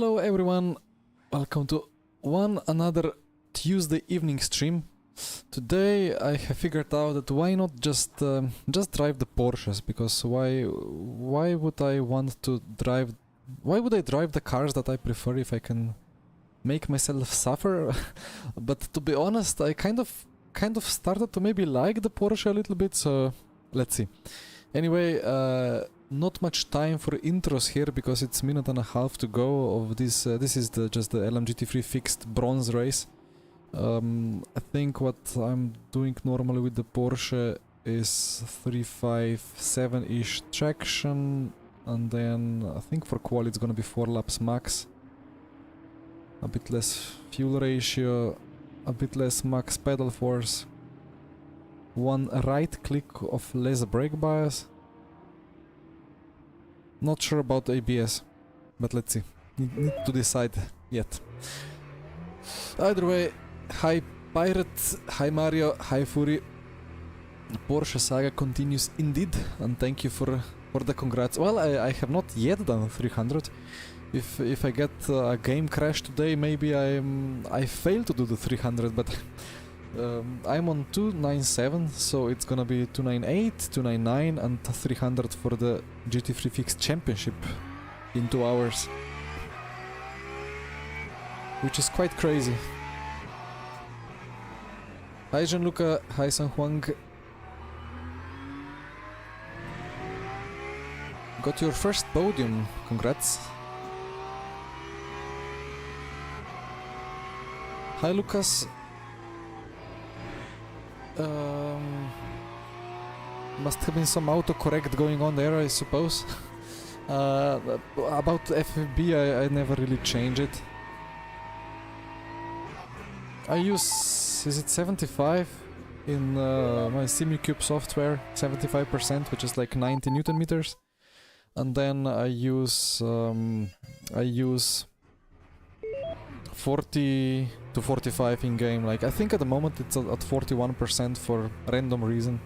Hello everyone, welcome to another Tuesday evening stream. Today I have figured out that why not just drive the Porsches, because why would I want to drive, why would I drive the cars that I prefer if I can make myself suffer? But to be honest, I kind of started to maybe like the Porsche a little bit, so let's see. Anyway, not much time for intros here because it's a minute and a half to go of this. This is just the LMGT3 fixed bronze race. I think what I'm doing normally with the Porsche is 357-ish traction, and then I think for quali it's gonna be 4 laps max. A bit less fuel ratio, a bit less max pedal force, one right click of less brake bias. Not sure about ABS, but let's see. Need to decide yet. Either way, hi Pirate, hi Mario, hi Fury. Porsche saga continues indeed, and thank you for the congrats. Well, I have not yet done 300. If I get a game crash today, maybe I fail to do the 300, but I'm on 297, so it's gonna be 298, 299 and 300 for the GT3 Fixed Championship in 2 hours. Which is quite crazy. Hi Gianluca, hi San Huang. Got your first podium, congrats. Hi Lucas. Must have been some autocorrect going on there, I suppose. About FFB, I never really change it. I use, is it 75 in my SimuCube software, 75%, which is like 90 Newton meters, and then I use 40 to 45 in game. Like, I think at the moment it's at 41% for random reason.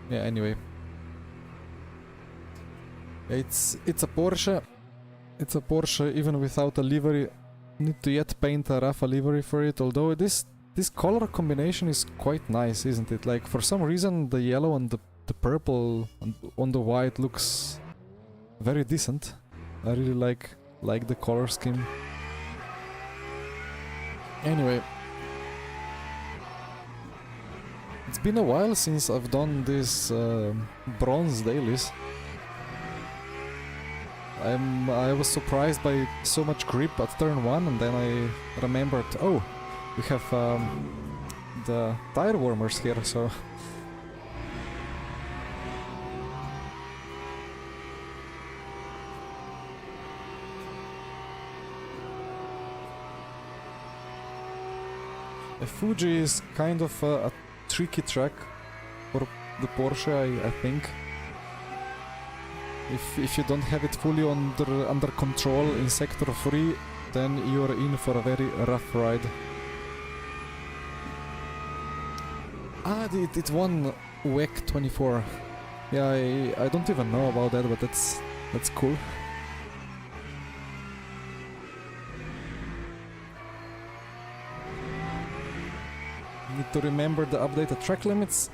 Yeah, anyway. It's a Porsche. It's a Porsche even without a livery. Need to yet paint a Rafa livery for it, although this color combination is quite nice, isn't it? Like, for some reason the yellow and the purple on the white looks very decent. I really like the color scheme. Anyway, it's been a while since I've done these bronze dailies. I was surprised by so much grip at turn 1, and then I remembered, oh, we have the tire warmers here, so... Fuji is kind of a tricky track for the Porsche, I think. If you don't have it fully under control in sector 3, then you're in for a very rough ride. Ah, it won WEC 24. Yeah, I don't even know about that, but that's cool. Need to remember the updated track limits.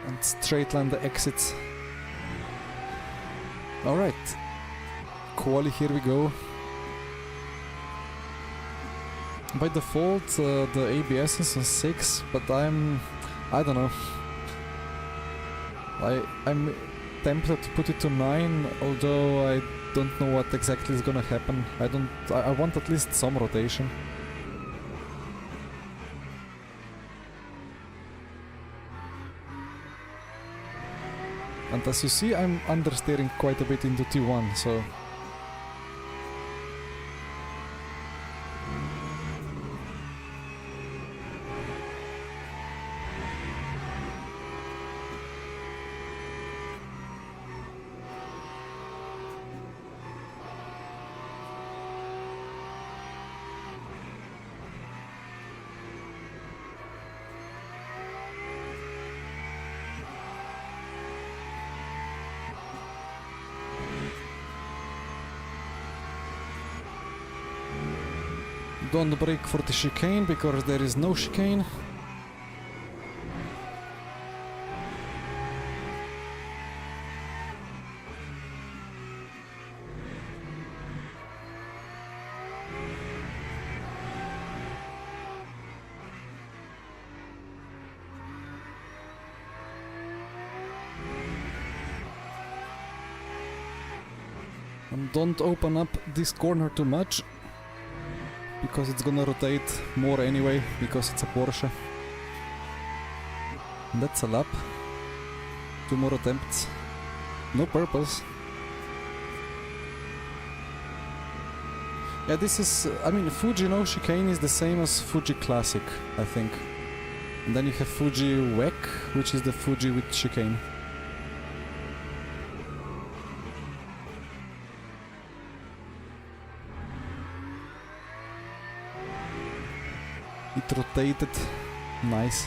And straight line the exits. Alright. Quali, here we go. By default, the ABS is on 6, but I don't know. I'm tempted to put it to 9, although I don't know what exactly is gonna happen. I want at least some rotation. And as you see, I'm understeering quite a bit into T1, so... don't brake for the chicane because there is no chicane. And don't open up this corner too much, because it's gonna rotate more anyway, because it's a Porsche. And that's a lap. 2 more attempts. No purples. Yeah, this is... I mean, Fuji no chicane is the same as Fuji Classic, I think. And then you have Fuji WEC, which is the Fuji with chicane. It rotated. Nice.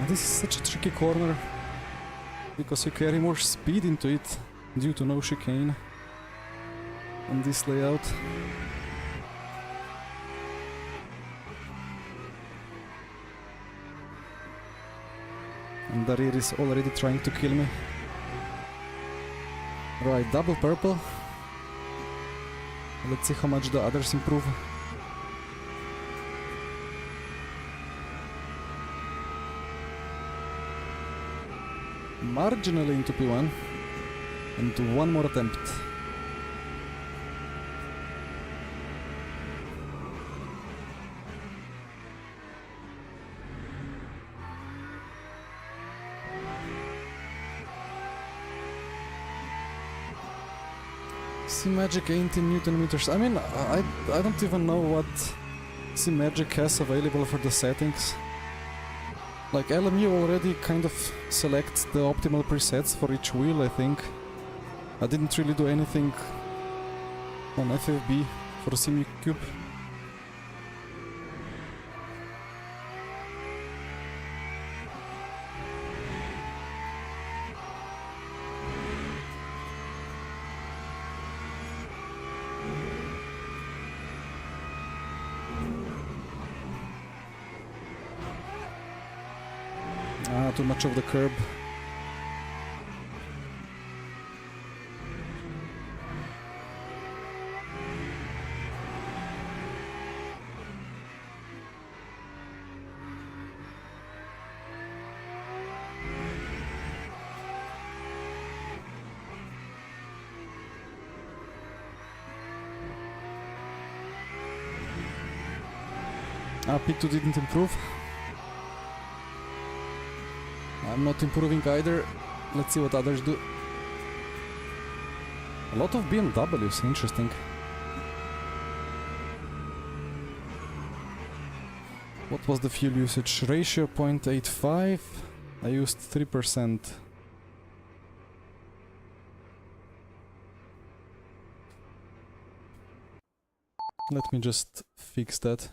This is such a tricky corner, because you carry more speed into it due to no chicane on this layout. And the rear is already trying to kill me. Right, double purple. Let's see how much the others improve. Marginally into P1, and 1 more attempt. C-Magic 18 Newton meters. I mean, I don't even know what C-Magic has available for the settings. Like, LMU already kind of selects the optimal presets for each wheel, I think. I didn't really do anything on FFB for Simicube. Too much of the curb. P2 didn't improve. I'm not improving either. Let's see what others do. A lot of BMWs, interesting. What was the fuel usage? Ratio 0.85. I used 3%. Let me just fix that.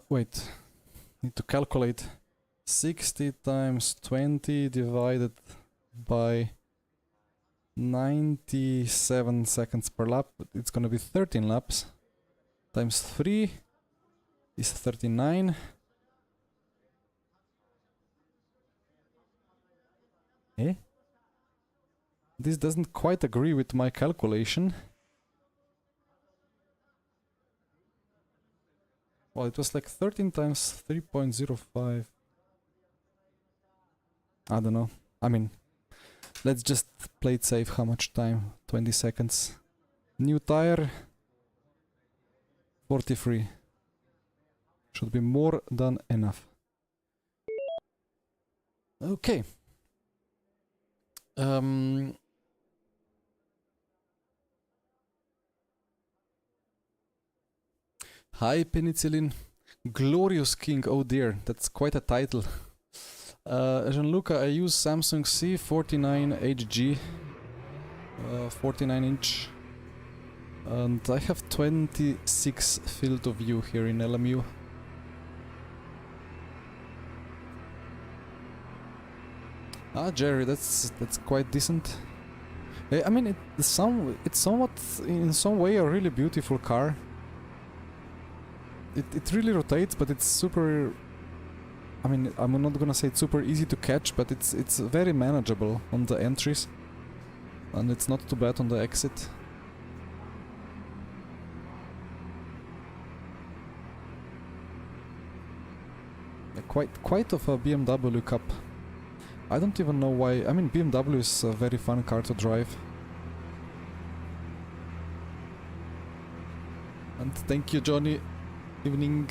Wait. Need to calculate. 60 times 20 divided by 97 seconds per lap. It's gonna be 13 laps. Times 3 is 39. Eh? This doesn't quite agree with my calculation. Well, it was like 13 times 3.05. I don't know. I mean, let's just play it safe. How much time? 20 seconds. New tire. 43. Should be more than enough. Okay. Hi, Penicillin. Glorious King. Oh dear, that's quite a title. Gianluca, I use Samsung C49HG. 49 inch. And I have 26 field of view here in LMU. Ah, Jerry, that's quite decent. I mean, it's somewhat in some way a really beautiful car. It really rotates, but it's super. I mean, I'm not gonna say it's super easy to catch, but it's very manageable on the entries, and it's not too bad on the exit. Quite of a BMW Cup. I don't even know why. I mean, BMW is a very fun car to drive. And thank you, Johnny. Evening.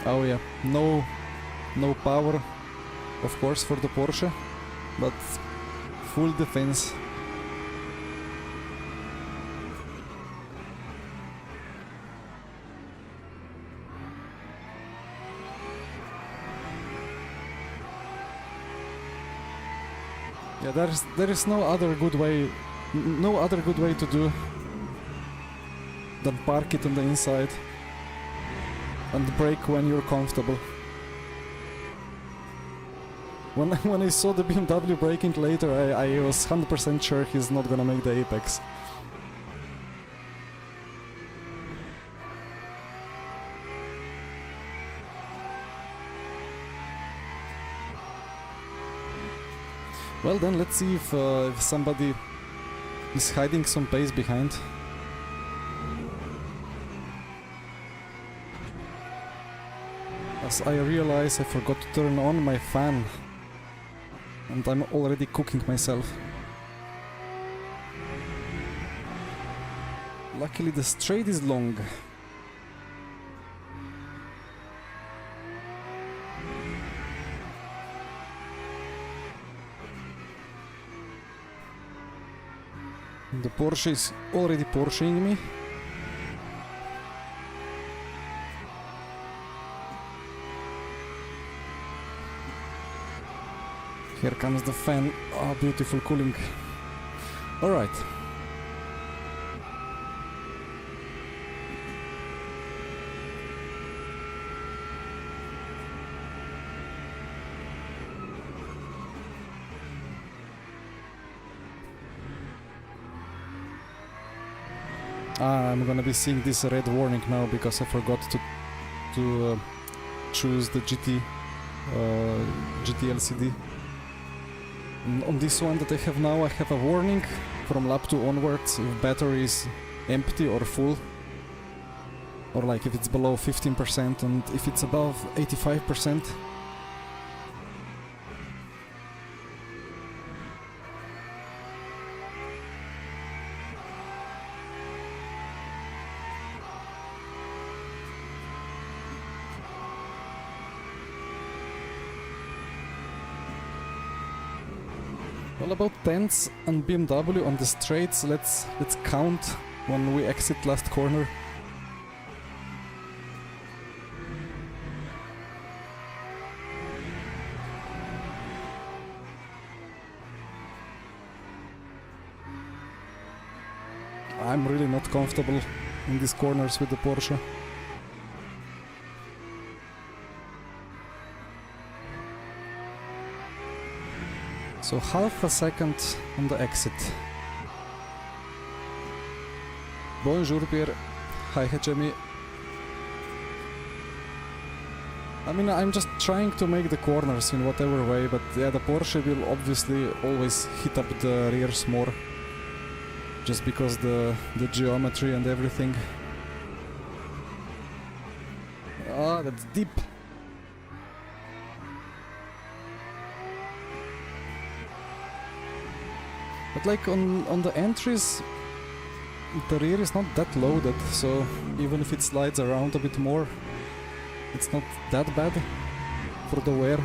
Oh yeah, no power, of course, for the Porsche, but full defense. Yeah, there is no other good way to do than park it on the inside and brake when you're comfortable. When I saw the BMW braking later, I was 100% sure he's not gonna make the apex. Well then, let's see if somebody is hiding some pace behind. As I realize I forgot to turn on my fan. And I'm already cooking myself. Luckily the straight is long. The Porsche is already Porscheing me. Here comes the fan. Oh, beautiful cooling. Alright. I'm gonna be seeing this red warning now because I forgot to choose the GT LCD. On this one that I have now, I have a warning from lap 2 onwards if battery is empty or full, or like if it's below 15% and if it's above 85%. Well, about tenths and BMW on the straights, let's count when we exit last corner. I'm really not comfortable in these corners with the Porsche. So half a second on the exit. Bonjour Pierre. Hi Hajemi. I mean, I'm just trying to make the corners in whatever way, but yeah, the Porsche will obviously always hit up the rears more. just because the geometry and everything. Ah, that's deep. But like on the entries, the rear is not that loaded, so even if it slides around a bit more, it's not that bad for the wear.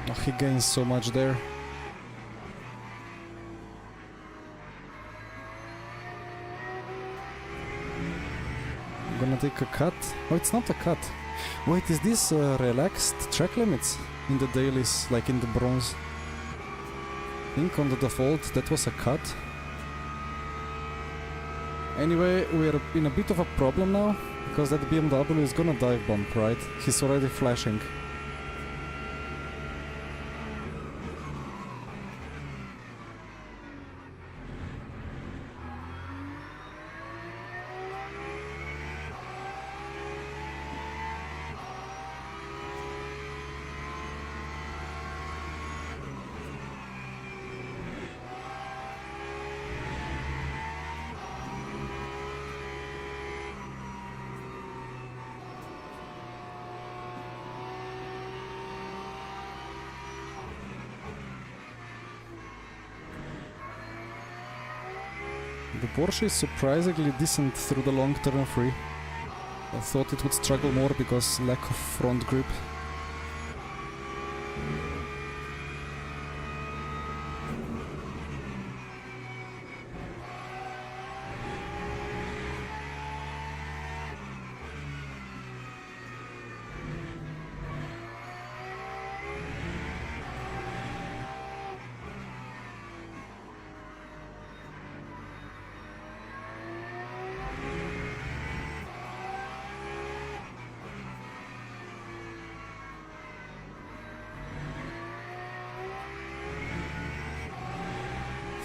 Oh, he gains so much there. I'm gonna take a cut. Oh, it's not a cut. Wait, is this relaxed track limits in the dailies, like in the bronze? I think on the default that was a cut. Anyway, we're in a bit of a problem now, because that BMW is gonna dive bomb, right? He's already flashing. The Porsche is surprisingly decent through the long turn free. I thought it would struggle more because lack of front grip.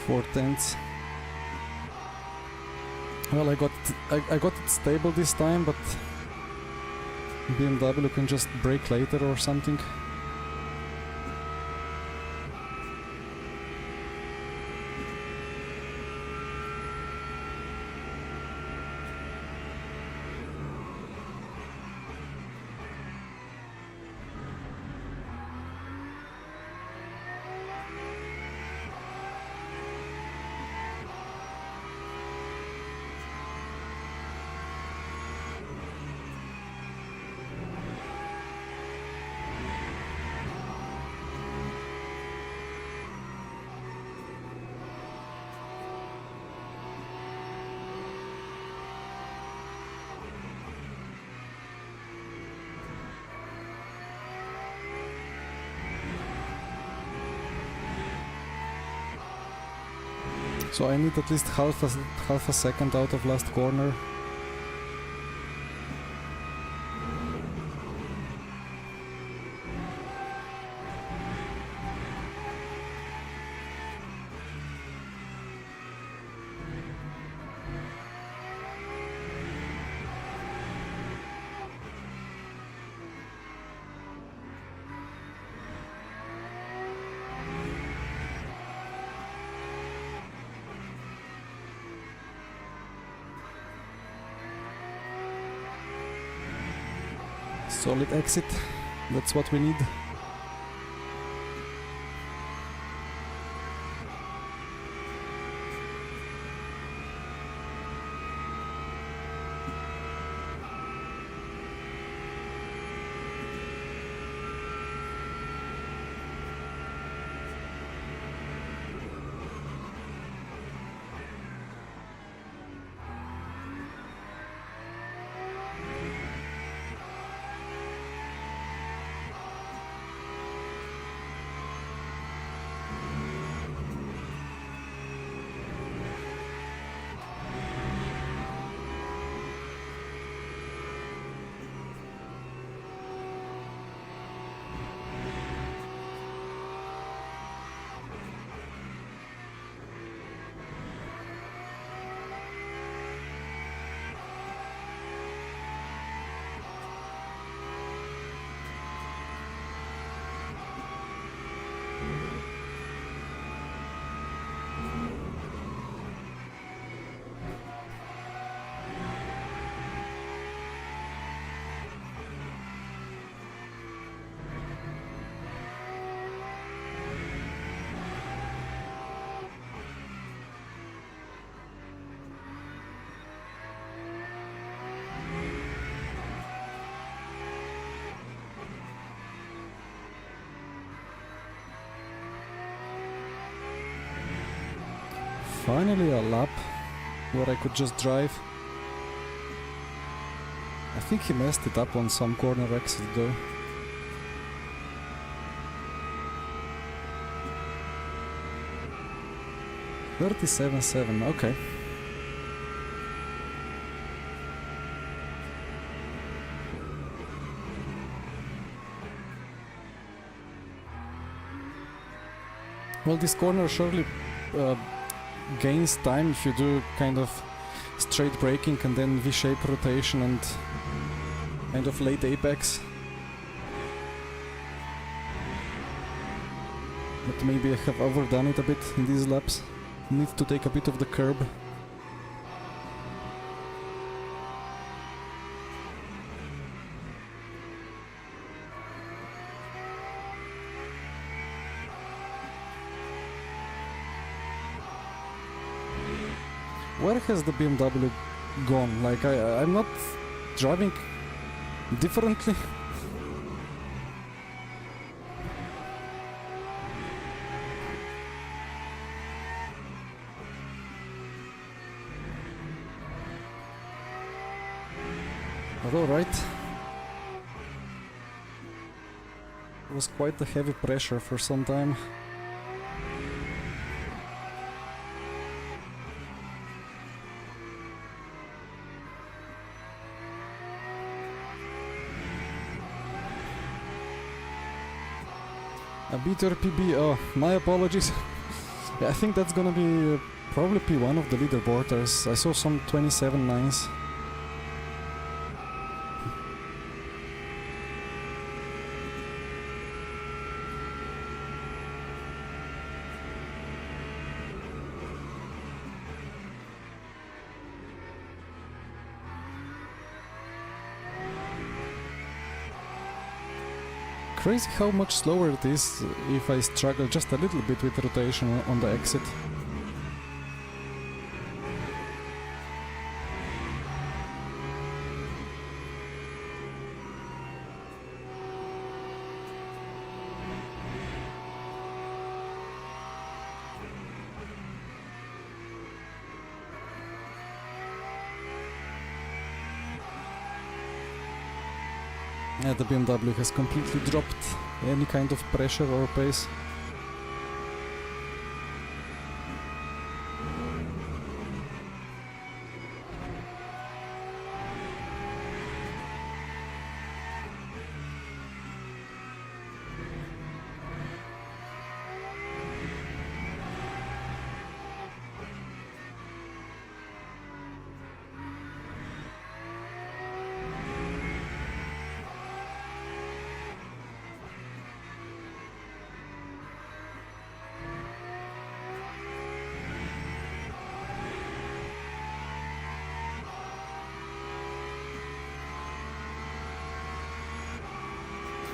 Four tenths. Well, I got it stable this time, but BMW can just brake later or something. So I need at least half a second out of last corner. Solid exit, that's what we need. Finally a lap where I could just drive. I think he messed it up on some corner exit though. .37.7, okay. Well, this corner surely gains time if you do kind of straight braking and then V-shape rotation and kind of late apex. But maybe I have overdone it a bit in these laps. Need to take a bit of the curb. Where has the BMW gone? Like, I'm not driving differently. But alright. It was quite a heavy pressure for some time. A beat your PB, oh, my apologies. Yeah, I think that's gonna be probably P1 of the leaderboard. I saw some 27.9s. Crazy how much slower it is if I struggle just a little bit with rotation on the exit. Yeah, the BMW has completely dropped any kind of pressure or pace.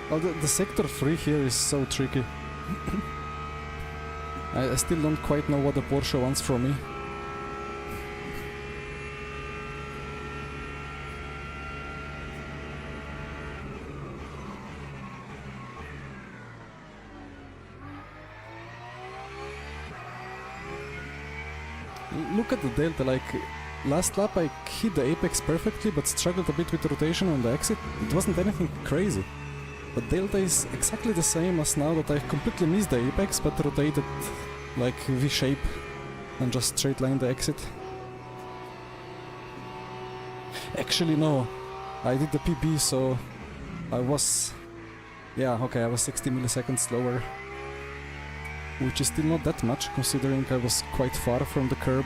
Well, the sector 3 here is so tricky. I still don't quite know what the Porsche wants from me. Look at the delta, like last lap I hit the apex perfectly but struggled a bit with rotation on the exit. It wasn't anything crazy. But delta is exactly the same as now that I completely missed the apex but rotated like V-shape and just straight line the exit. Actually no, I did the PB, so I was... yeah, okay, I was 60 milliseconds slower. Which is still not that much, considering I was quite far from the curb.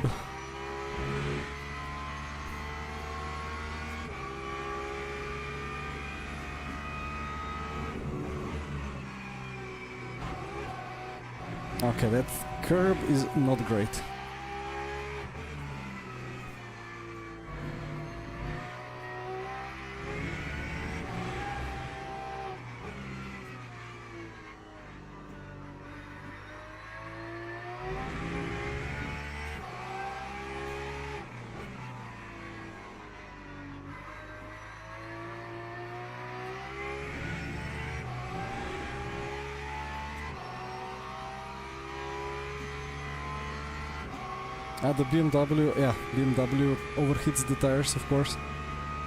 Okay, that curb is not great. The BMW, yeah, BMW overheats the tires, of course.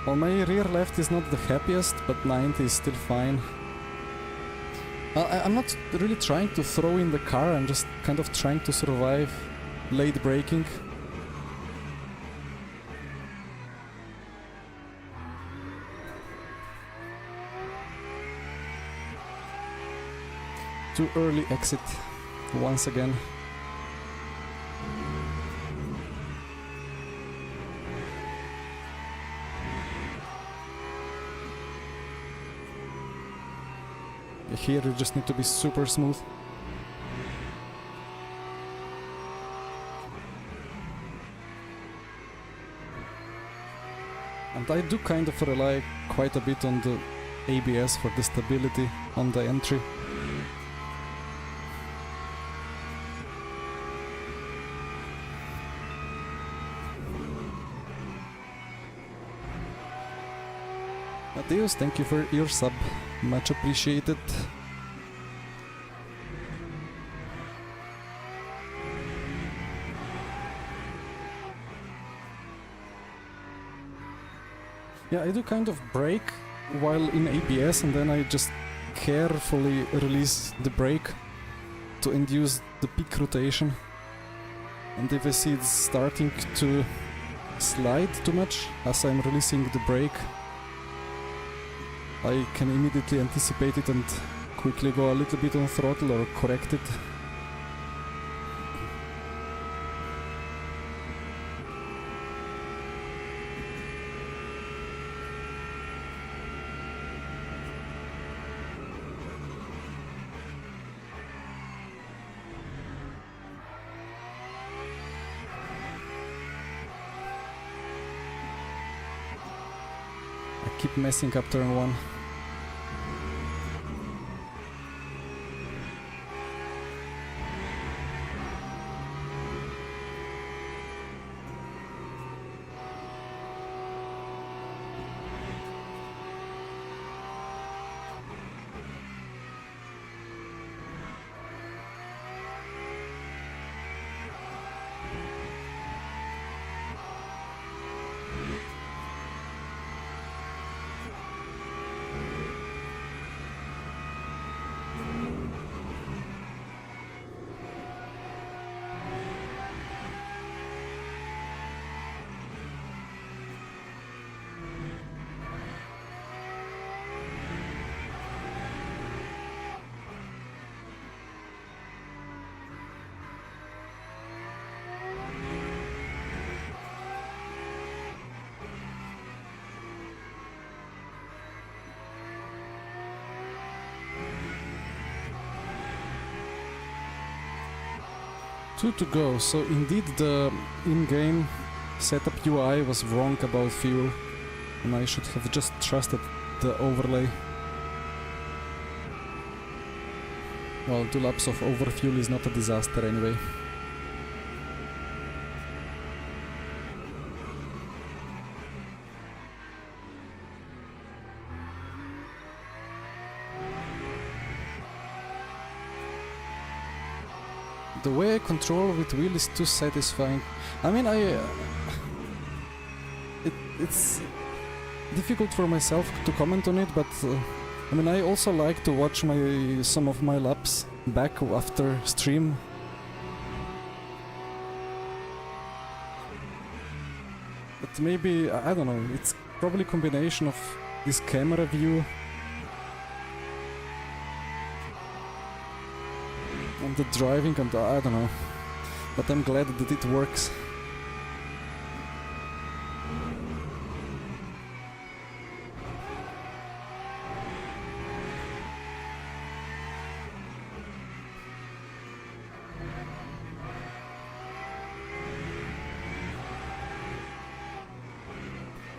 Well, my rear left is not the happiest, but 90 is still fine. I'm not really trying to throw in the car, I'm just kind of trying to survive late braking. Too early exit once again. Here you just need to be super smooth. And I do kind of rely quite a bit on the ABS for the stability on the entry. Adios, thank you for your sub, much appreciated. Yeah, I do kind of brake while in ABS and then I just carefully release the brake to induce the peak rotation. And if I see it's starting to slide too much as I'm releasing the brake, I can immediately anticipate it and quickly go a little bit on throttle or correct it. I keep messing up turn 1. Two to go, so indeed the in-game setup UI was wrong about fuel and I should have just trusted the overlay. Well, 2 laps of overfuel is not a disaster anyway. The way I control with wheel is too satisfying. I mean, it's difficult for myself to comment on it, but I mean, I also like to watch some of my laps back after stream. But maybe, I don't know, it's probably a combination of this camera view and the driving, and I don't know, but I'm glad that it works.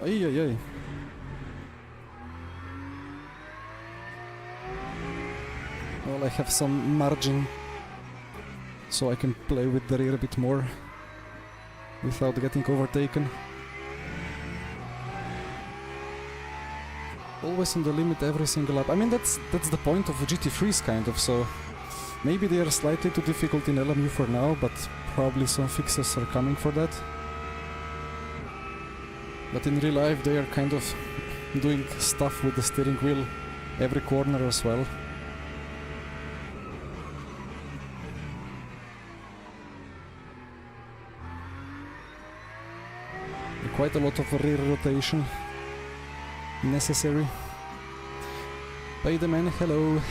Ay, ay, ay. Well, I have some margin, so I can play with the rear a bit more without getting overtaken. Always on the limit every single lap. I mean, that's the point of GT3s kind of, so maybe they are slightly too difficult in LMU for now, but Probably some fixes are coming for that. But in real life they are kind of doing stuff with the steering wheel every corner as well. Quite a lot of rear rotation necessary. Pay the man, hello.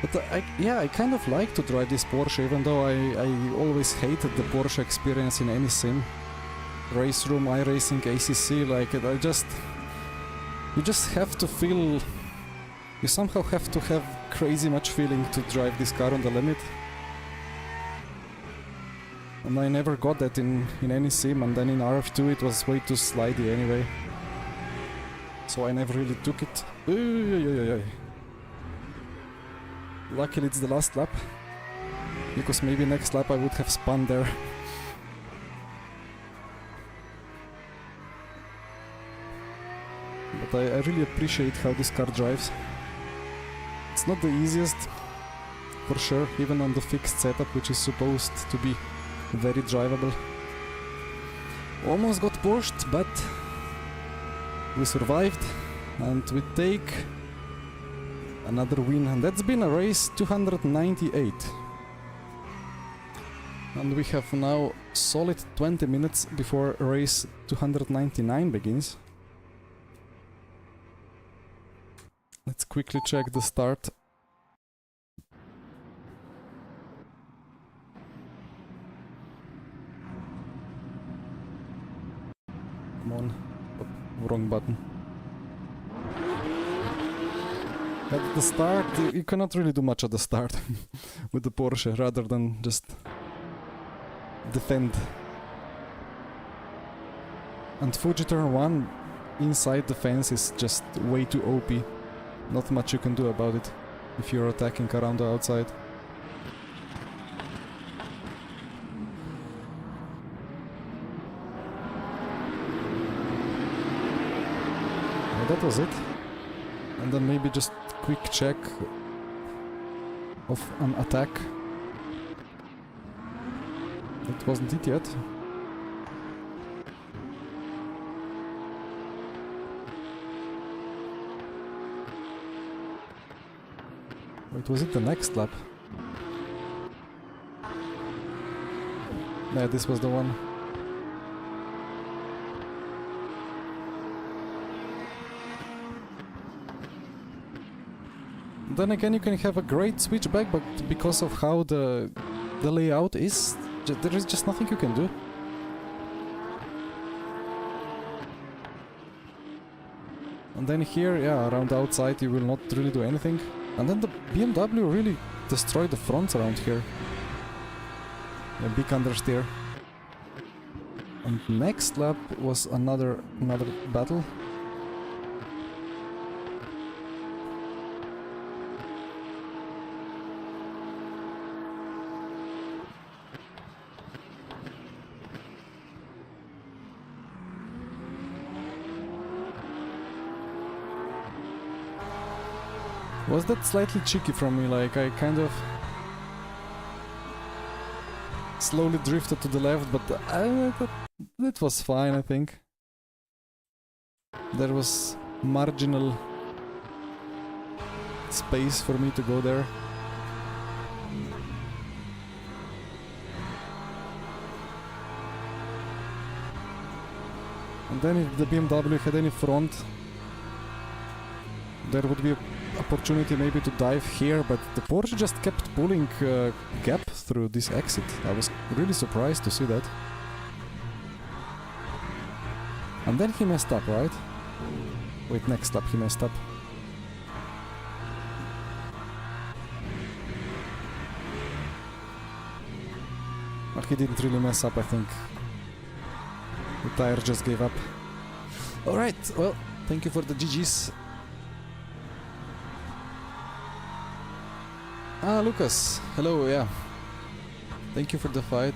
But I kind of like to drive this Porsche, even though I always hated the Porsche experience in any sim. Race room, iRacing, ACC, like you just have to feel, you somehow have to have crazy much feeling to drive this car on the limit. And I never got that in any sim, and then in RF2 it was way too slidey anyway. So I never really took it. Luckily it's the last lap, because maybe next lap I would have spun there. But I really appreciate how this car drives. It's not the easiest, for sure, even on the fixed setup, which is supposed to be very drivable. Almost got Porsche, but we survived, and we take another win, and that's been a race 298. And we have now solid 20 minutes before race 299 begins. Let's quickly check the start. Come on. Oh, wrong button. At the start, you cannot really do much at the start with the Porsche, rather than just defend. And Fuji turn 1 inside the fence is just way too OP. Not much you can do about it if you're attacking around the outside. Yeah, that was it. And then maybe just quick check of an attack. That wasn't it yet. Wait, was it the next lap? Yeah, this was the one. Then again, you can have a great switchback, but because of how the layout is, there is just nothing you can do. And then here, yeah, around the outside you will not really do anything. And then the BMW really destroyed the fronts around here. A big understeer. And next lap was another battle. Was that slightly cheeky from me, like I kind of slowly drifted to the left, but that was fine, I think. There was marginal space for me to go there. And then if the BMW had any front, there would be an opportunity maybe to dive here, but the Porsche just kept pulling gap through this exit. I was really surprised to see that. And then he messed up, right? Wait, next lap he messed up. But he didn't really mess up, I think. The tire just gave up. Alright, well, thank you for the GG's. Ah, Lucas. Hello, yeah. Thank you for the fight.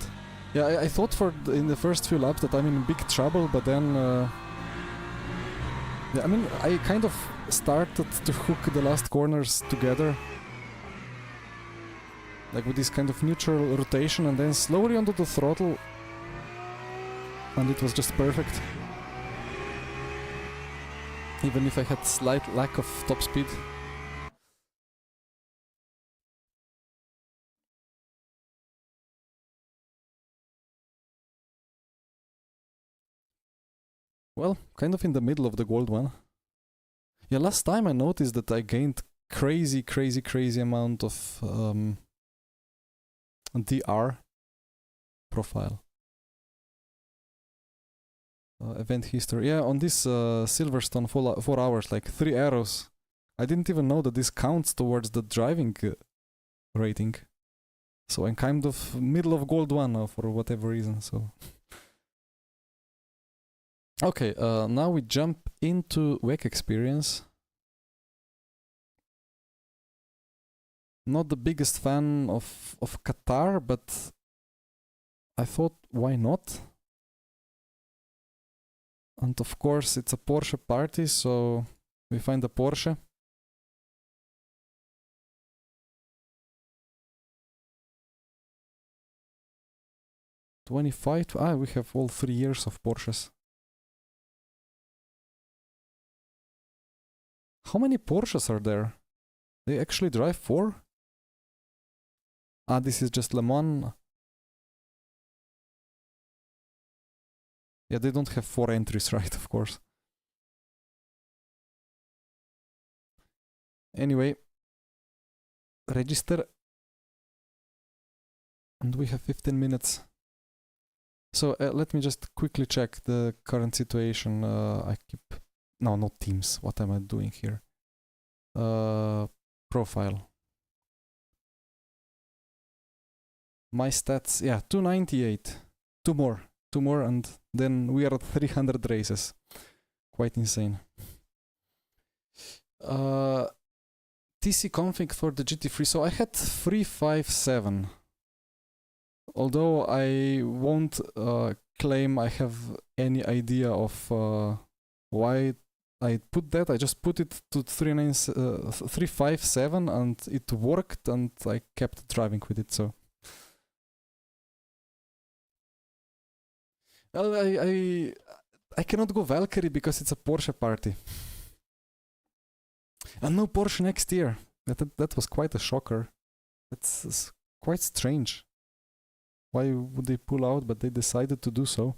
Yeah, I thought in the first few laps that I'm in big trouble, but then... yeah, I mean, I kind of started to hook the last corners together. Like with this kind of neutral rotation and then slowly onto the throttle. And it was just perfect. Even if I had slight lack of top speed. Well, kind of in the middle of the gold one. Yeah, last time I noticed that I gained crazy amount of DR profile. Event history. Yeah, on this Silverstone 4 hours, like 3 arrows. I didn't even know that this counts towards the driving rating. So I'm kind of middle of gold one now for whatever reason, so... Okay, now we jump into WEC experience. Not the biggest fan of Qatar, but I thought, why not? And of course, it's a Porsche party, so we find a Porsche. '25. We have all 3 years of Porsches. How many Porsches are there? They actually drive 4? This is just Le Mans. Yeah, they don't have 4 entries, right, of course. Anyway, register. And we have 15 minutes. So let me just quickly check the current situation. No, not teams. What am I doing here? Profile. My stats, yeah, 298. Two more, and then we are at 300 races. Quite insane. TC config for the GT3. So I had 357. Although I won't claim I have any idea of why I put that. I just put it to 357 and it worked, and I kept driving with it, so... Well, I cannot go Valkyrie because it's a Porsche party. And no Porsche next year. That was quite a shocker. It's quite strange. Why would they pull out, but they decided to do so?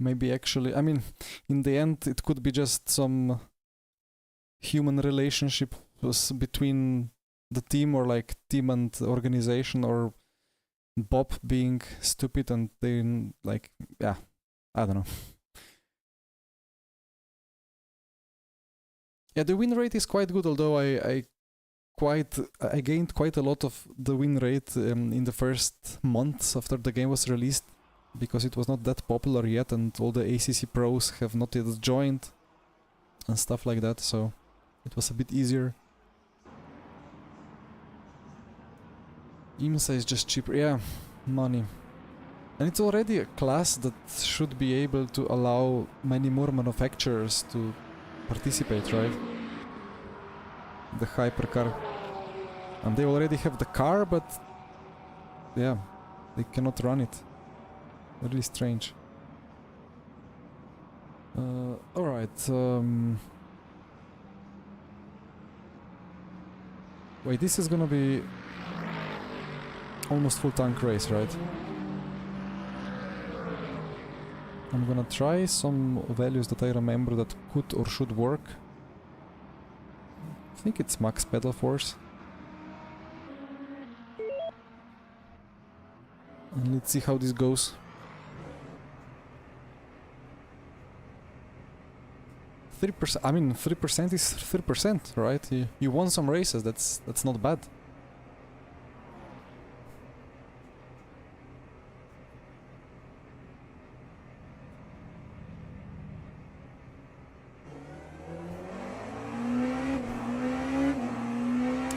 Maybe actually, I mean, in the end, it could be just some human relationship between the team, or like team and organization, or Bob being stupid and then, like, yeah, I don't know. Yeah, the win rate is quite good, although I gained quite a lot of the win rate in the first months after the game was released, because it was not that popular yet and all the ACC pros have not yet joined and stuff like that, so it was a bit easier. IMSA is just cheaper, yeah, money. And it's already a class that should be able to allow many more manufacturers to participate, right? The hypercar. And they already have the car, but yeah, they cannot run it. Really strange. Alright. Wait, this is gonna be almost full tank race, right? I'm gonna try some values that I remember that could or should work. I think it's max pedal force. And let's see how this goes. 3%, I mean 3% is 3%, right? You won some races, that's not bad.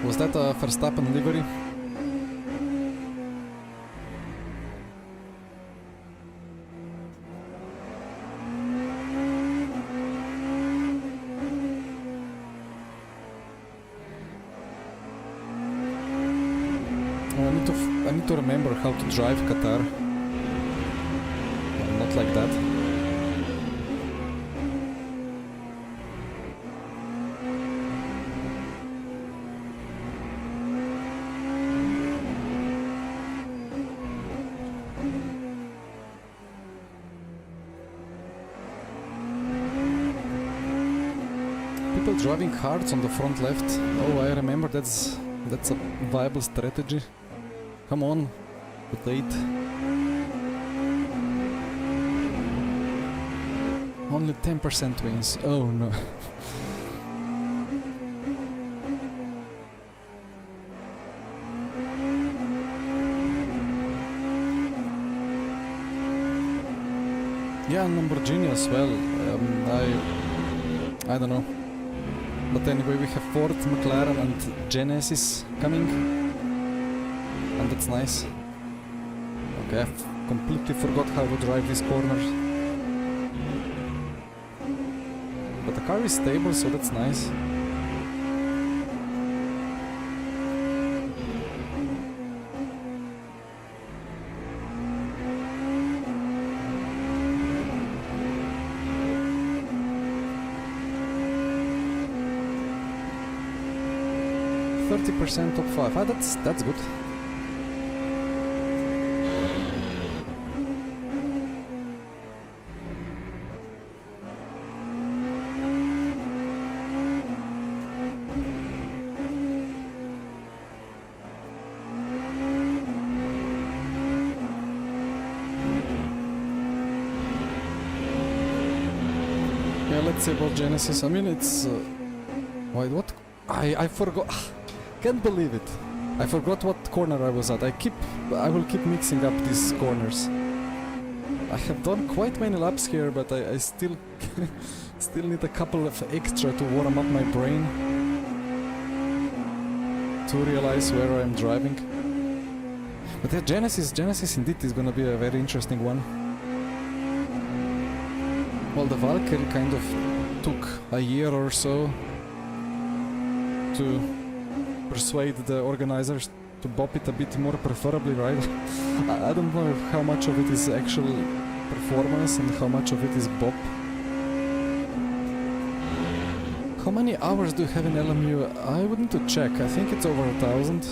Was that a Verstappen livery? Oh, I need to remember how to drive Qatar. Well, not like that. People driving hards on the front left. Oh, I remember that's a viable strategy. Come on, with 8. Only 10% wins. Oh no. Yeah, Lamborghini as well. I don't know. But anyway, we have Ford, McLaren and Genesis coming. And that's nice. Okay, I've completely forgot how to drive this corner. But the car is stable, so that's nice. .30% top 5. Ah, that's good. Yeah, let's see about Genesis. I mean, it's wait, what? I forgot. Can't believe it. I forgot what corner I was at. I will keep mixing up these corners. I have done quite many laps here, but I still still need a couple of extra to warm up my brain to realize where I'm driving. But yeah, Genesis indeed is gonna be a very interesting one. Well, the Valkyrie kind of took a year or so to persuade the organizers to bop it a bit more, preferably, right? I don't know how much of it is actual performance and how much of it is bop. How many hours do you have in LMU? I would need to check. I think it's over 1,000.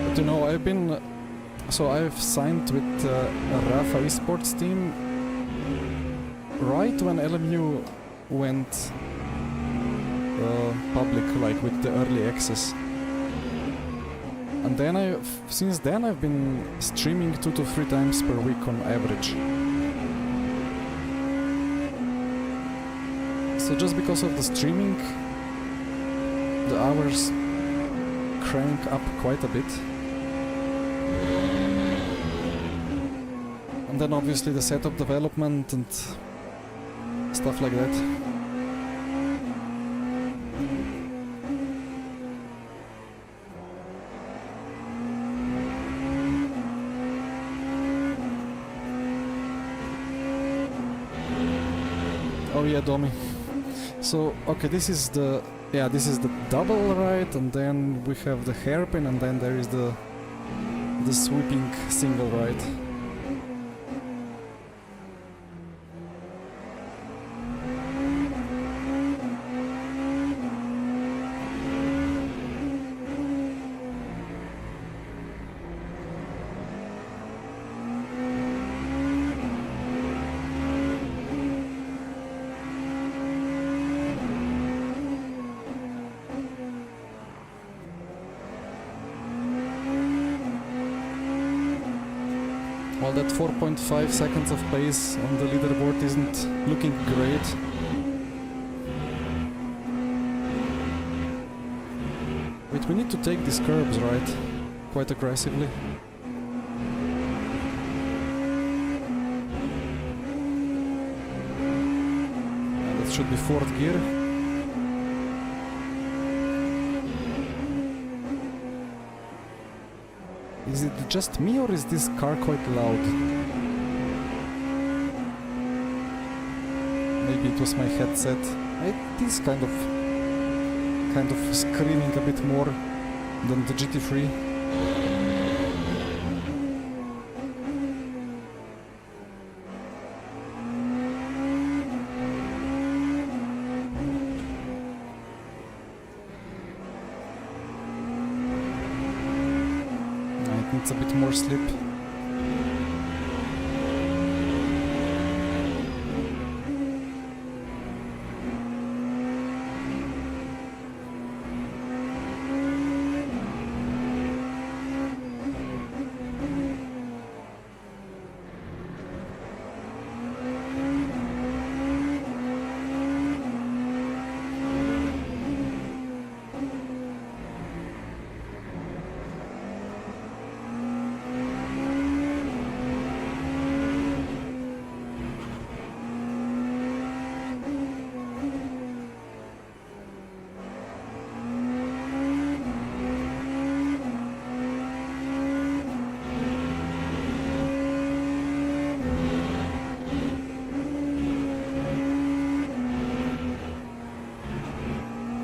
But you know, I've signed with a Rafa esports team right when LMU went public, like with the early access. And then since then I've been streaming 2 to 3 times per week on average. So just because of the streaming, the hours crank up quite a bit. And then obviously the setup development and stuff like that. Oh yeah, Domi. So okay, this is the double, right? And then we have the hairpin, and then there is the sweeping single, right? Well, that 4.5 seconds of pace on the leaderboard isn't looking great. Wait, we need to take these curbs, right? Quite aggressively. And that should be 4th gear. Is it just me or is this car quite loud? Maybe it was my headset. It is kind of screaming a bit more than the GT3. It needs a bit more slip.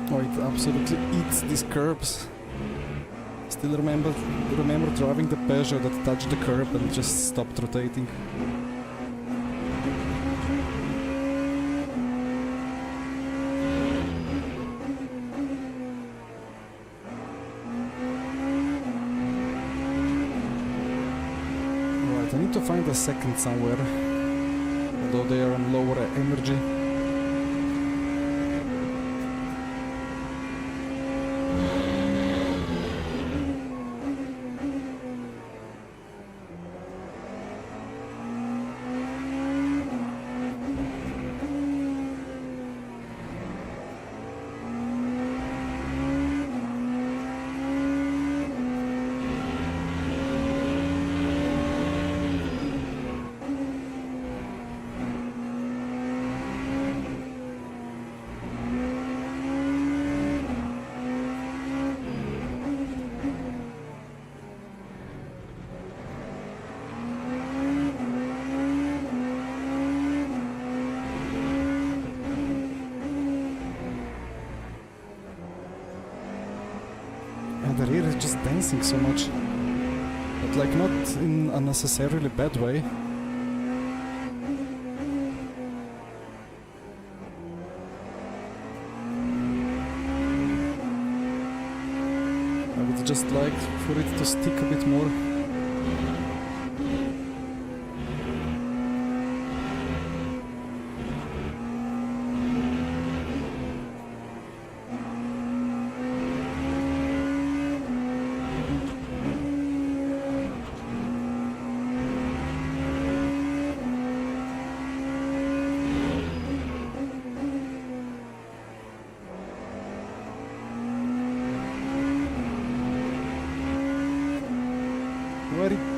Oh, it absolutely eats these curbs. Still remember driving the Peugeot that touched the curb and just stopped rotating. Right, I need to find a second somewhere, although they are on lower energy. The rear is just dancing so much, but like not in a necessarily bad way. I would just like for it to stick a bit more.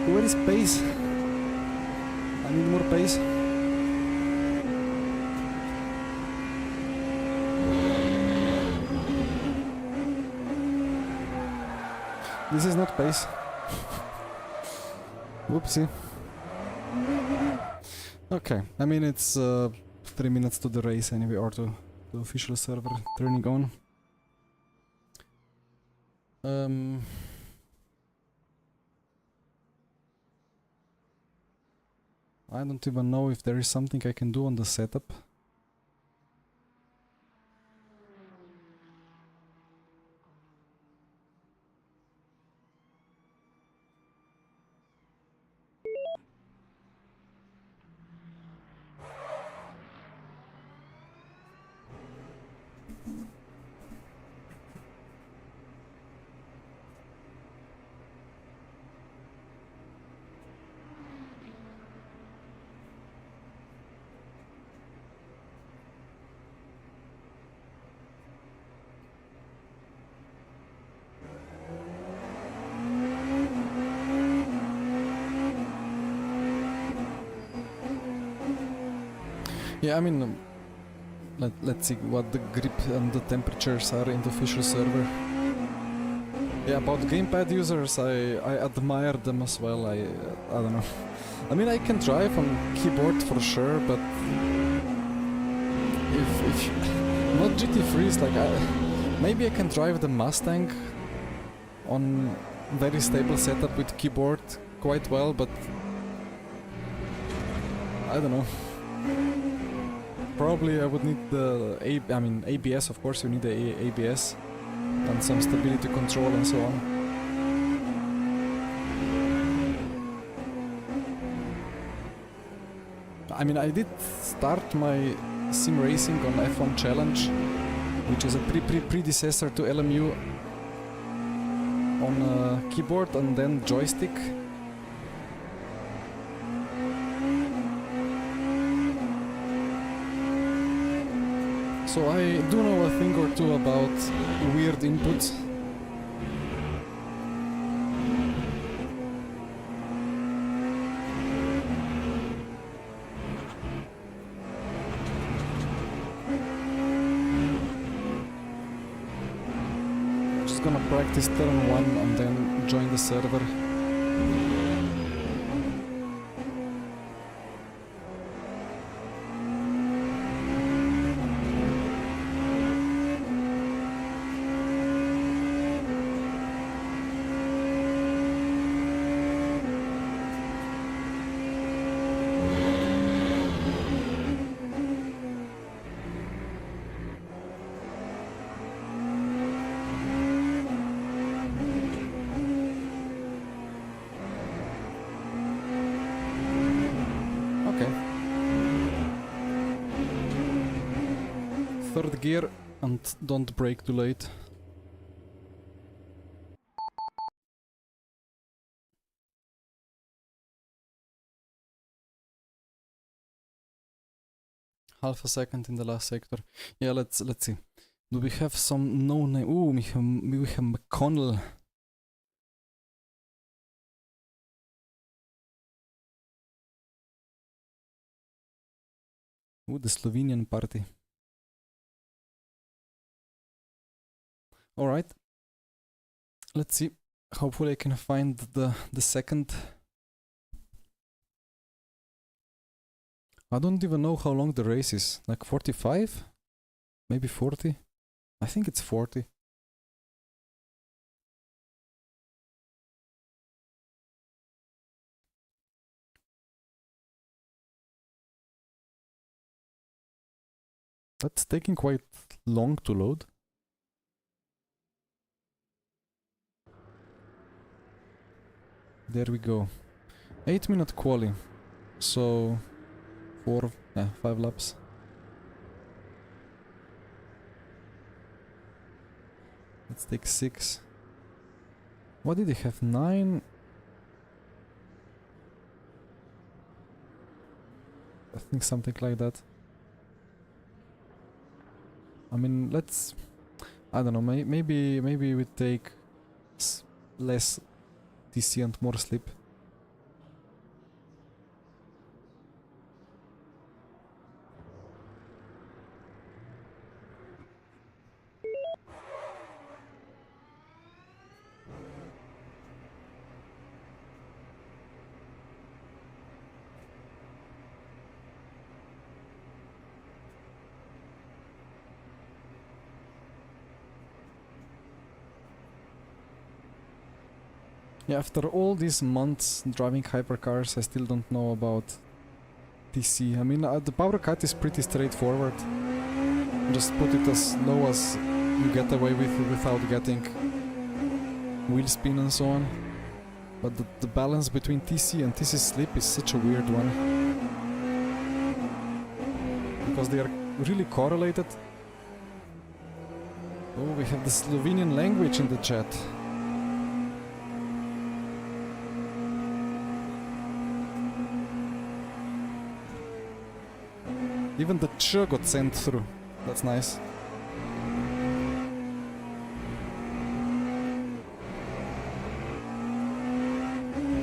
Where is pace? I need more pace. This is not pace. Whoopsie. Okay, I mean it's 3 minutes to the race anyway, or to the official server turning on. I don't even know if there is something I can do on the setup. Yeah, I mean, let's see what the grip and the temperatures are in the official server. Yeah, about gamepad users, I admire them as well. I don't know. I mean, I can drive on keyboard for sure, but if not GT3s, like maybe I can drive the Mustang on very stable setup with keyboard quite well, but I don't know. Probably I would need the ABS, of course you need the ABS and some stability control and so on. I mean, I did start my sim racing on F1 Challenge, which is a predecessor to LMU, on keyboard and then joystick. So I do know a thing or two about weird inputs. Just gonna practice turn 1 and then join the server. Third gear and don't brake too late. Half a second in the last sector. Yeah, let's see. Do we have some no name? Ooh, we have McConnell. Ooh, the Slovenian party. Alright. Let's see. Hopefully I can find the second. I don't even know how long the race is. Like 45? Maybe 40? I think it's 40. That's taking quite long to load. There we go. 8-minute quali. So 5 laps. Let's take 6. What did they have? 9? I think something like that. I mean, let's... I don't know, maybe we take less TC and more slip. Yeah, after all these months driving hypercars, I still don't know about TC. I mean, the power cut is pretty straightforward. Just put it as low as you get away with without getting wheel spin and so on. But the balance between TC and TC slip is such a weird one. Because they are really correlated. Oh, we have the Slovenian language in the chat. Even the ch got sent through. That's nice.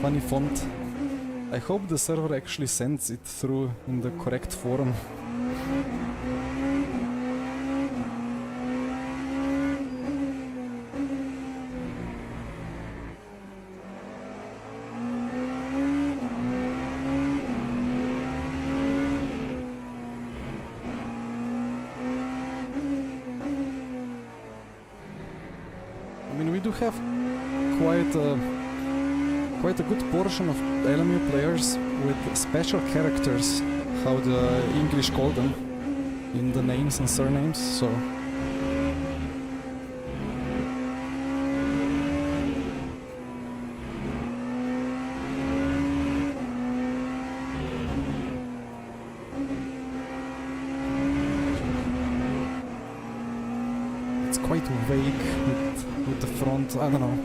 Funny font. I hope the server actually sends it through in the correct form. do have quite a good portion of LMU players with special characters, how the English call them, in the names and surnames, so... It's quite vague with the front, I don't know.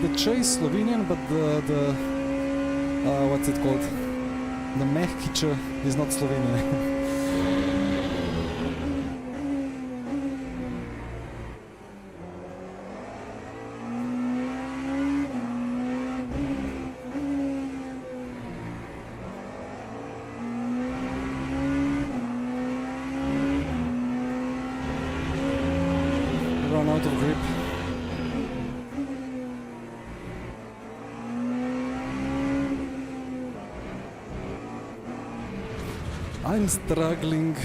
The Ch is Slovenian, but the what's it called? The mehki Ch is not Slovenian. Run out of grip. I'm struggling.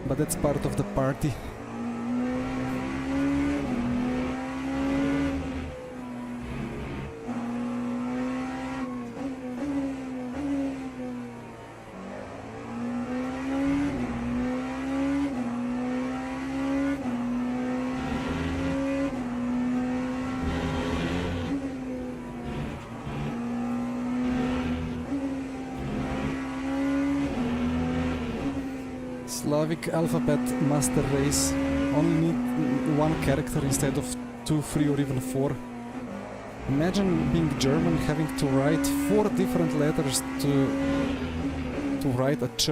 But that's part of the party. Slavic alphabet master race. Only need one character instead of 2, 3 or even 4. Imagine being German having to write 4 different letters to write a ch.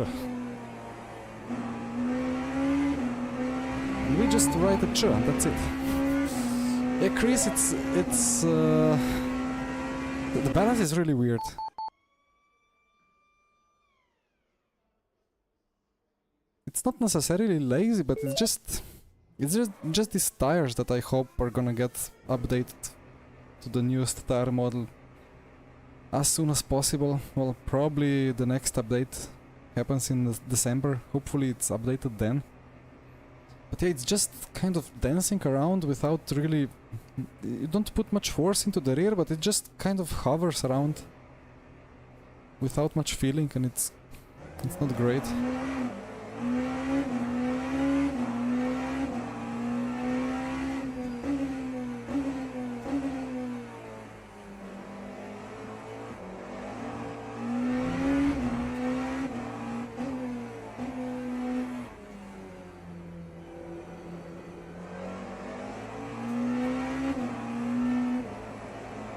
And we just write a ch and that's it. Yeah, Chris, it's the balance is really weird. It's not necessarily lazy, but it's just these tires that I hope are gonna get updated to the newest tire model as soon as possible. Well, probably the next update happens in December. Hopefully it's updated then. But yeah, it's just kind of dancing around without really... You don't put much force into the rear, but it just kind of hovers around without much feeling, and it's not great.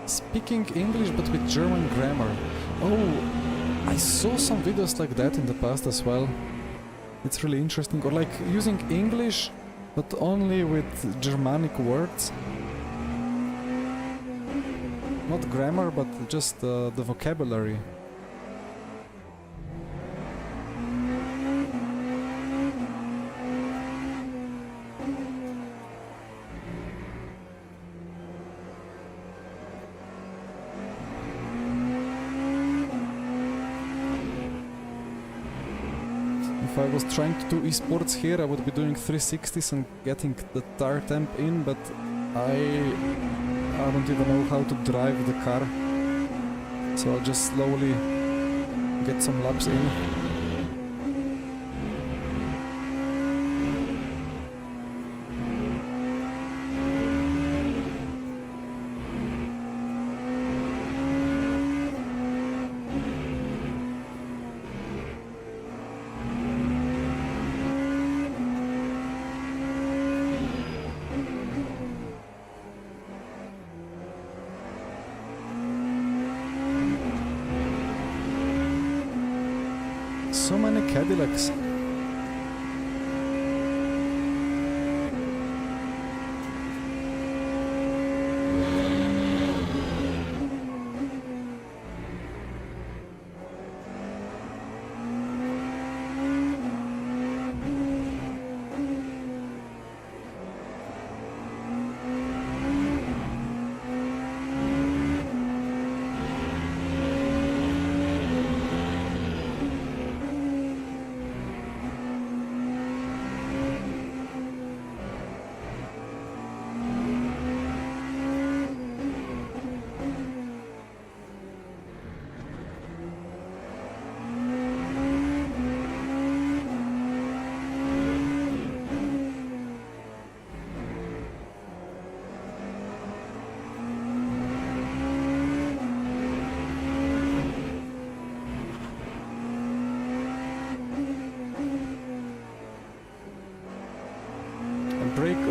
Speaking English but with German grammar. Oh, I saw some videos like that in the past as well. It's really interesting. Or like using English but only with Germanic words. Not grammar, but just the vocabulary. If I was trying to do esports here, I would be doing 360s and getting the tire temp in, but I don't even know how to drive the car, so I'll just slowly get some laps in. So many Cadillacs.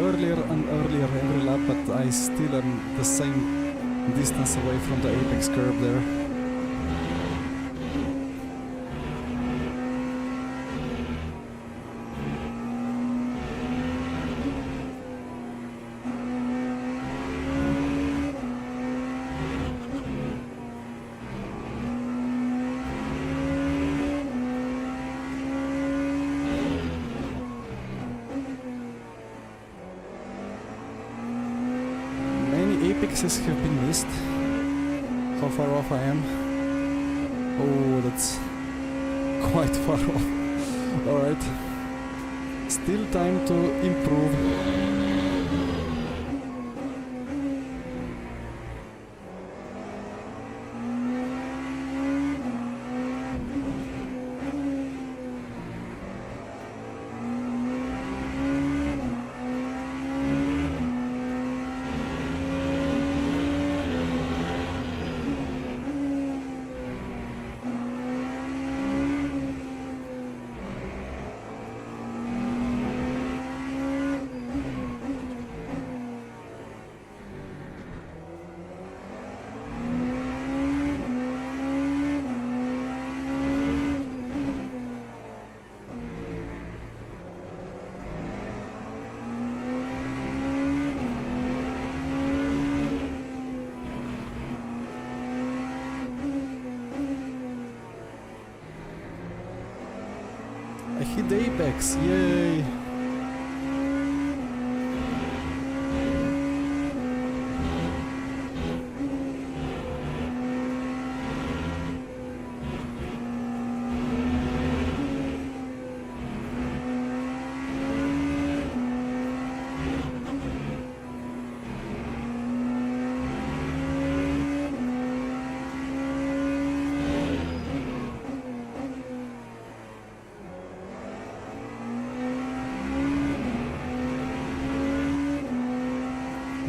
earlier and earlier every lap, but I still am the same distance away from the apex curve there. Apexes have been missed. How far off I am? Oh, that's quite far off. Alright. Still time to improve. I hit the apex, yay!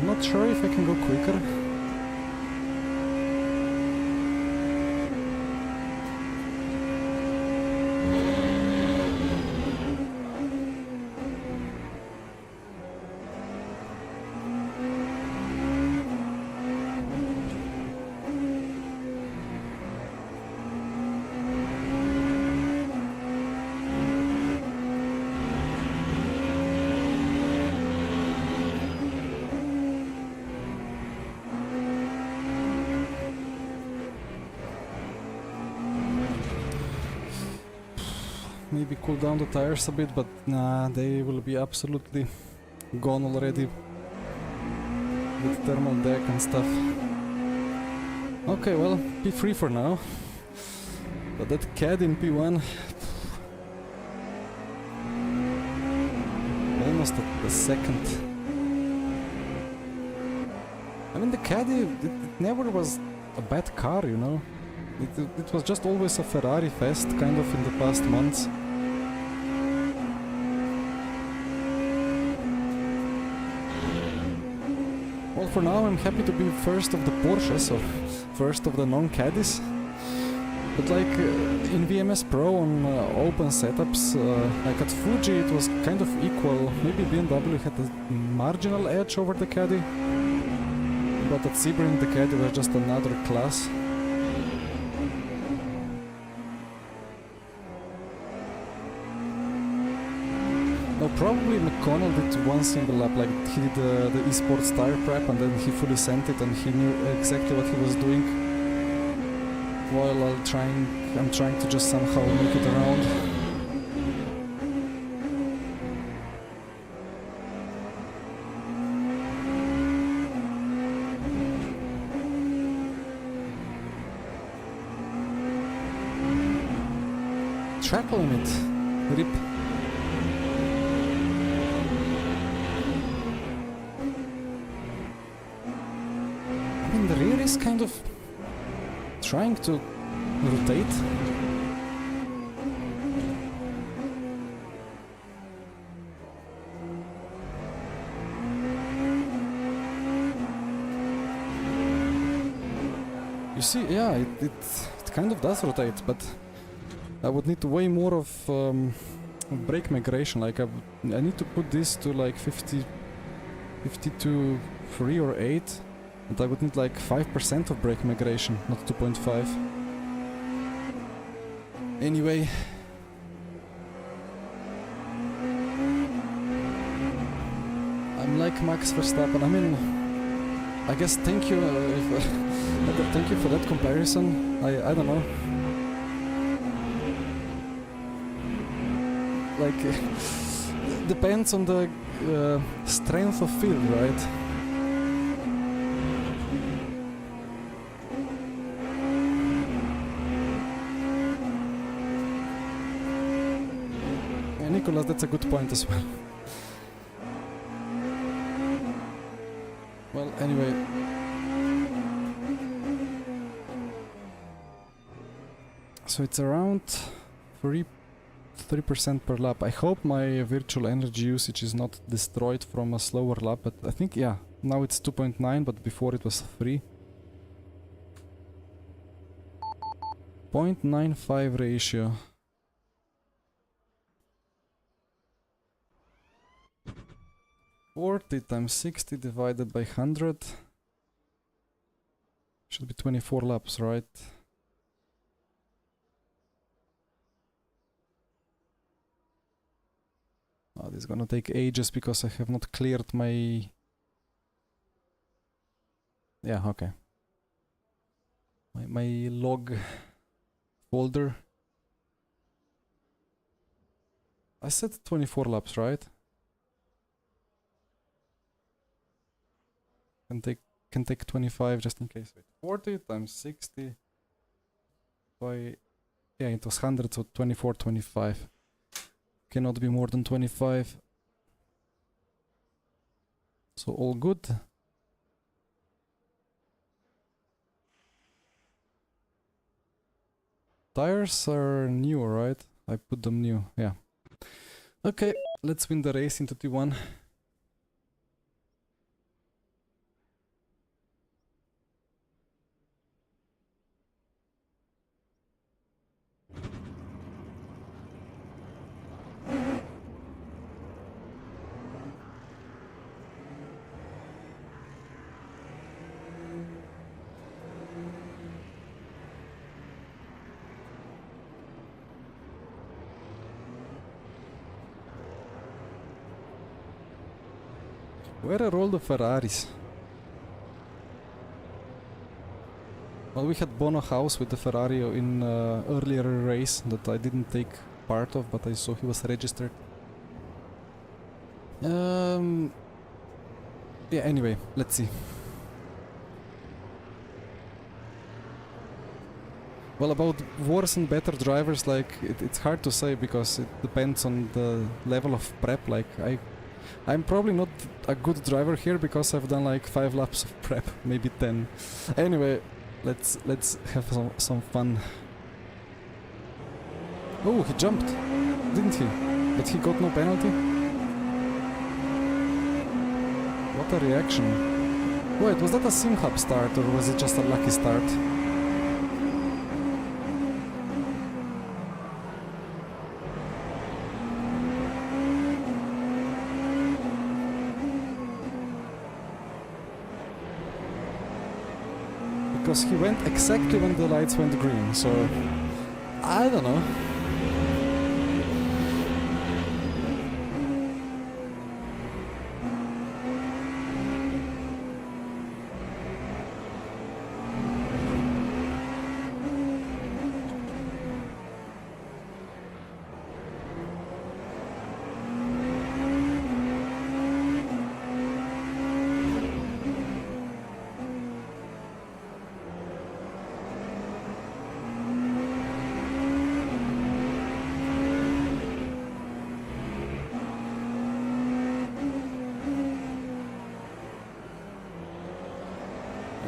Not sure if I can go quicker. Maybe cool down the tires a bit, but nah, they will be absolutely gone already with thermal deck and stuff. Okay, well, P3 for now. But that CAD in P1, almost at the second. I mean, the Caddy, it never was a bad car, you know. It was just always a Ferrari fest, kind of, in the past months. Well, for now I'm happy to be first of the Porsches, or first of the non-caddies. But like in VMS Pro on open setups, like at Fuji it was kind of equal. Maybe BMW had a marginal edge over the Caddy, but at Sebring the Caddy was just another class. No, probably McConnell did one single lap, like he did the esports tire prep and then he fully sent it and he knew exactly what he was doing. While I'm trying to just somehow make it around. Track limit, RIP. I mean, the rear is kind of trying to rotate. You see, yeah, it kind of does rotate, but I would need way more of brake migration. Like I need to put this to like 50 52.3 or 8, and I would need like 5% of brake migration, not 2.5. Anyway, I'm like Max Verstappen. I mean, I guess thank you thank you for that comparison. I don't know. Like, depends on the strength of field, right? Yeah, Nicholas, that's a good point as well. Well, anyway. So it's around 3% per lap. I hope my virtual energy usage is not destroyed from a slower lap, but I think, yeah, now it's 2.9, but before it was 3. 0.95 ratio. Forty times 60 divided by 100 should be 24 laps, right? Oh, this is gonna take ages because I have not cleared my... Yeah, okay. My log folder. I said 24 laps, right? Can take 25 just in case. Wait, 40 times 60 by... Yeah, it was 100, so 24, 25. Cannot be more than 25. So all good. Tires are new, right? I put them new, yeah. Okay, let's win the race into T1. Where are all the Ferraris? Well, we had Bono House with the Ferrari in earlier race that I didn't take part of, but I saw he was registered. Yeah, anyway, let's see. Well, about worse and better drivers, like, it's hard to say because it depends on the level of prep. Like, I'm probably not a good driver here because I've done like 5 laps of prep, maybe 10. Anyway, let's have some fun. Oh, he jumped, didn't he? But he got no penalty. What a reaction. Wait, was that a sim hub start or was it just a lucky start? Because he went exactly when the lights went green, so I don't know.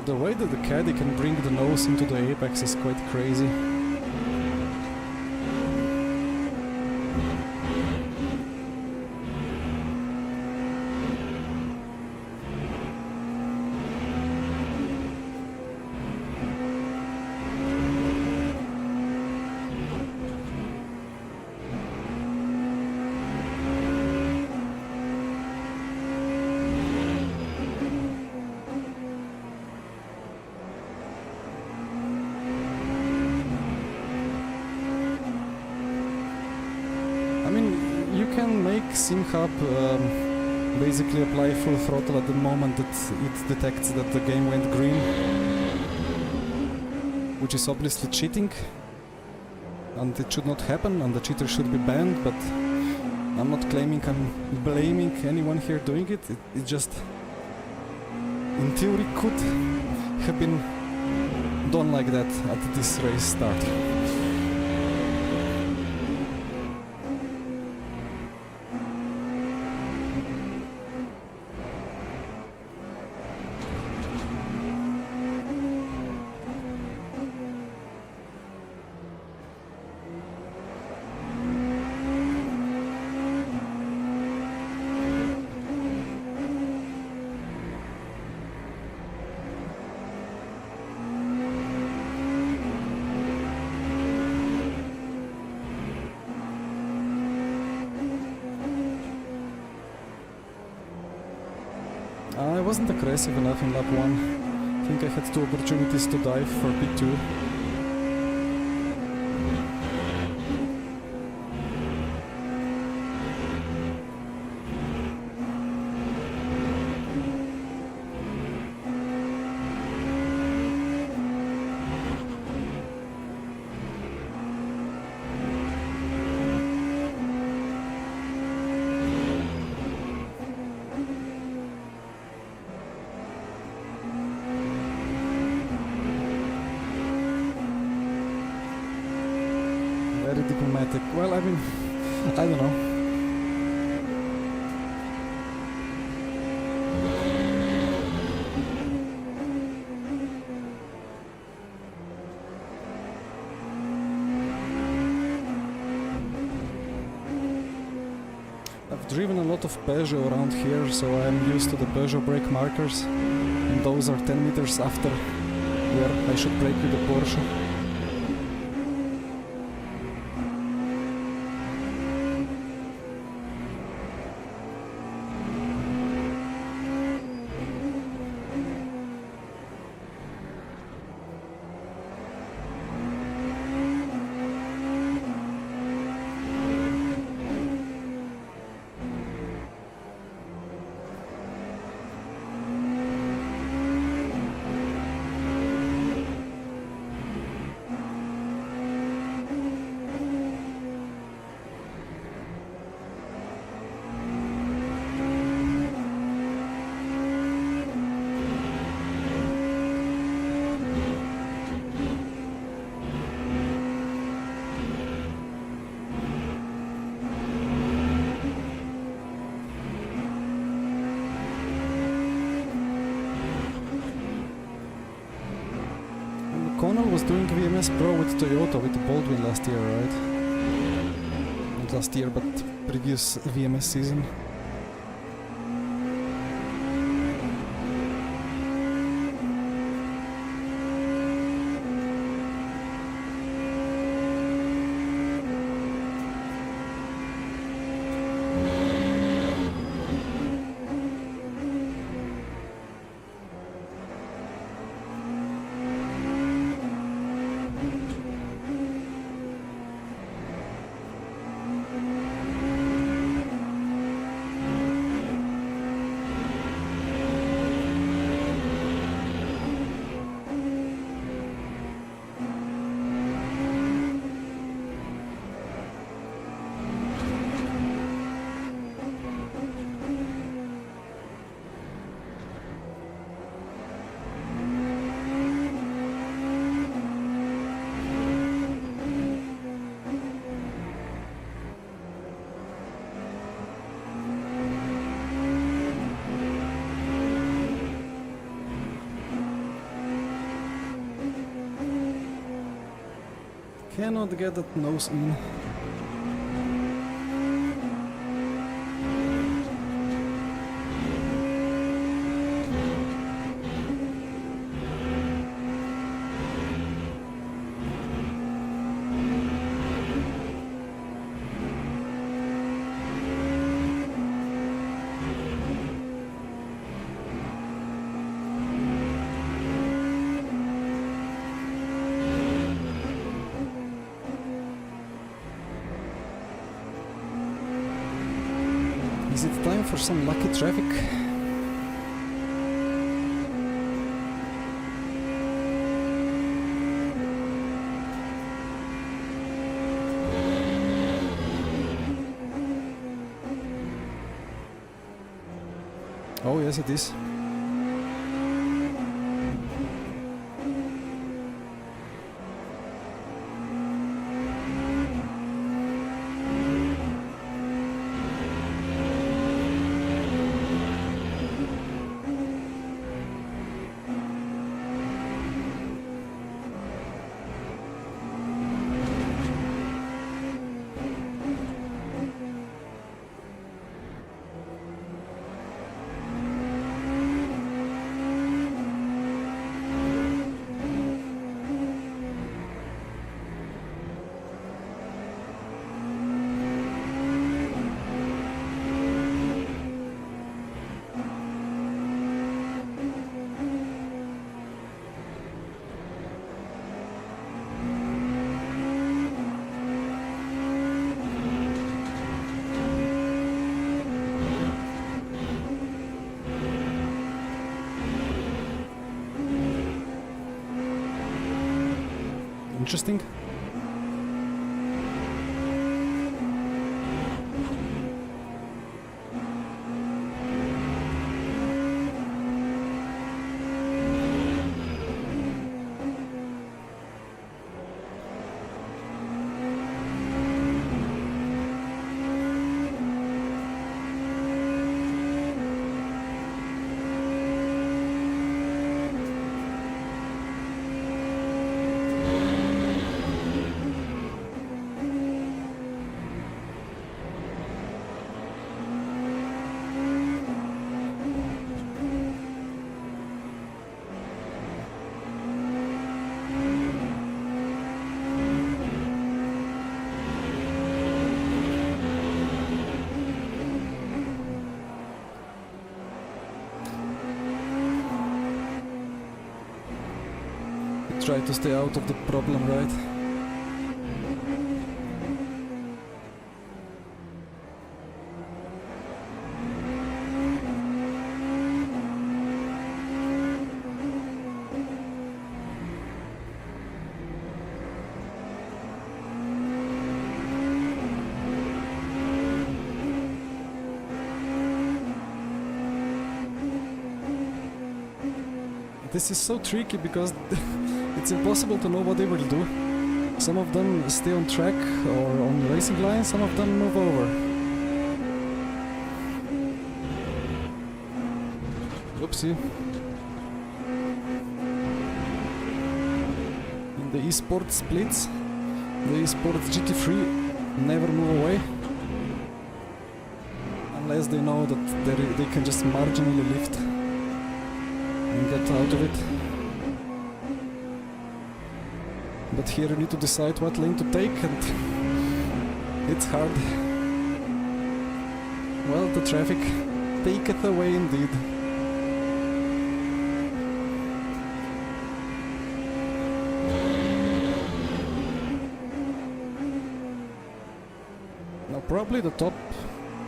The way that the caddy can bring the nose into the apex is quite crazy. mean, you can make SimHub basically apply full throttle at the moment that it detects that the game went green, which is obviously cheating, and it should not happen, and the cheater should be banned, but I'm not claiming I'm blaming anyone here doing it. It just, in theory, could have been done like that at this race start. I wasn't aggressive enough in lap 1. I think I had 2 opportunities to dive for P2. Very diplomatic. Well, I mean, I don't know. I've driven a lot of Peugeot around here, so I'm used to the Peugeot brake markers, and those are 10 meters after where I should brake with the Porsche. Connell was doing VMS Pro with Toyota with Baldwin last year, right? Not last year, but previous VMS season. Cannot get that nose in. Is it time for some lucky traffic? Oh yes, it is. Interesting. Try to stay out of the problem, right? This is so tricky because it's impossible to know what they will do. Some of them stay on track or on the racing line, some of them move over. Oopsie. In the esports splits, the esports GT3 never move away. Unless they know that they can just marginally lift and get out of it. But here you need to decide what lane to take, and it's hard. Well, the traffic taketh away indeed. Now probably the top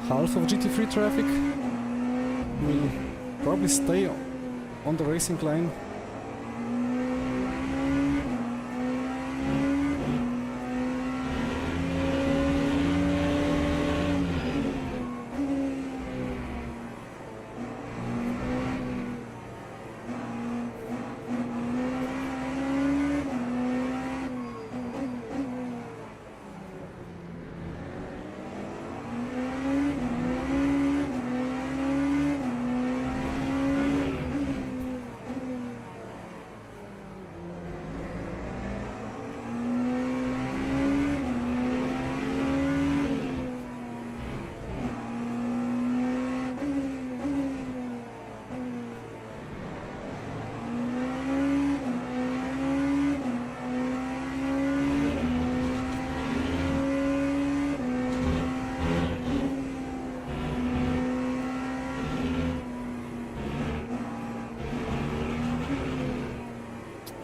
half of GT3 traffic will probably stay on the racing line.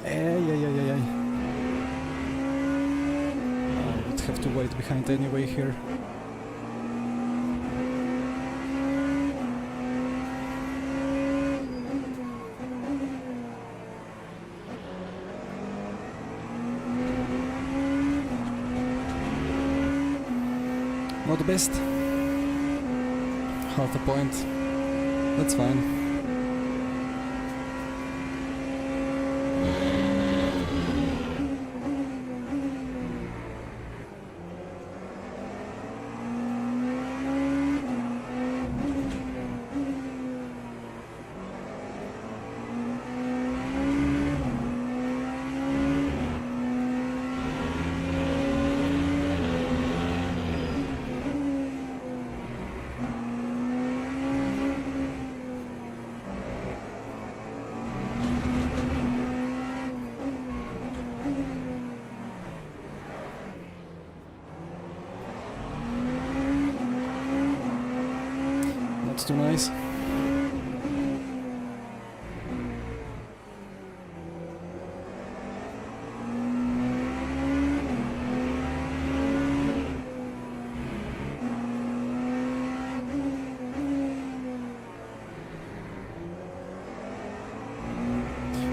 I would have to wait behind anyway here. Not the best. Half a point. That's fine. That's too nice.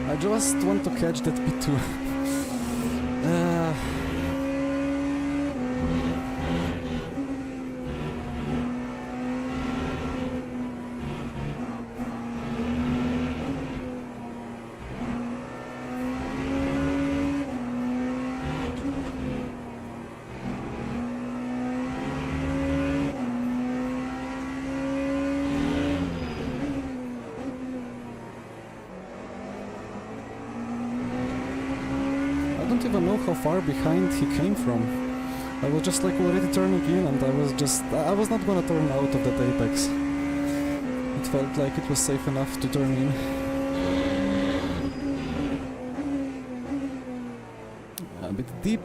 I just want to catch that P2. I don't even know how far behind he came from. I was just like already turning in and I was not gonna turn out of that apex. It felt like it was safe enough to turn in. A bit deep.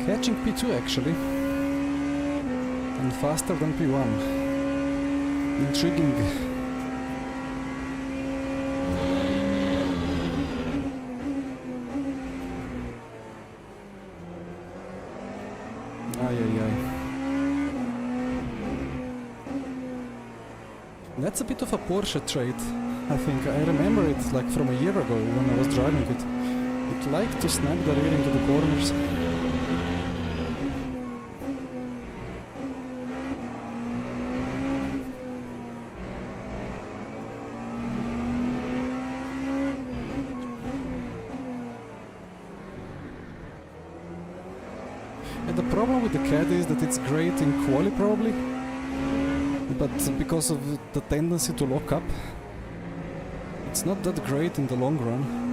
Catching P2 actually, and faster than P1. Intriguing. That's a bit of a Porsche trait, I think. I remember it like from a year ago when I was driving it. It liked to snap the rear into the corners. And the problem with the CAD is that it's great in quali probably, but because of the tendency to lock up, it's not that great in the long run.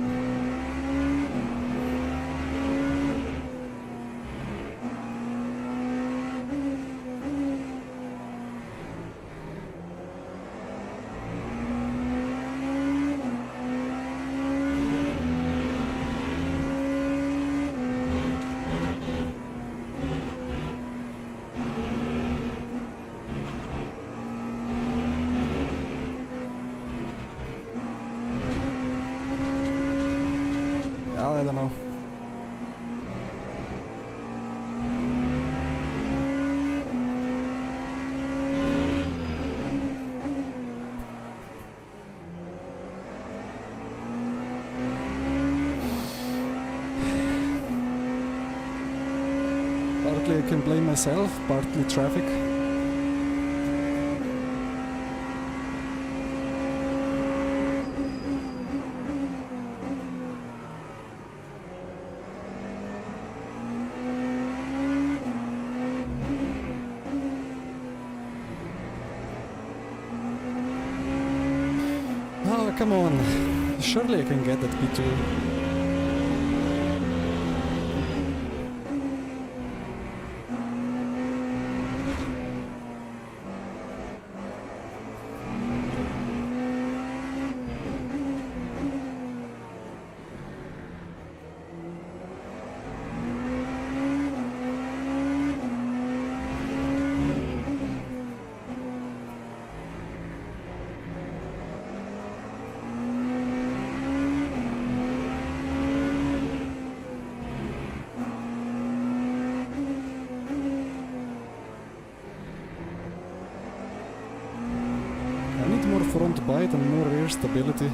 can blame myself, partly traffic. Oh, come on. Surely I can get that P2. Front bite and more rear stability.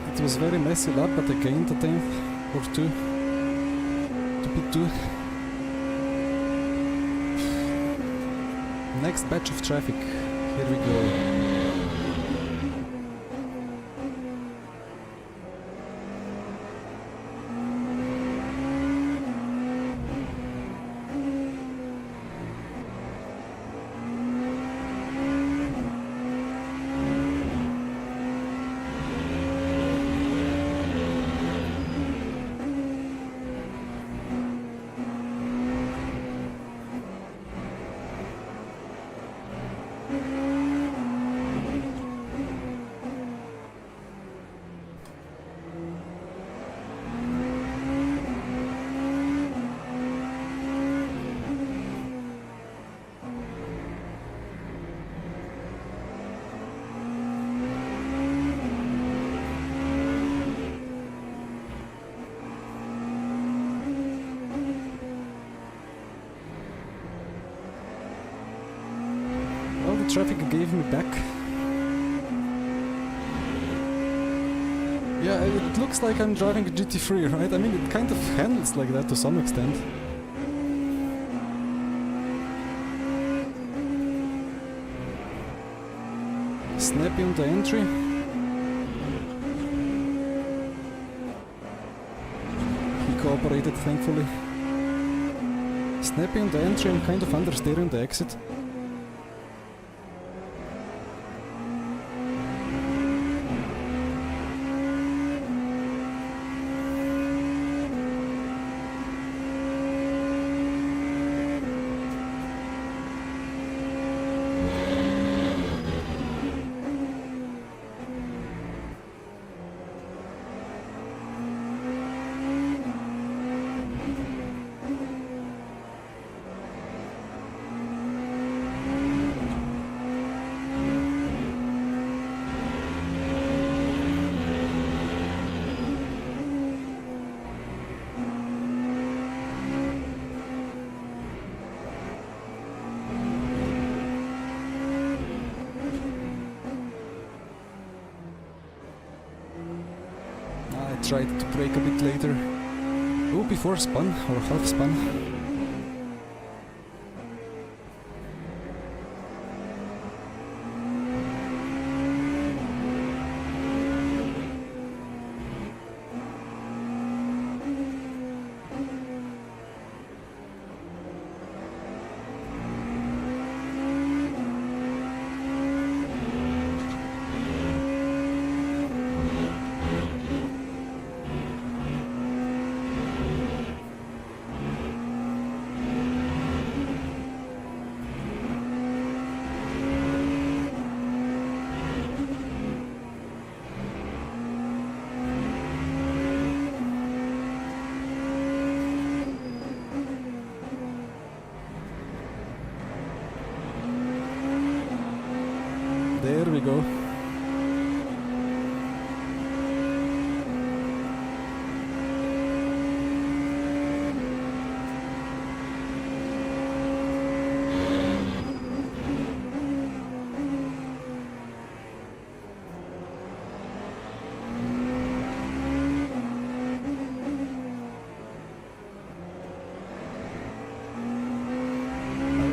It was very messy lap, but I gained a tenth or two to P2. Next batch of traffic. Here we go. Traffic gave me back. Yeah, it looks like I'm driving a GT3, right? I mean, it kind of handles like that to some extent. Snappy on the entry. He cooperated, thankfully. Snappy on the entry and kind of understeer on the exit. Tried to brake a bit later. Oh, before spun, or half spun. There we go.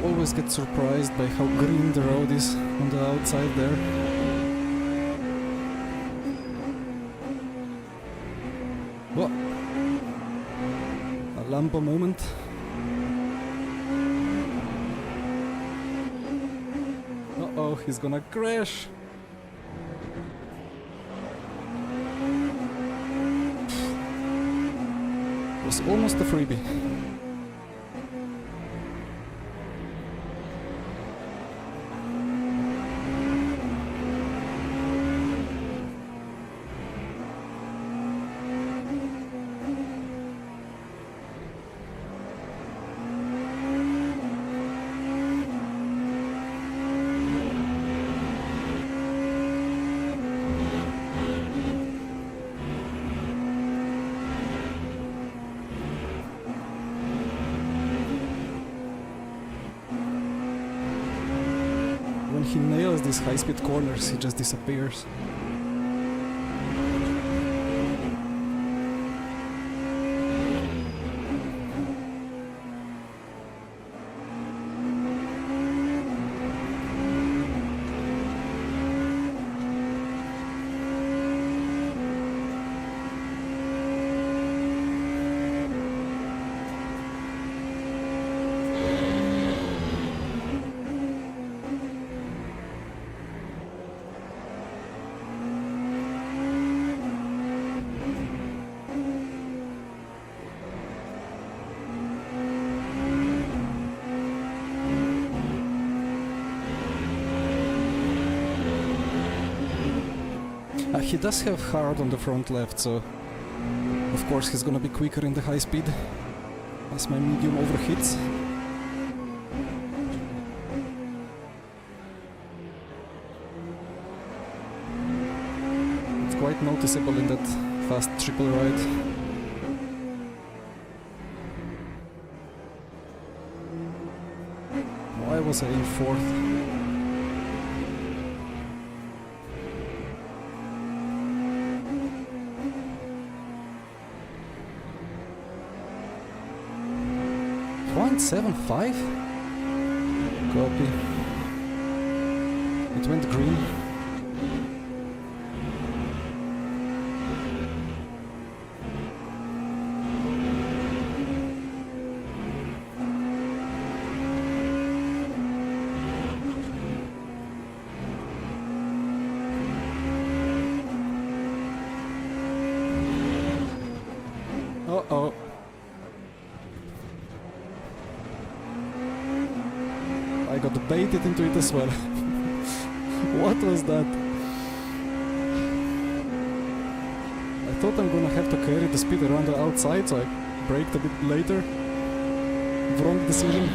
Always get surprised by how green the road is on the outside there. Whoa! A Lambo moment. Uh-oh, he's gonna crash! It was almost a freebie. When he nails these high-speed corners, he just disappears. He does have hard on the front left, so of course he's gonna be quicker in the high speed as my medium overheats. It's quite noticeable in that fast triple ride. Why was I in fourth? .75? Copy. It went green. Uh-oh. I got baited into it as well. What was that? I thought I'm gonna have to carry the speed around the outside, so I braked a bit later. Wrong decision.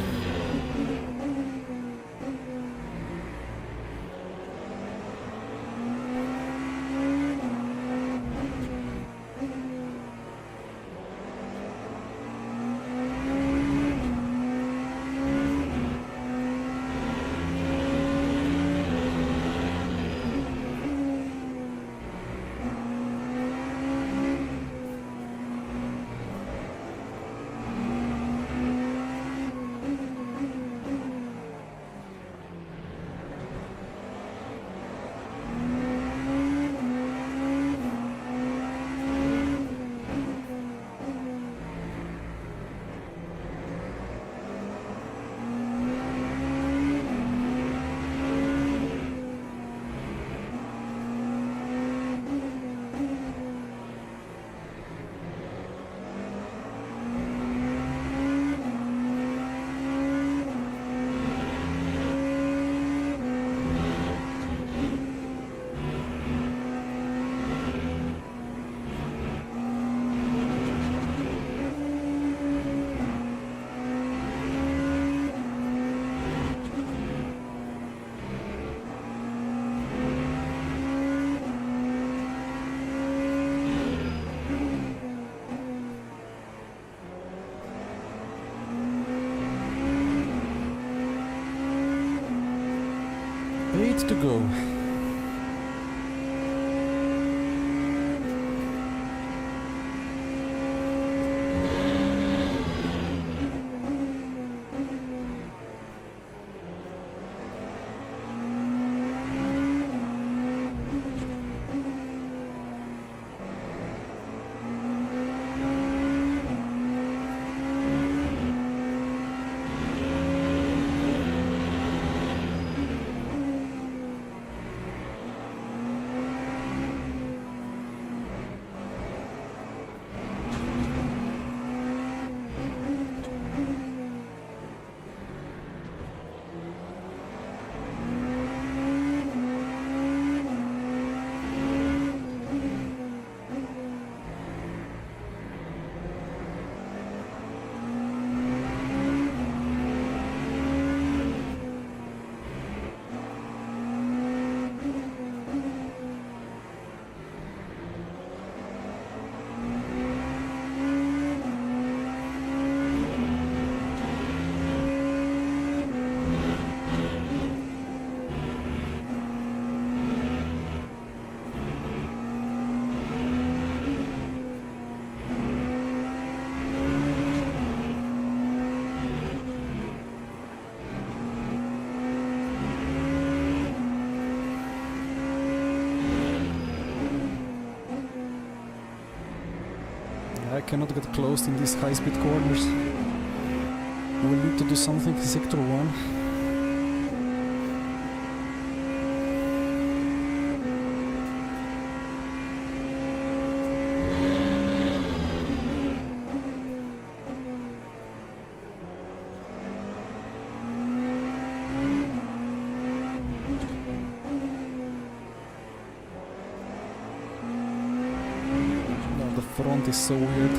8 to go. I cannot get close in these high-speed corners. We'll need to do something in sector 1. The front is so weird.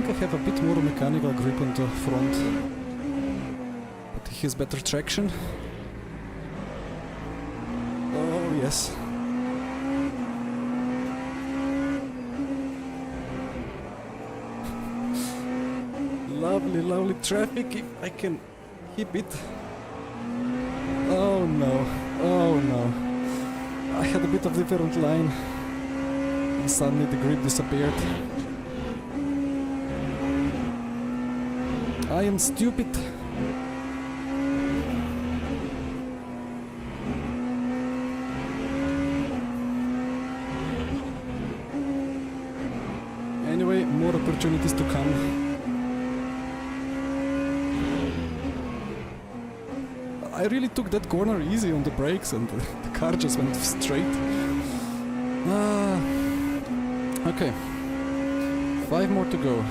I have a bit more mechanical grip on the front, but he has better traction. Oh yes. Lovely, lovely traffic if I can keep it. Oh no, oh no. I had a bit of different line and suddenly the grip disappeared. I am stupid. Anyway, more opportunities to come. I really took that corner easy on the brakes and the car just went straight. Okay. 5 more to go.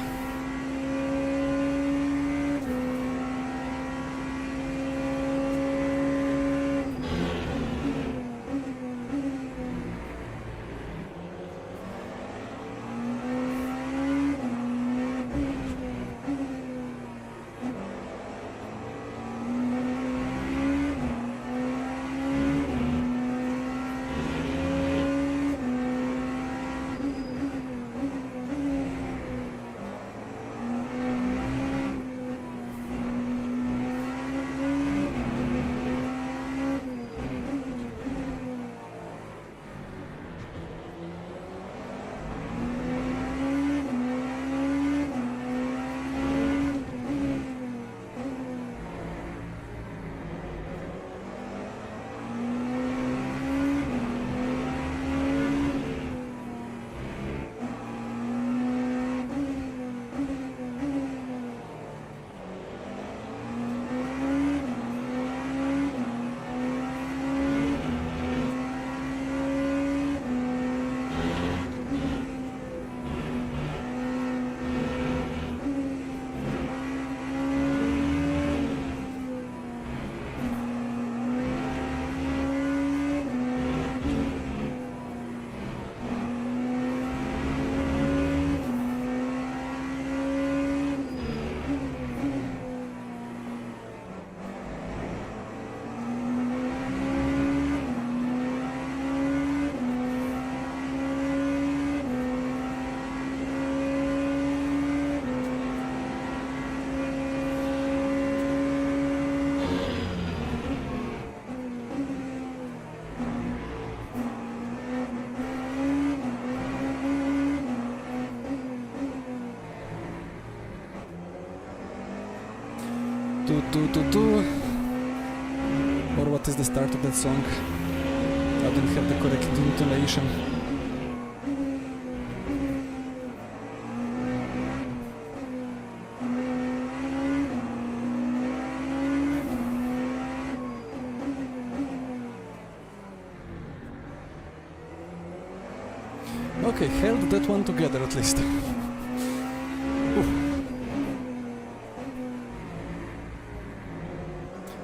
Or what is the start of that song? I didn't have the correct intonation. Okay, held that one together at least.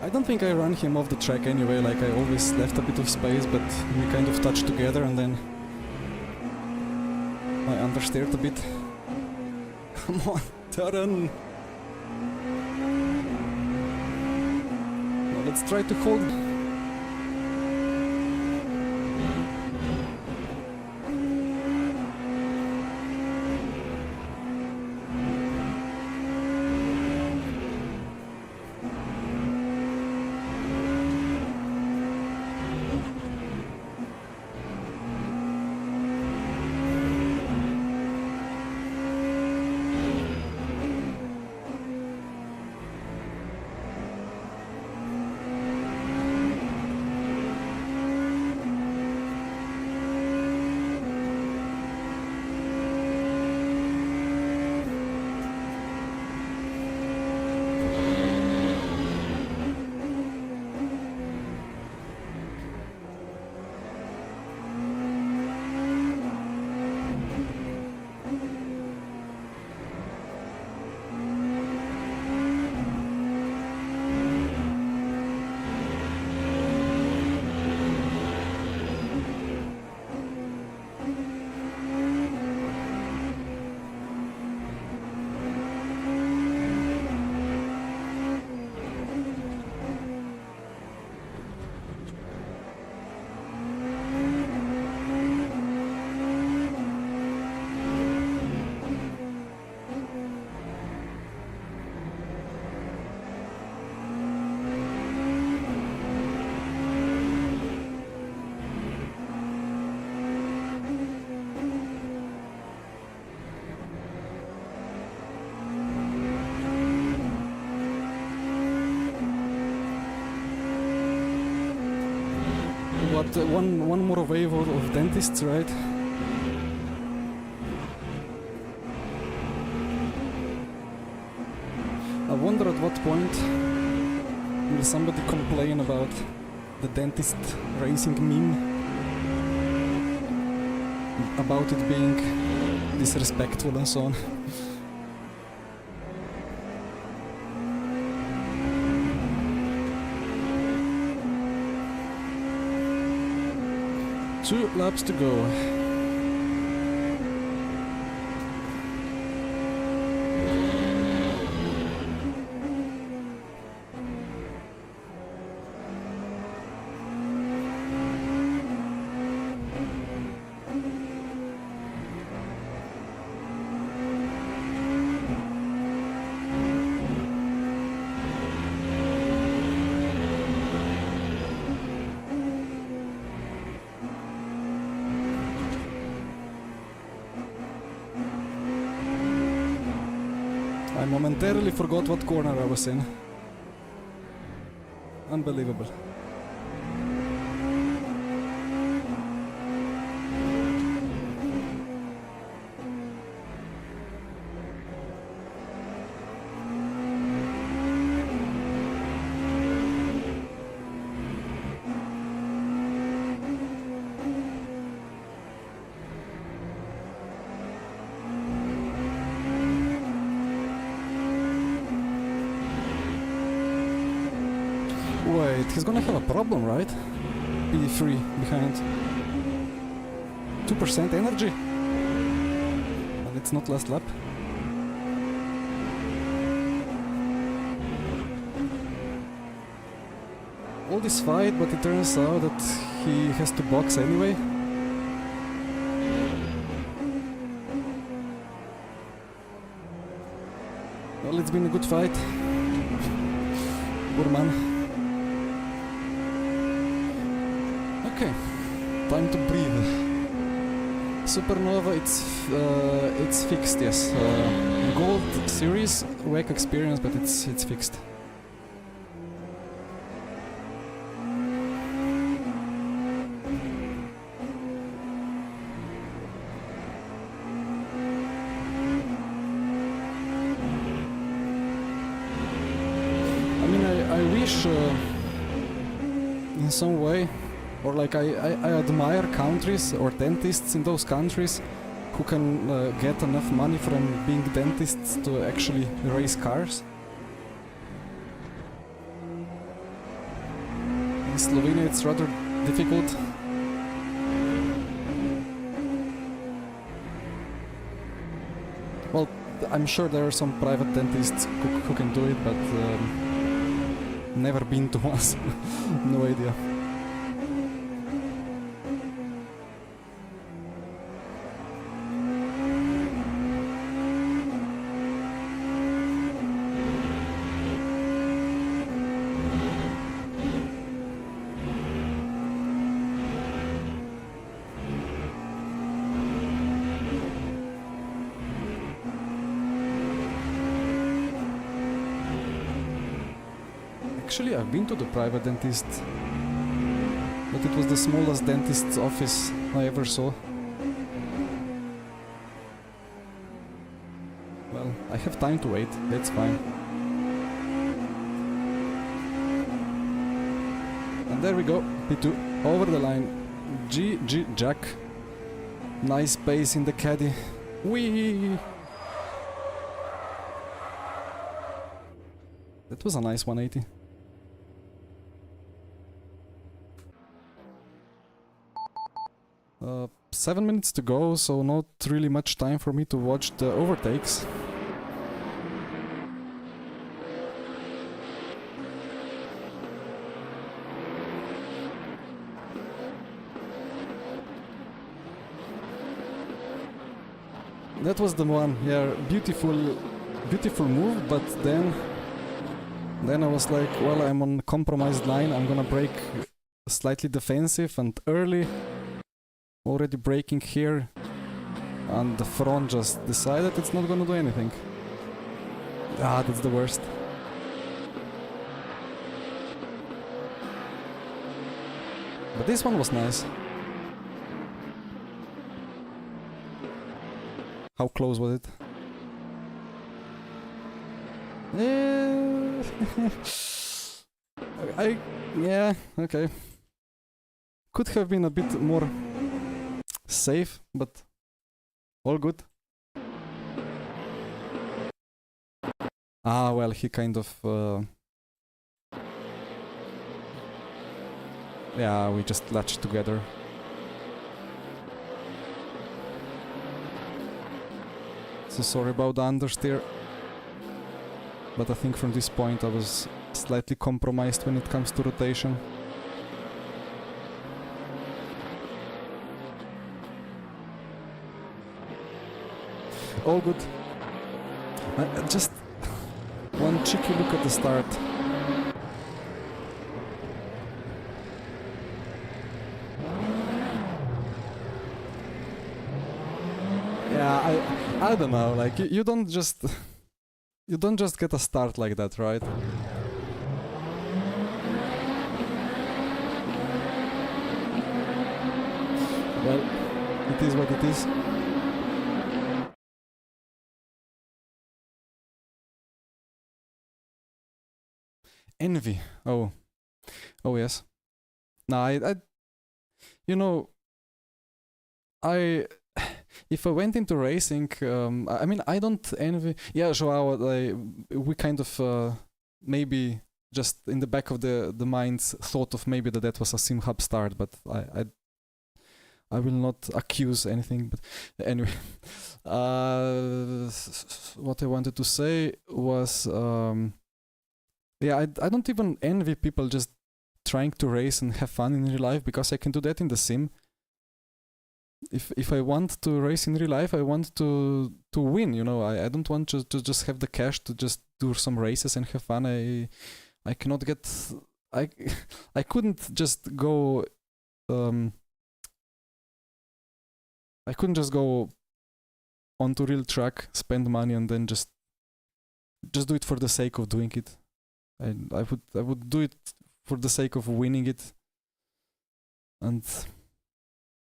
I don't think I ran him off the track anyway, like I always left a bit of space, but we kind of touched together and then I understeered a bit. Come on, turn! Now let's try to hold. What, one more wave of dentists, right? I wonder at what point Will somebody complain about the dentist racing meme? About it being disrespectful and so on. Two laps to go. I momentarily forgot what corner I was in. Unbelievable. Wait, he's gonna have a problem, right? P3 behind. 2% energy? And it's not last lap. All this fight, but it turns out that he has to box anyway. Well, it's been a good fight. Poor man. Okay, time to breathe. Supernova, it's fixed, yes. Gold series, WEC experience, but it's fixed. I mean, I wish in some way, or like I admire countries or dentists in those countries who can get enough money from being dentists to actually race cars. In Slovenia it's rather difficult. Well, I'm sure there are some private dentists who can do it, but never been to one, no idea. Actually, I've been to the private dentist, but it was the smallest dentist's office I ever saw. Well, I have time to wait, that's fine. And there we go, P2, over the line. GG Jack. Nice pace in the caddy. Whee! That was a nice 180. 7 minutes to go, so not really much time for me to watch the overtakes. That was the one, yeah, beautiful move, but then I was like, well, I'm on compromised line, I'm gonna break slightly defensive and early. Already braking here, and the front just decided it's not gonna do anything. Ah, that's the worst. But this one was nice. How close was it? Yeah, okay. Could have been a bit more safe, but all good. Ah, well, he kind of... yeah, we just latched together. So sorry about the understeer. But I think from this point I was slightly compromised when it comes to rotation. All good. Just one cheeky look at the start. Yeah, I don't know, like you don't just get a start like that, right? Well, it is what it is. Envy. Oh yes. No, I you know, if I went into racing, I mean, I don't envy. Yeah, Joao, we kind of maybe just in the back of the minds thought of maybe that was a sim hub start, but I will not accuse anything. But anyway, what I wanted to say was, yeah, I don't even envy people just trying to race and have fun in real life, because I can do that in the sim. If I want to race in real life, I want to win, you know. I don't want to just have the cash to just do some races and have fun. I cannot get... I couldn't just go... I couldn't just go onto real track, spend money, and then just do it for the sake of doing it. I would do it for the sake of winning it. And...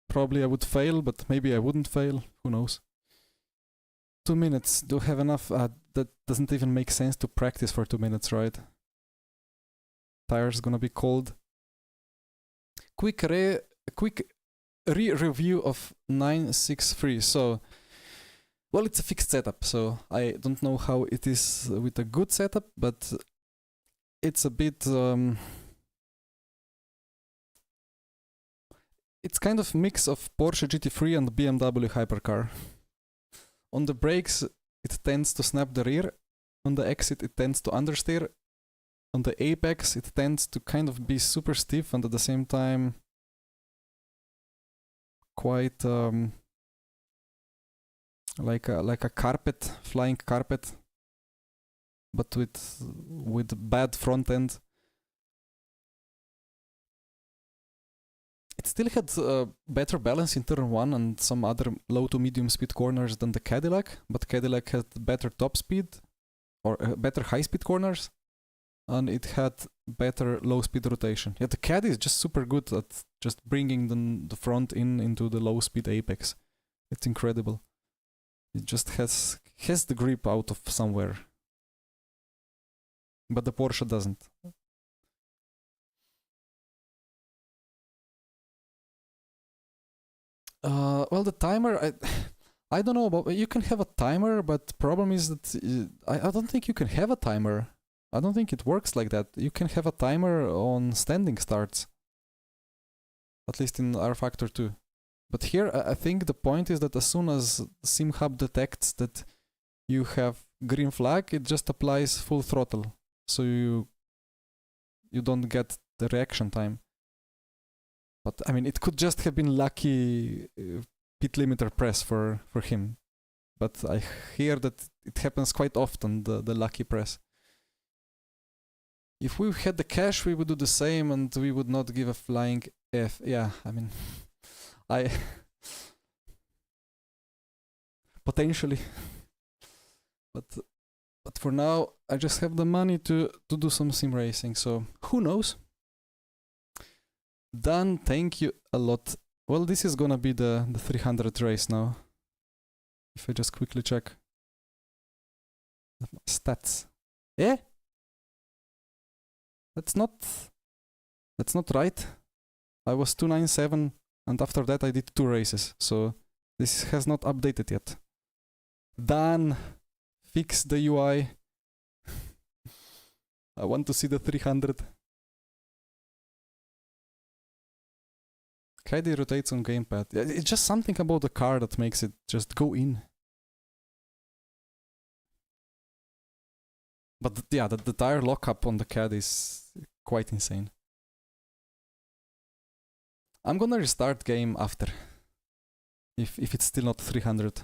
probably I would fail, but maybe I wouldn't fail. Who knows? 2 minutes. Do I have enough? That doesn't even make sense to practice for 2 minutes, right? Tires gonna be cold. Quick review of 963. So, well, it's a fixed setup, so I don't know how it is with a good setup, but it's a bit... it's kind of mix of Porsche GT3 and BMW hypercar. On the brakes, it tends to snap the rear. On the exit, it tends to understeer. On the apex, it tends to kind of be super stiff and at the same time quite like a carpet, flying carpet, but with bad front end. It still had better balance in turn 1 and some other low to medium speed corners than the Cadillac, but Cadillac had better top speed, or better high speed corners, and it had better low speed rotation. Yeah, the Caddy is just super good at just bringing the front into the low speed apex. It's incredible. It just has the grip out of somewhere. But the Porsche doesn't. Well, the timer, I don't know about... You can have a timer, but the problem is that I don't think you can have a timer. I don't think it works like that. You can have a timer on standing starts. At least in R-Factor 2. But here, I think the point is that as soon as SimHub detects that you have green flag, it just applies full throttle. So you don't get the reaction time. But I mean, it could just have been lucky pit limiter press for him. But I hear that it happens quite often, the lucky press. If we had the cash, we would do the same and we would not give a flying F. Yeah, I mean, potentially. But for now, I just have the money to do some sim racing, so who knows? Dan, thank you a lot. Well, this is gonna be the 300 race now. If I just quickly check. Stats. Eh? That's not... That's not right. I was 297 and after that I did 2 races, so this has not updated yet. Dan, fix the UI. I want to see the 300. Caddy rotates on gamepad. It's just something about the car that makes it just go in. But yeah, the tire lockup on the Caddy is quite insane. I'm gonna restart game after. If it's still not 300.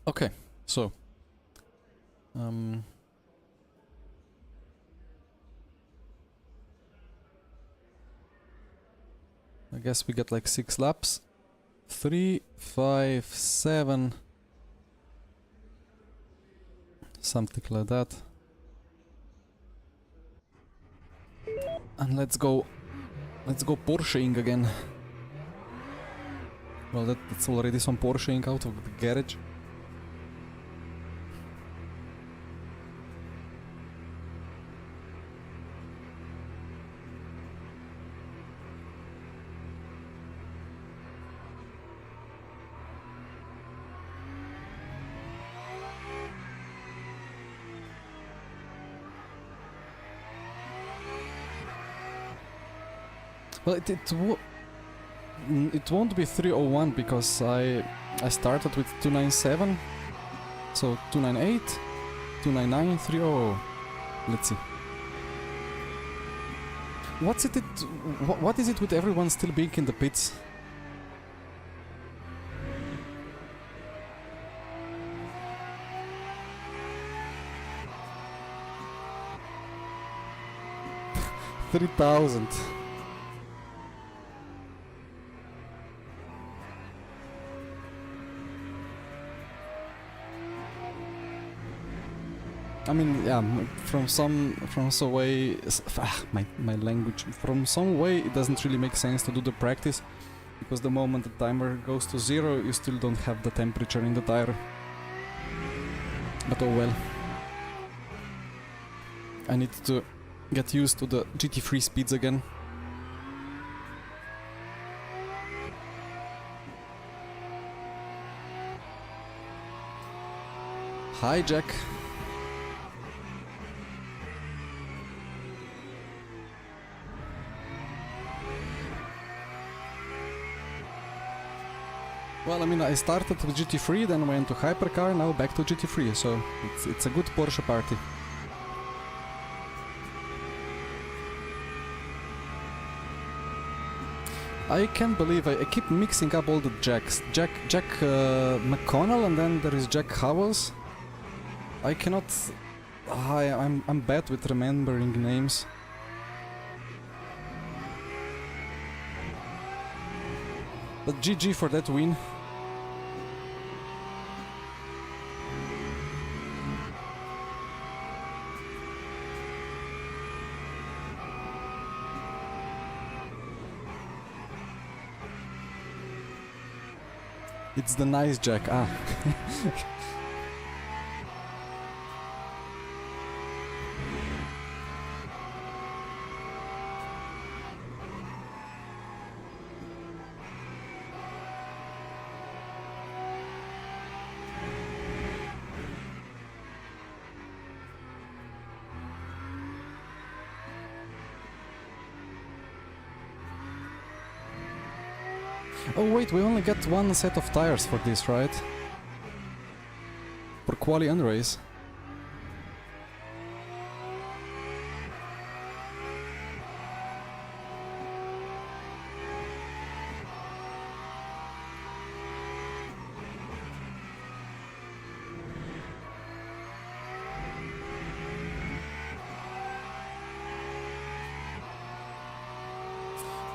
Okay, so I guess we get like 6 laps. 3, 5, 7, something like that. And let's go Porscheing again. Well, that's already some Porscheing out of the garage. Well, it won't be 301 because I started with 297, so 298, 299, 300. Let's see. What is it with everyone still being in the pits? $3,000. I mean, yeah, from some way, my language, from some way it doesn't really make sense to do the practice, because the moment the timer goes to 0, you still don't have the temperature in the tire. But oh well. I need to get used to the GT3 speeds again. Hi, Jack. Well, I mean, I started with GT3, then went to Hypercar, now back to GT3, so it's a good Porsche party. I can't believe I keep mixing up all the Jacks. Jack McConnell, and then there is Jack Howells. I cannot... I'm bad with remembering names. But GG for that win. It's the nice Jack, ah. Oh wait, we only get one set of tires for this, right? For quali and race.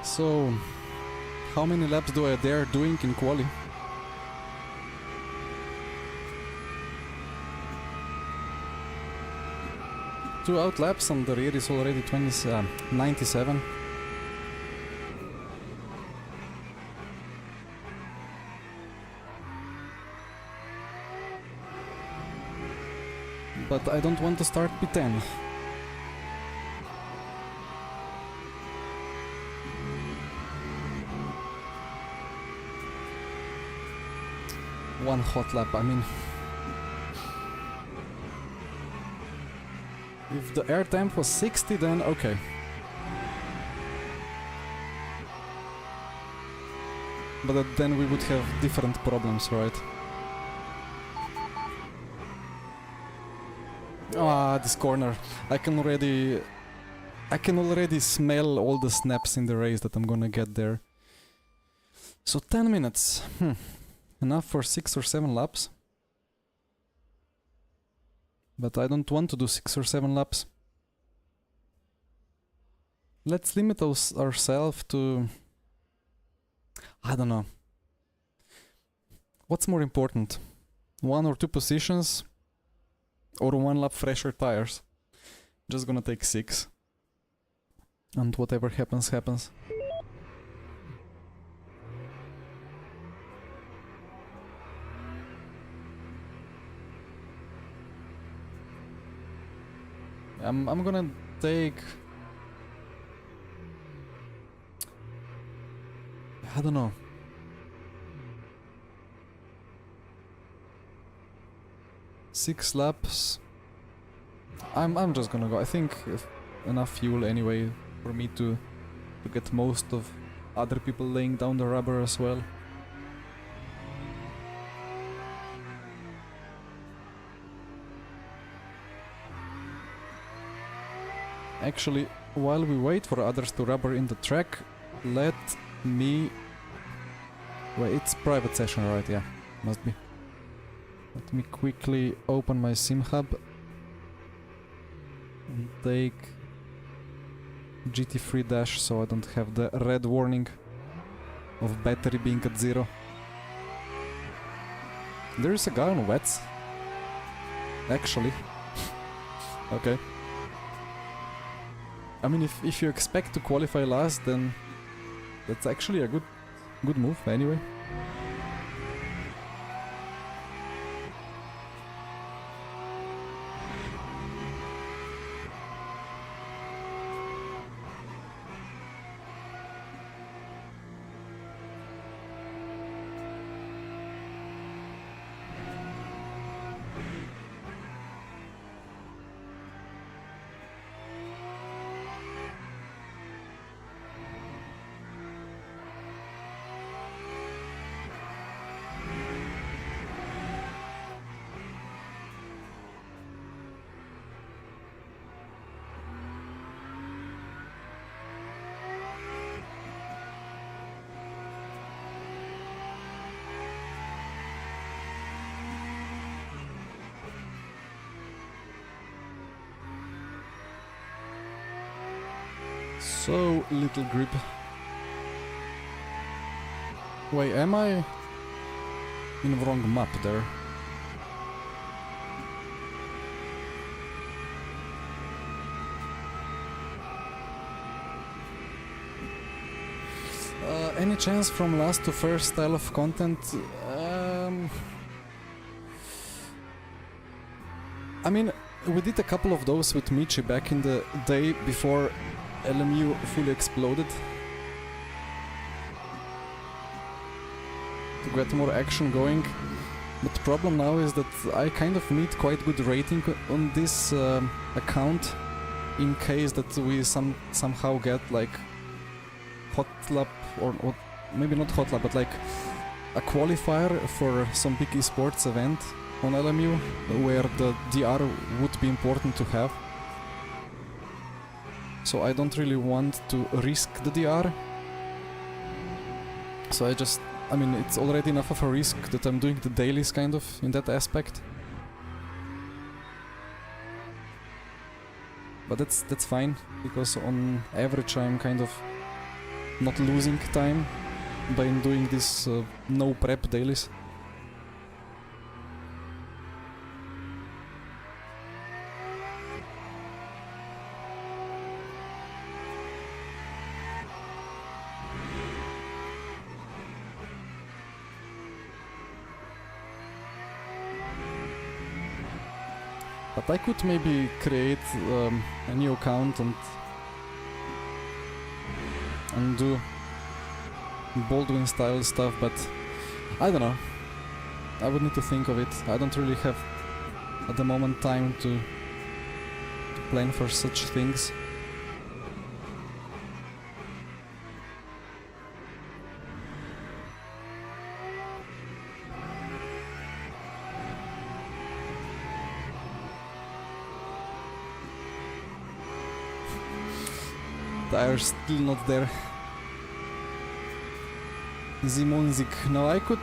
So... how many laps do I dare doing in quali? Two out laps and the rear is already 97. but I don't want to start P10. One hot lap, I mean... If the air temp was 60, then okay. But then we would have different problems, right? Ah, this corner. I can already smell all the snaps in the race that I'm gonna get there. So 10 minutes. Enough for 6 or 7 laps. But I don't want to do 6 or 7 laps. Let's limit ourselves to... I don't know. What's more important? 1 or 2 positions? Or 1 lap fresher tires? Just gonna take 6. And whatever happens, happens. I'm gonna take... I don't know. Six laps. I'm just gonna go. I think enough fuel anyway for me to get most of other people laying down the rubber as well. Actually, while we wait for others to rubber in the track, let me... Wait, it's private session, right? Yeah, must be. Let me quickly open my sim hub and take GT3 dash so I don't have the red warning of battery being at 0. There is a guy on wets. Actually. Okay. I mean, if you expect to qualify last, then that's actually a good move anyway. So little grip. Wait, am I in the wrong map there? Any chance from last to first style of content? I mean, we did a couple of those with Michi back in the day before LMU fully exploded. To get more action going. But the problem now is that I kind of need quite good rating on this account in case that we somehow get like hot lap or maybe not hot lap but like a qualifier for some big esports event on LMU where the DR would be important to have. So I don't really want to risk the DR. So I mean, it's already enough of a risk that I'm doing the dailies kind of in that aspect. But that's fine, because on average I'm kind of not losing time by doing this no prep dailies. But I could maybe create a new account and do Baldwin style stuff, but I don't know. I would need to think of it. I don't really have at the moment time to plan for such things. Tires still not there. Zimonzik. No, I could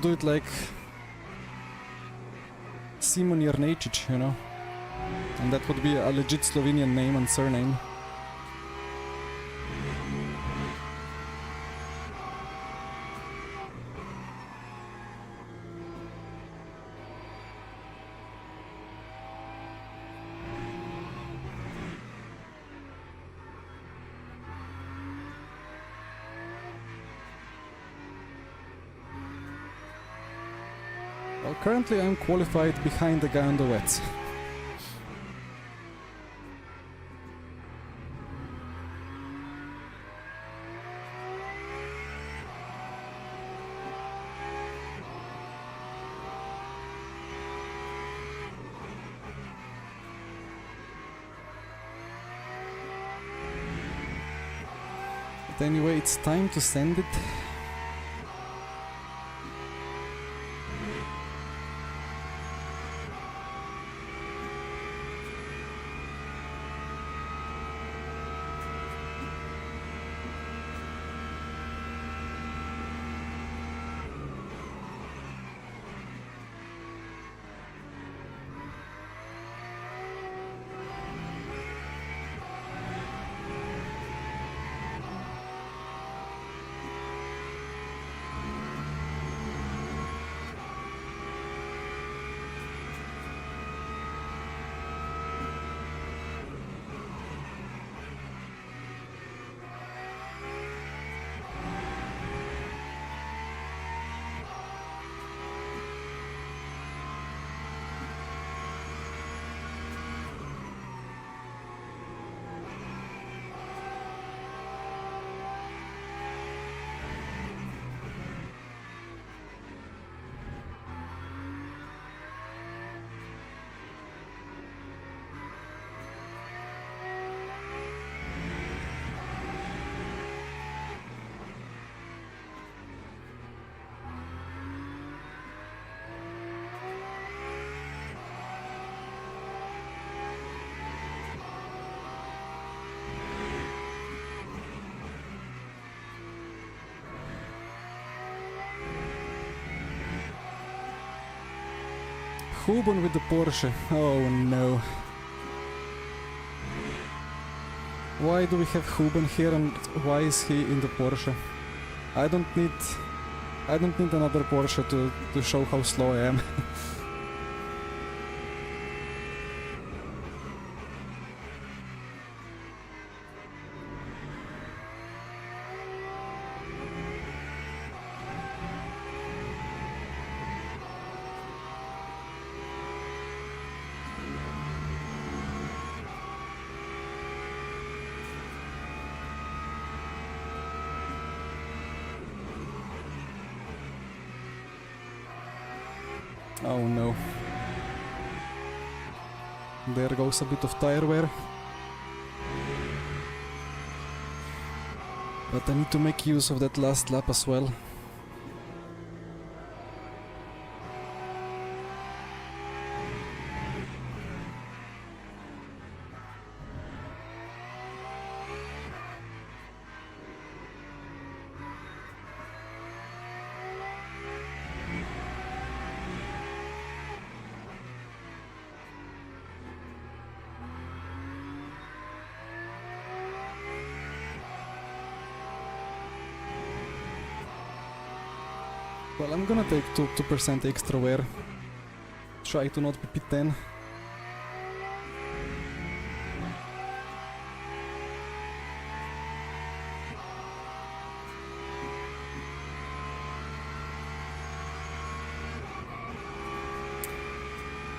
do it like Simon Jernejčić, you know, and that would be a legit Slovenian name and surname. Well, currently I'm qualified behind the guy on the wets. But anyway, it's time to send it. Huben with the Porsche. Oh no. Why do we have Huben here and why is he in the Porsche? I don't need another Porsche to show how slow I am. Oh no. There goes a bit of tire wear. But I need to make use of that last lap as well. Well, I'm gonna take 2% extra wear. Try to not be P10.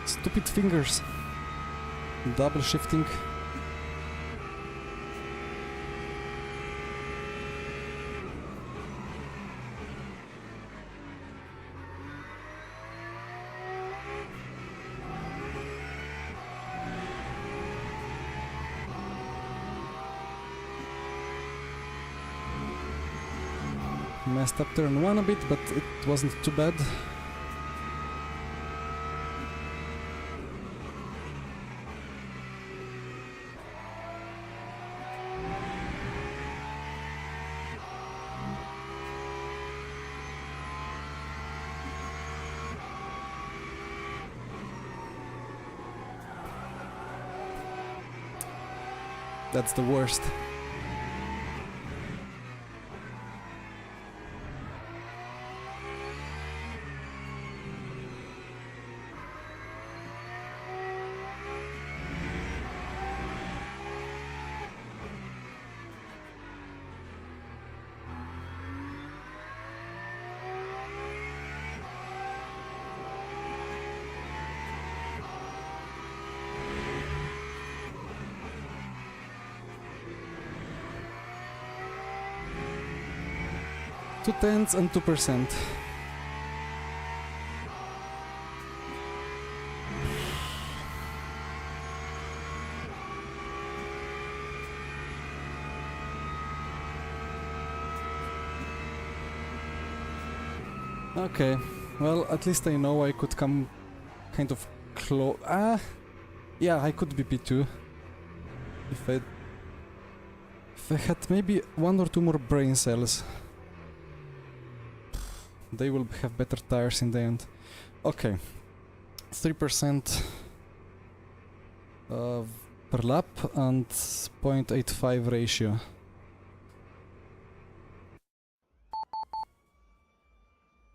Stupid fingers. Double shifting. Messed up turn 1 a bit, but it wasn't too bad. That's the worst. Two tenths and 2%. Okay, well, at least I know I could come kind of close. Yeah, I could be P2 if I had maybe 1 or 2 more brain cells. They will have better tires in the end. Okay, 3% per lap and 0.85 ratio.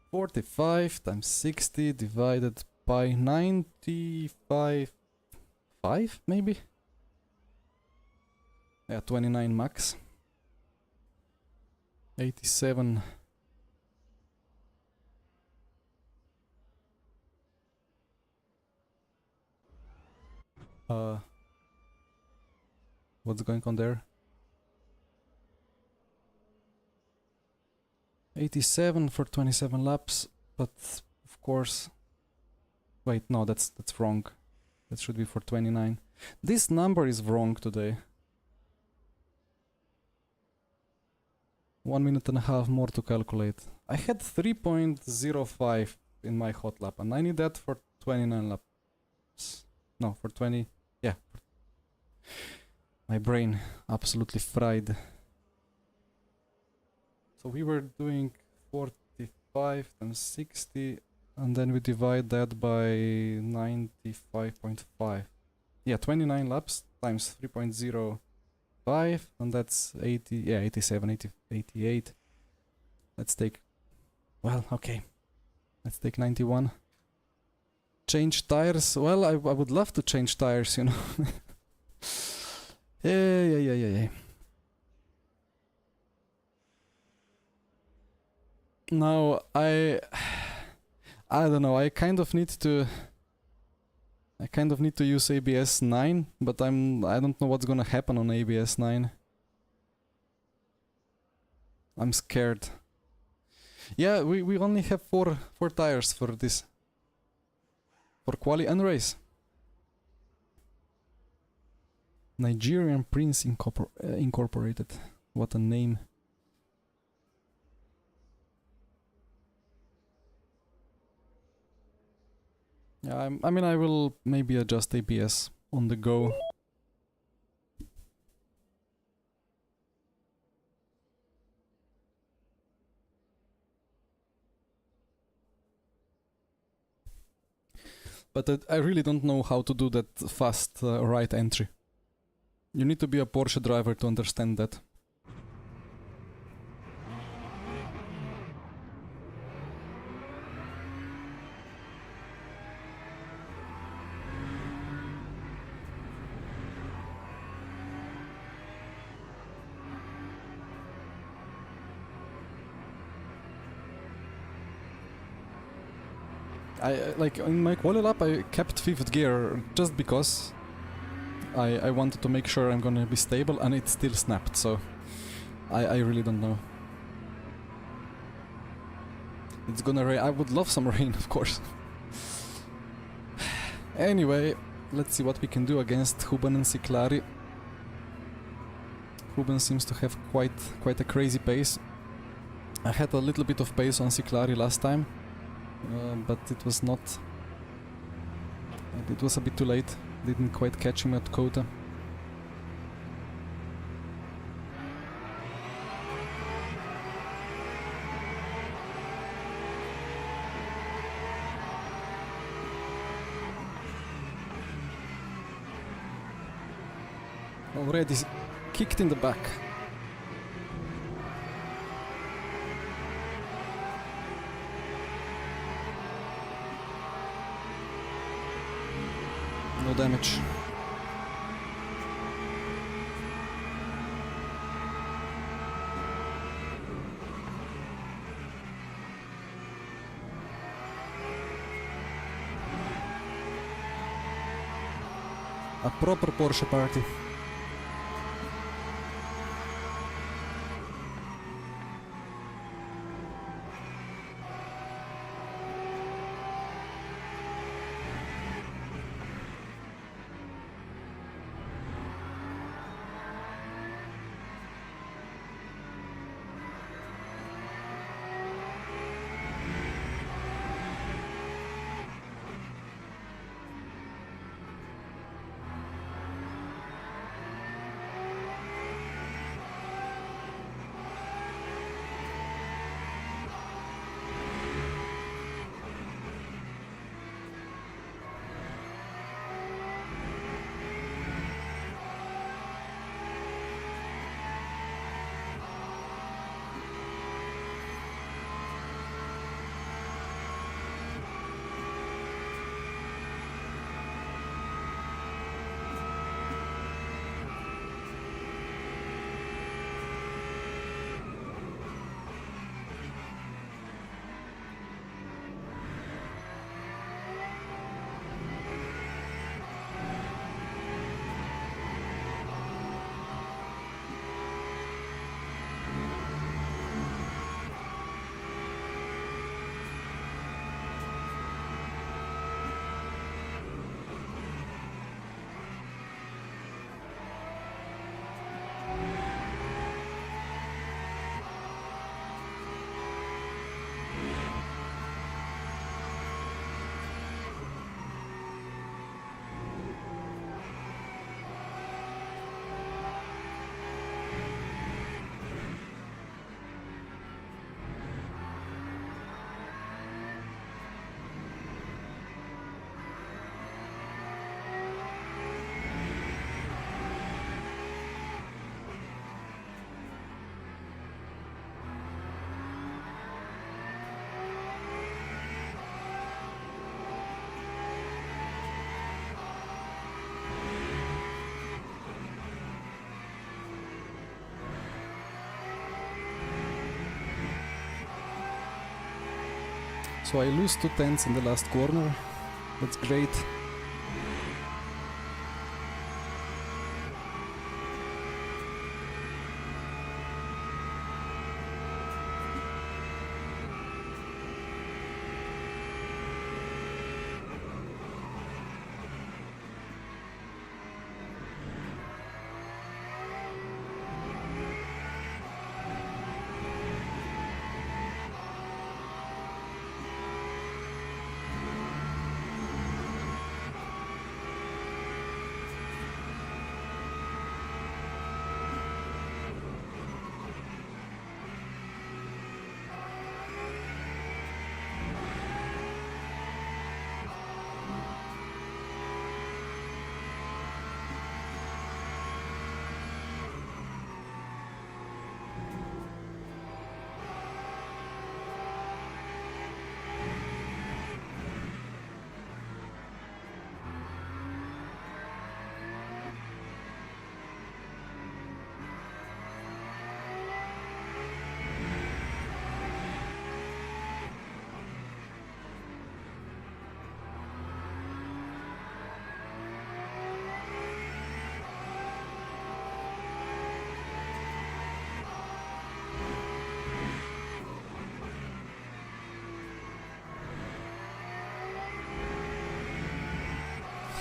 (45 times 60 divided by 95.5 maybe? Yeah, 29 max. 87. What's going on there? 87 for 27 laps, but of course... Wait, no, that's wrong. That should be for 29. This number is wrong today. 1 minute and a half more to calculate. I had 3.05 in my hot lap, and I need that for 29 laps. No, for 20... Yeah. My brain absolutely fried. So we were doing 45 times 60, and then we divide that by 95.5. Yeah, 29 laps times 3.05, and that's 80, yeah, 87, 80, 88. Let's take, well, okay. Let's take 91. Change tires. Well, I would love to change tires, you know. Yeah. Now, I don't know, I kind of need to use ABS 9, but I don't know what's gonna happen on ABS 9. I'm scared. Yeah, we only have four tires for this. For quali and race. Nigerian Prince Incorporated. What a name. Yeah, I mean, I will maybe adjust ABS on the go. But I really don't know how to do that fast right entry. You need to be a Porsche driver to understand that. like in my quali lap I kept 5th gear just because I wanted to make sure I'm gonna be stable, and it still snapped, so I really don't know. It's gonna rain. I would love some rain, of course. Anyway, let's see what we can do against Huben and Ciclari. Huben seems to have quite a crazy pace. I had a little bit of pace on Ciclari last time, but it was not... It was a bit too late. Didn't quite catch him at Kota. Already kicked in the back. No damage. A proper Porsche party. So I lose 2/10 in the last corner. That's great.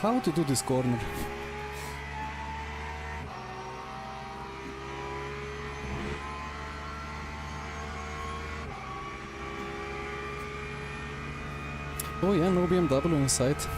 how to do this corner. Oh yeah, no BMW in sight.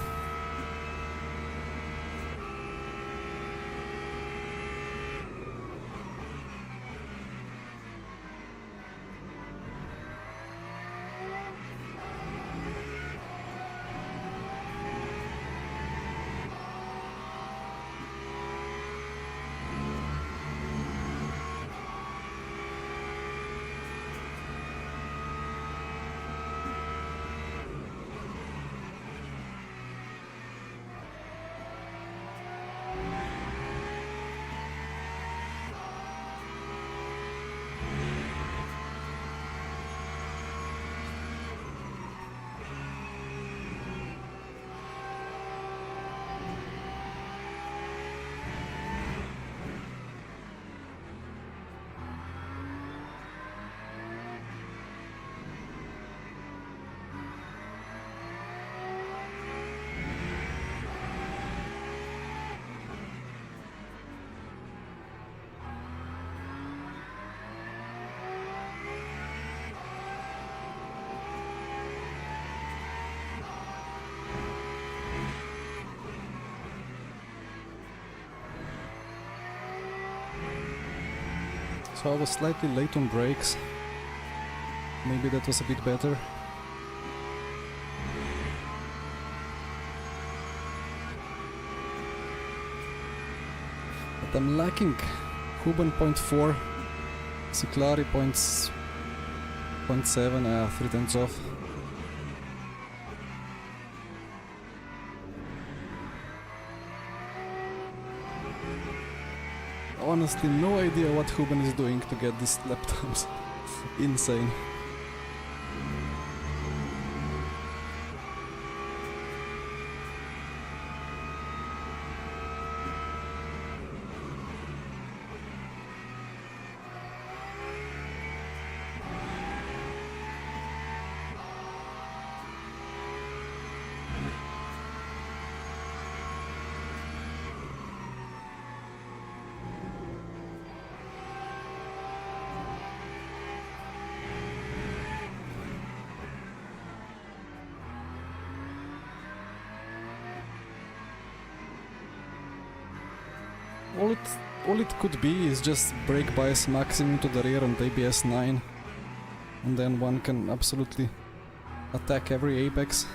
So I was slightly late on brakes. Maybe that was a bit better. But I'm lacking Huben 0.4, Ciclari 0.7, 3 tenths off. Honestly, no idea what Huben is doing to get these lap times. Insane. All it could be is just brake bias maximum to the rear on ABS 9, and then one can absolutely attack every apex.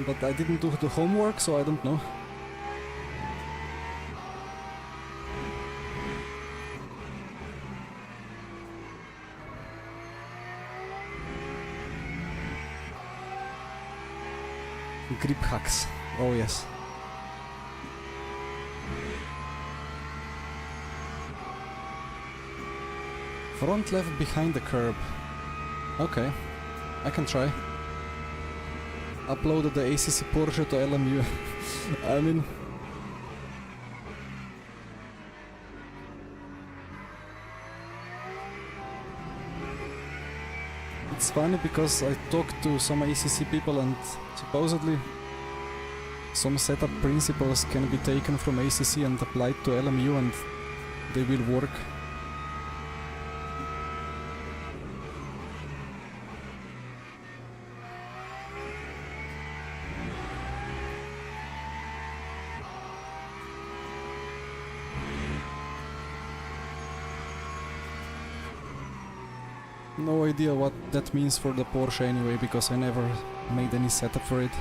But I didn't do the homework, so I don't know. Grip hacks, oh yes. Front left behind the curb. Okay, I can try. Uploaded the ACC Porsche to LMU. I mean... It's funny because I talked to some ACC people and supposedly some setup principles can be taken from ACC and applied to LMU and they will work. No idea what that means for the Porsche anyway, because I never made any setup for it.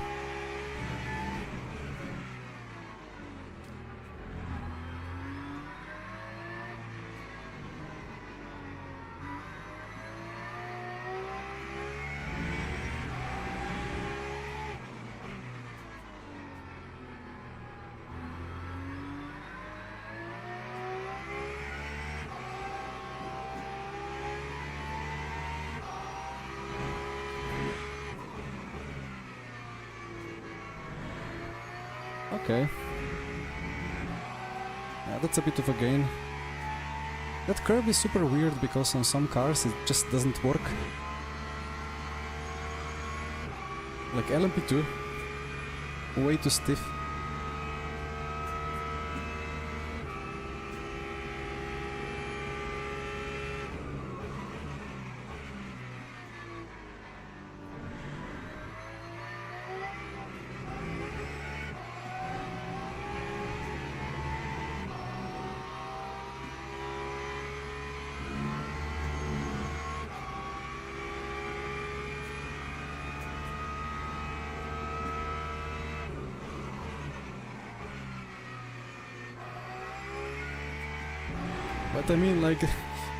Okay. Yeah, that's a bit of a gain. That curve is super weird because on some cars it just doesn't work. Like LMP2. way too stiff. But I mean, like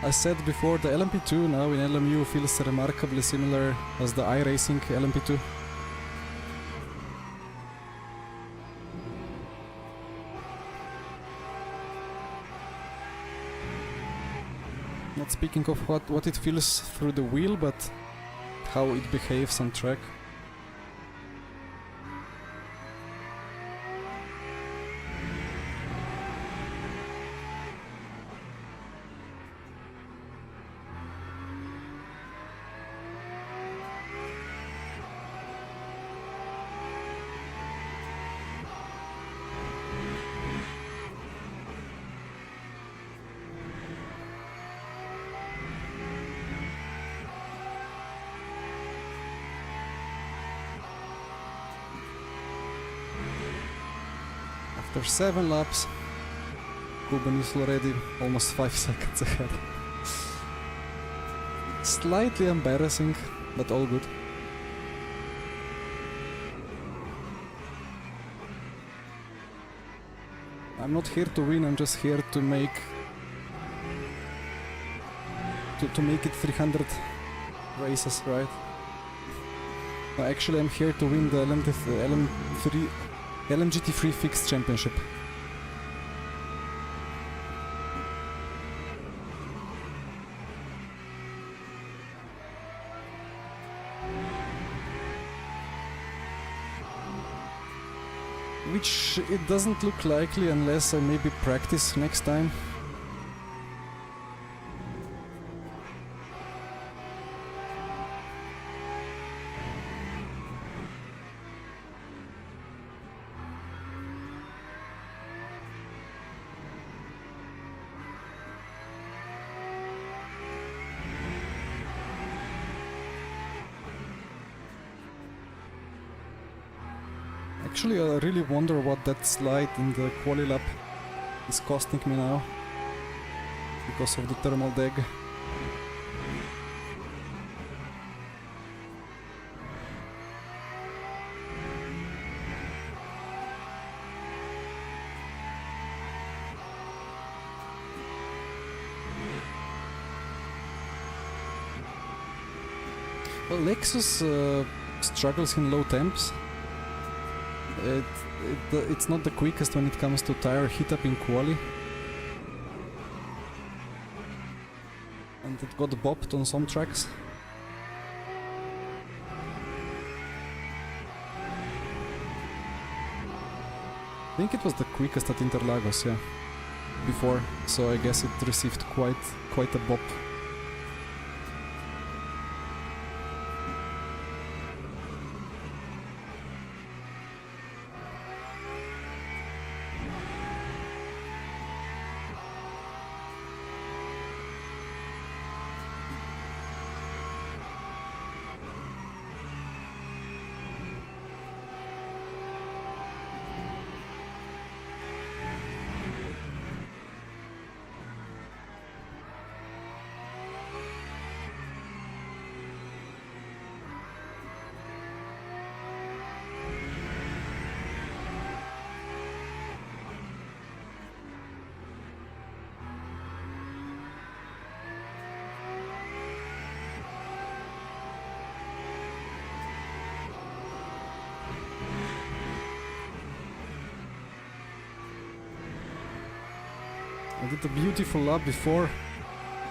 I said before, the LMP2 now in LMU feels remarkably similar as the iRacing LMP2. Not speaking of what it feels through the wheel, but how it behaves on track. After 7 laps, Kuban is already almost 5 seconds ahead. Slightly embarrassing, but all good. I'm not here to win, I'm just here to make it 300 races, right? No, actually I'm here to win the GT3 Fixed Championship. Which it doesn't look likely unless I maybe practice next time. Actually, I really wonder what that slide in the quali lap is costing me now, because of the thermal deg. Well, Lexus struggles in low temps. It's not the quickest when it comes to tire heat up in quali, and it got bopped on some tracks. I think it was the quickest at Interlagos, yeah, before, so I guess it received quite a bop. I did a beautiful lap before,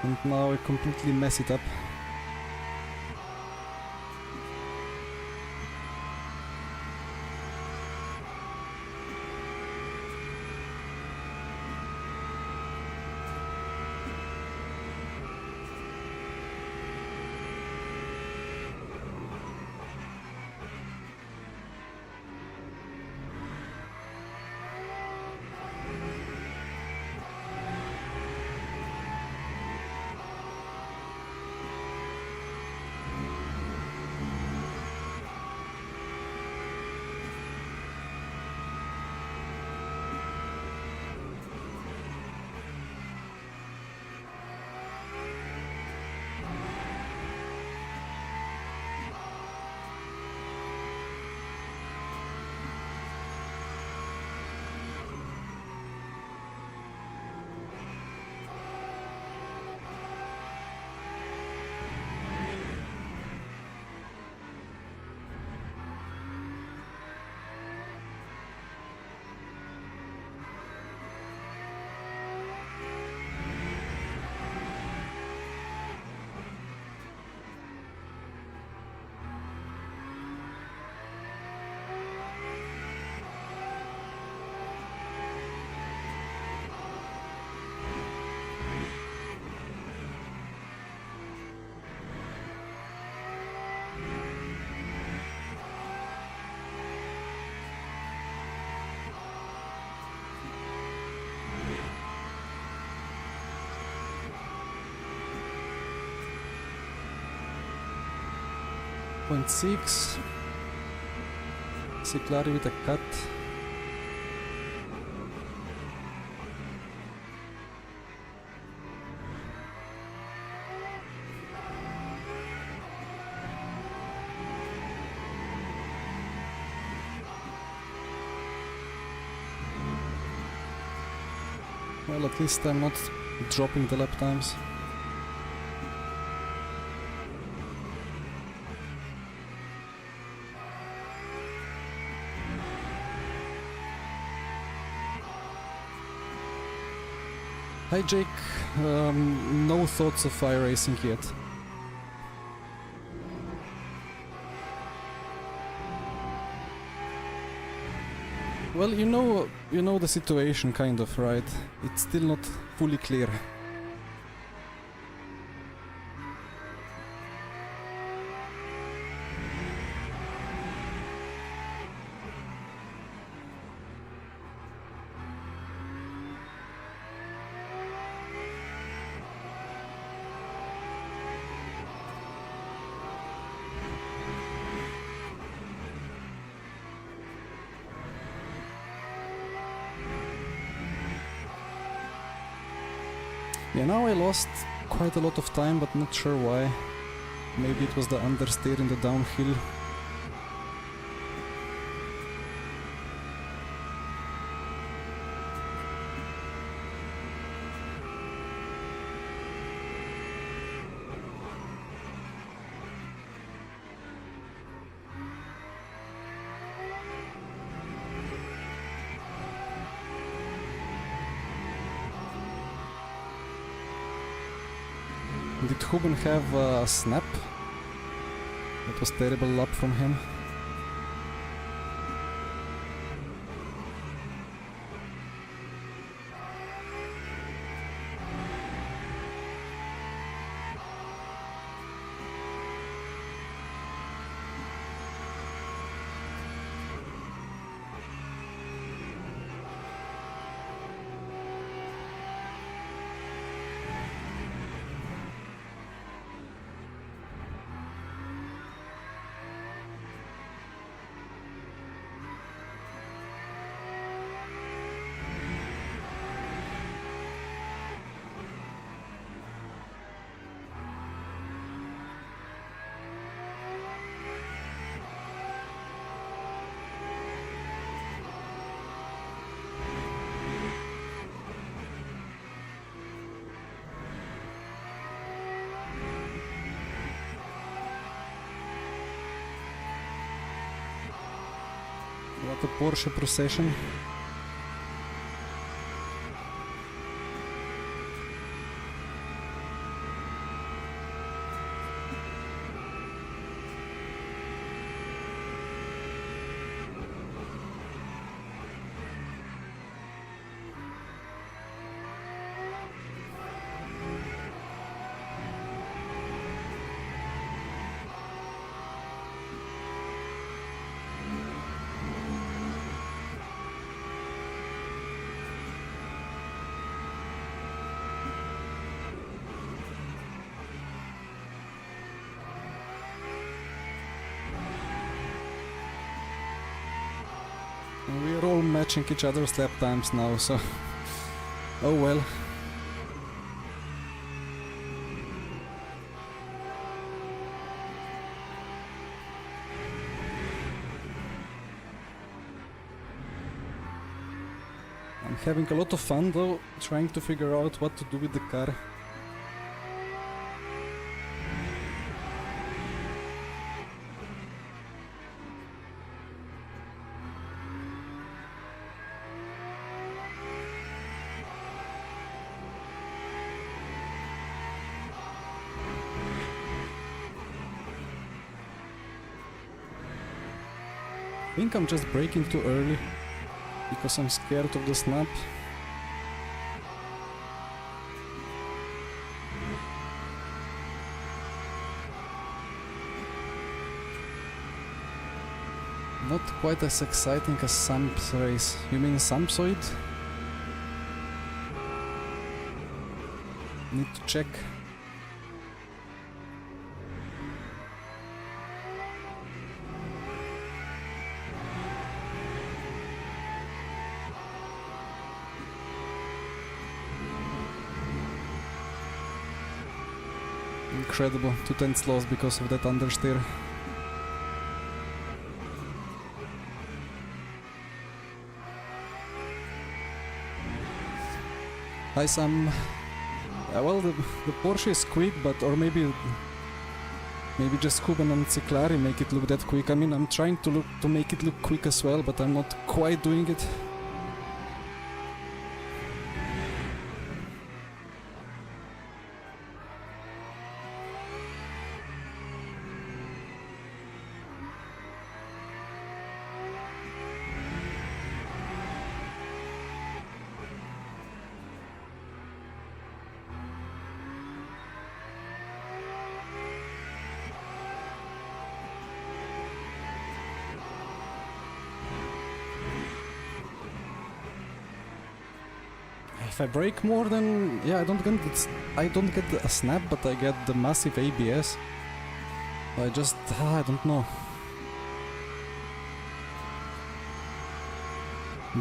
and now I completely mess it up. 0.6. Ciclari with a cut. Well, at least I'm not dropping the lap times. Hi Jake, no thoughts of iRacing yet. Well, you know the situation, kind of, right? It's still not fully clear. Yeah, now I lost quite a lot of time, but not sure why. Maybe it was the understeer in the downhill. Did Huben have a snap? That was terrible lap from him. What a Porsche procession. We're all matching each other's lap times now, so oh well. I'm having a lot of fun though, trying to figure out what to do with the car. I think I'm just braking too early, because I'm scared of the snap. Not quite as exciting as Samp's race. You mean Sampsoid? Need to check. Incredible, 2 tenths lost because of that understeer. Hi Sam. Well, the Porsche is quick, but or maybe just Kuben and Ciclari make it look that quick. I mean, I'm trying to make it look quick as well, but I'm not quite doing it. If I brake more, then yeah, I don't get a snap, but I get the massive ABS. I don't know.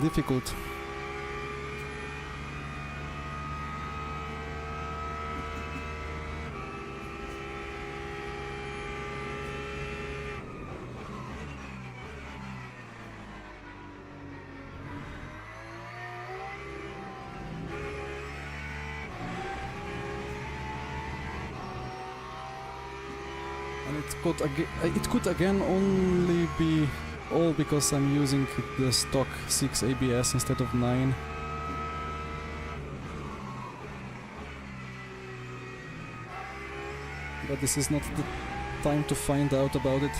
Difficult. It could again only be all because I'm using the stock 6 ABS instead of 9. But this is not the time to find out about it.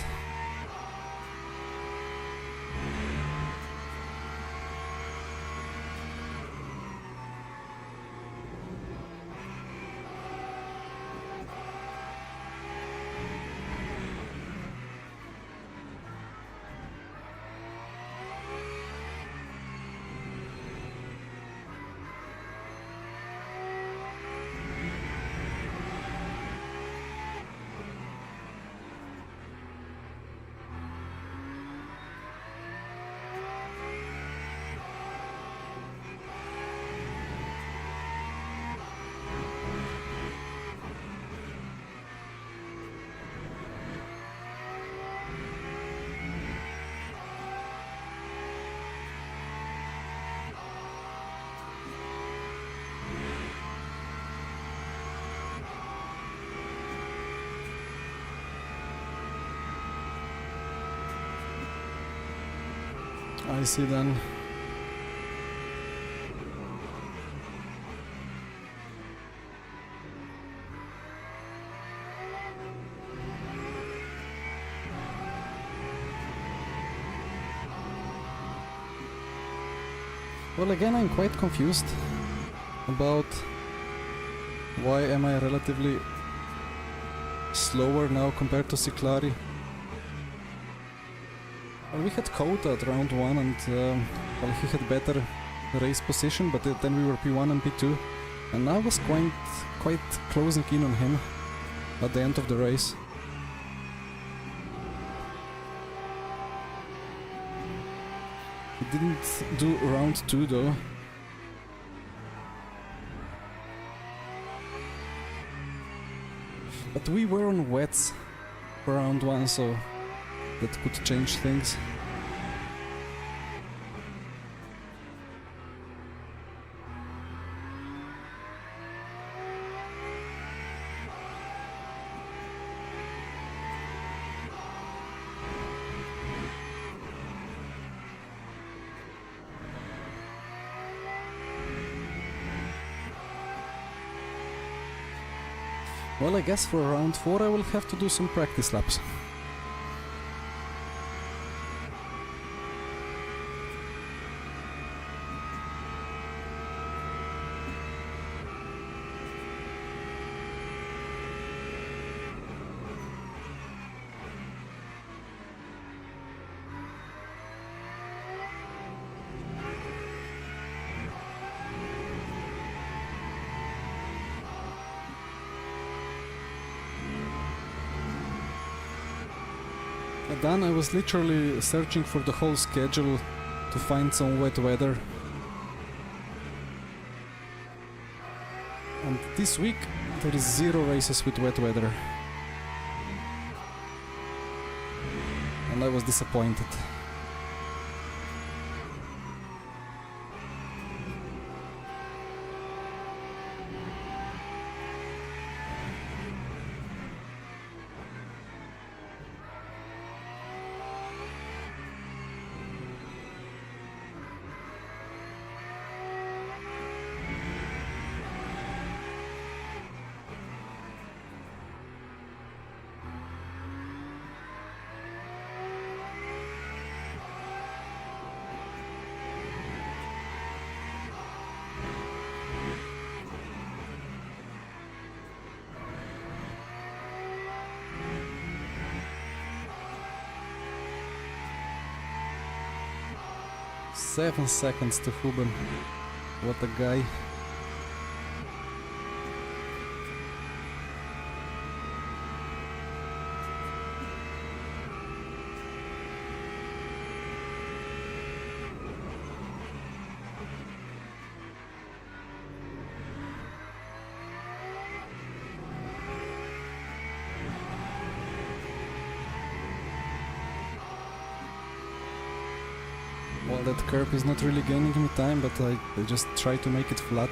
I see then. Well, again, I'm quite confused about why am I relatively slower now compared to Ciclari. Well, we had Kota at round 1 and well, he had better race position, but then we were P1 and P2, and I was quite closing in on him at the end of the race. He didn't do round 2 though. But we were on wets for round 1, so that could change things. Well, I guess for round 4 I will have to do some practice laps. Then I was literally searching for the whole schedule to find some wet weather. And this week There is 0 races with wet weather. And I was disappointed. Seven seconds to Huben. What a guy. Well, that curb is not really gaining me time, but I just try to make it flat.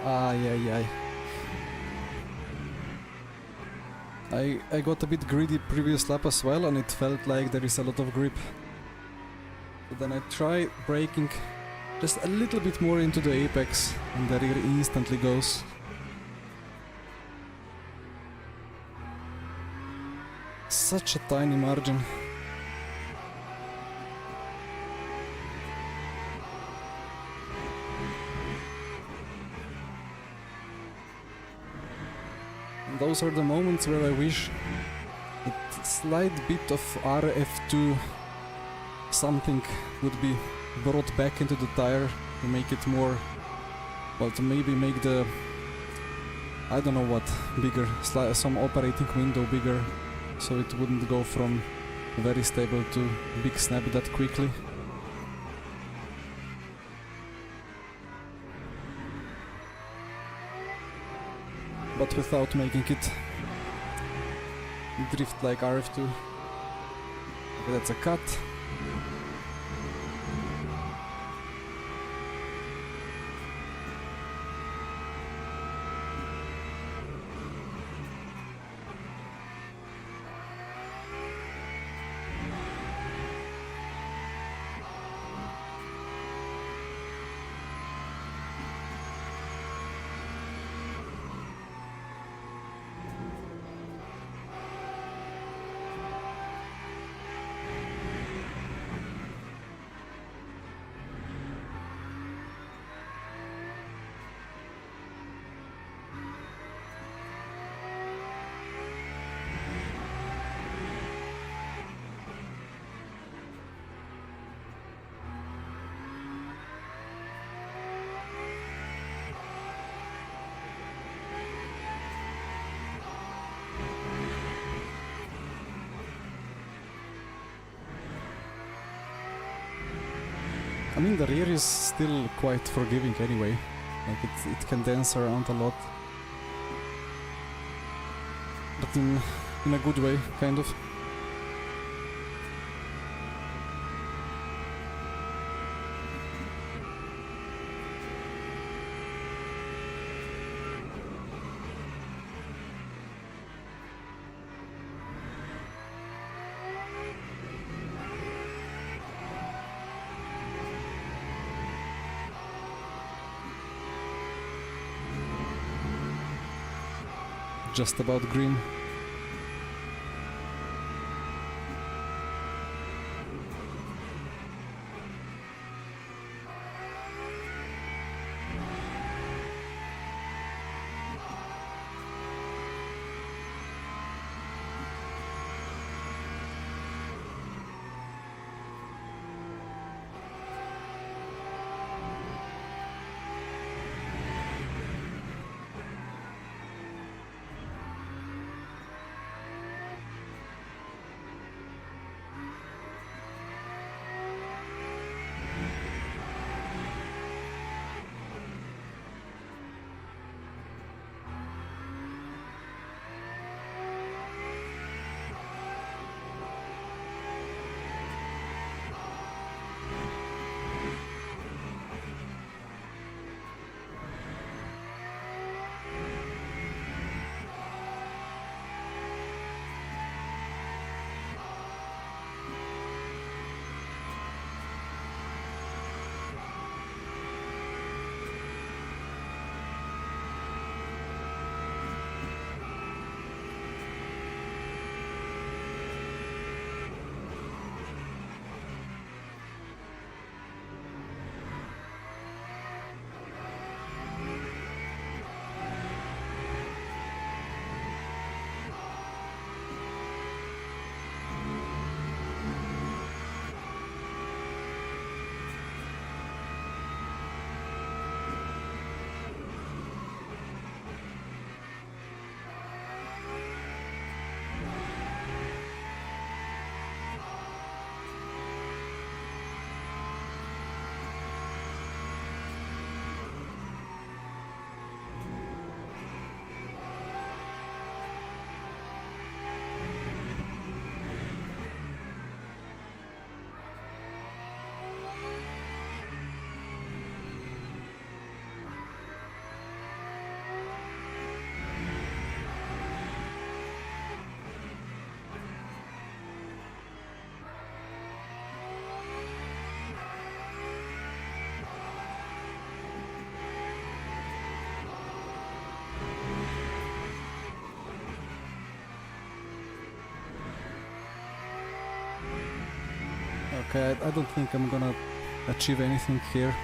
Ay. I got a bit greedy previous lap as well, and it felt like there is a lot of grip. But then I try braking just a little bit more into the apex, and the rear instantly goes. Such a tiny margin. Those are the moments where I wish a slight bit of RF2 something would be brought back into the tire to make it more, well, to maybe make the, I don't know what, bigger, some operating window bigger, so it wouldn't go from very stable to big snap that quickly. But without making it drift like RF2. Okay, that's a cut. I mean, the rear is still quite forgiving anyway. Like it can dance around a lot. But in a good way, kind of. Just about green. Okay, I don't think I'm gonna achieve anything here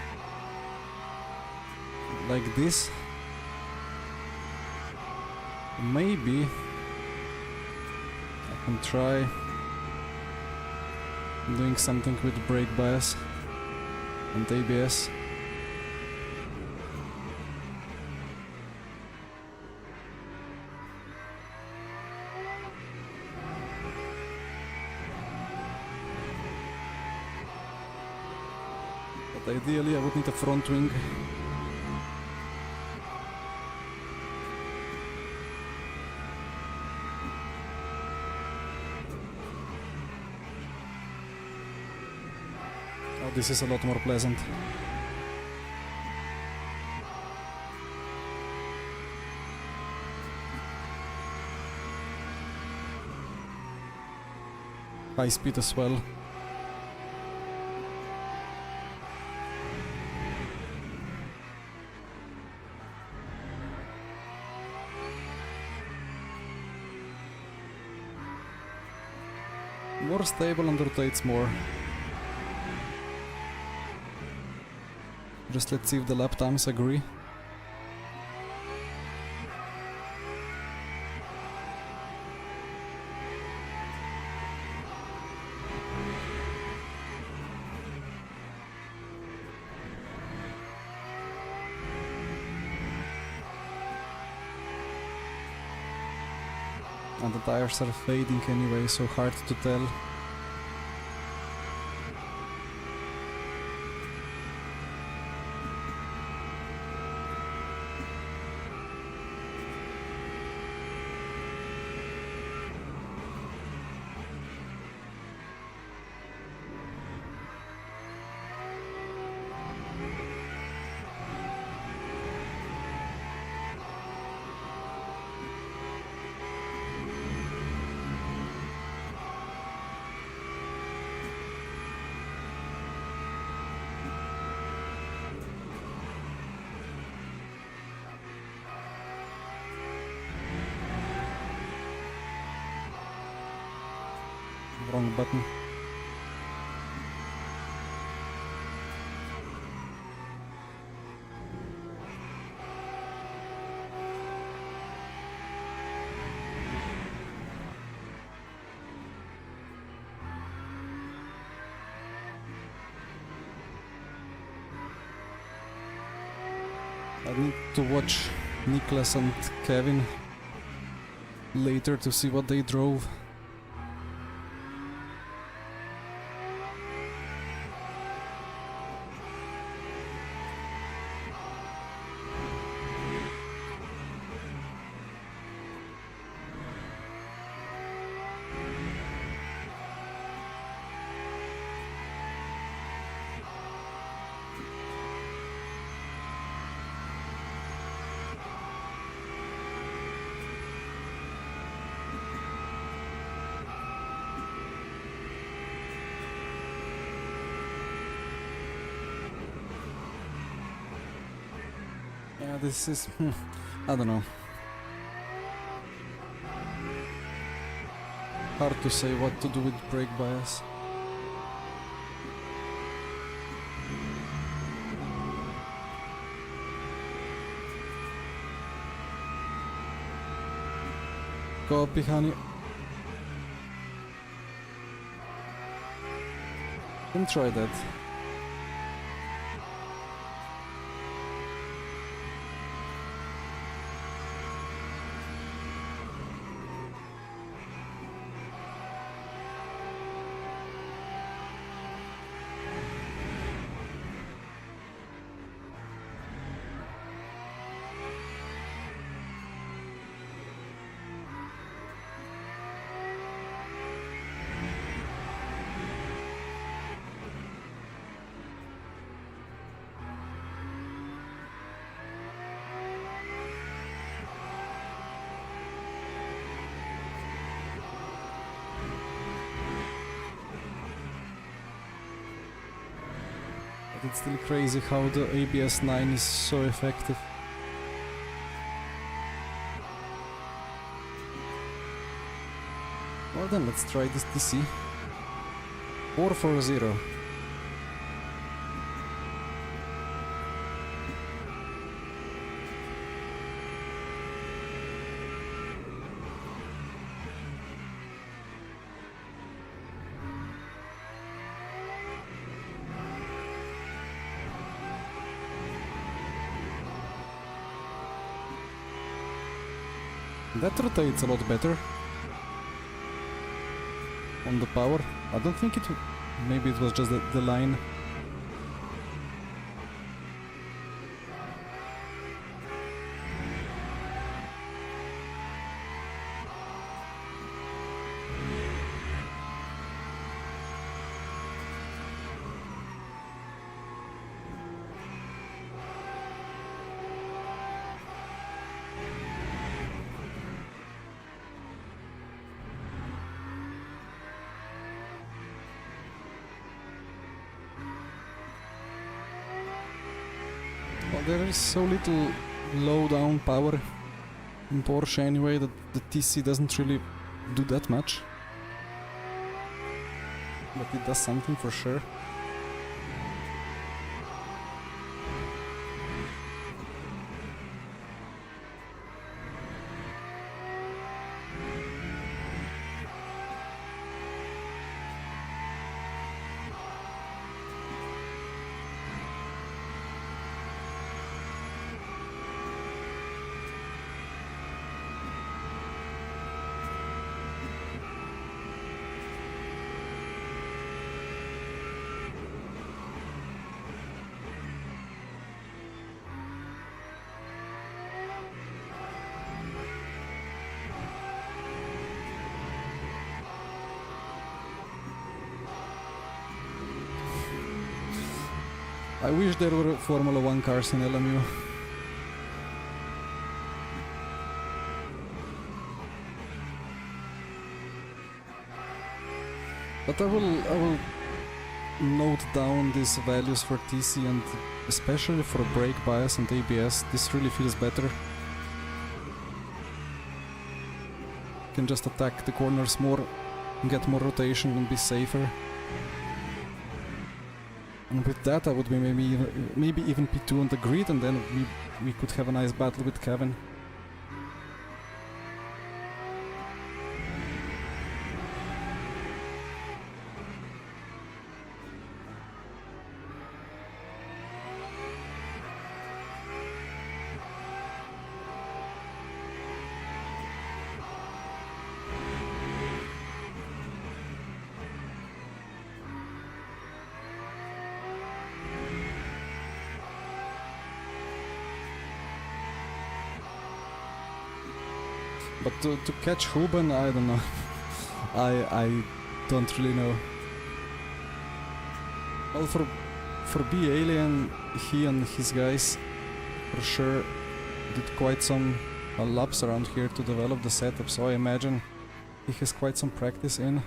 like this. Maybe I can try doing something with brake bias and ABS. But ideally I would need a front wing. Oh, this is a lot more pleasant. High speed as well. More stable and rotates more. Just let's see if the lap times agree. And the tires are fading anyway, so hard to tell. Wrong button. I need to watch Niklas and Kevin later to see what they drove. Yeah, this is... I don't know. Hard to say what to do with brake bias. Copy, honey. Can try that. It's still crazy how the ABS 9 is so effective. Well then, let's try this DC. 440. That rotates a lot better on the power. I don't think it... maybe it was just the line. There is so little low down power in Porsche anyway that the TC doesn't really do that much. But it does something for sure. I wish there were Formula 1 cars in LMU. But I will note down these values for TC and especially for brake bias and ABS. This really feels better. Can just attack the corners more get more rotation and be safer. And with that I would be maybe even P2 on the grid, and then we could have a nice battle with Kevin. But to catch Ruben, I don't know. I don't really know. Well, for B Alien, he and his guys for sure did quite some laps around here to develop the setup, so I imagine he has quite some practice in.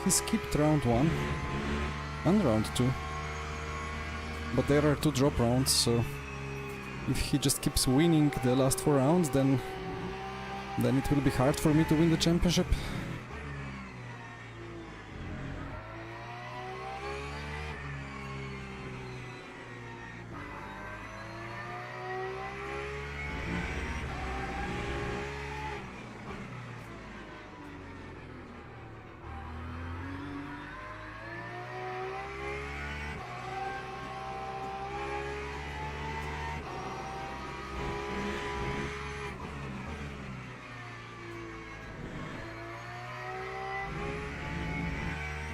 He skipped round 1 and round 2, but there are 2 drop rounds, so if he just keeps winning the last 4 rounds, then it will be hard for me to win the championship.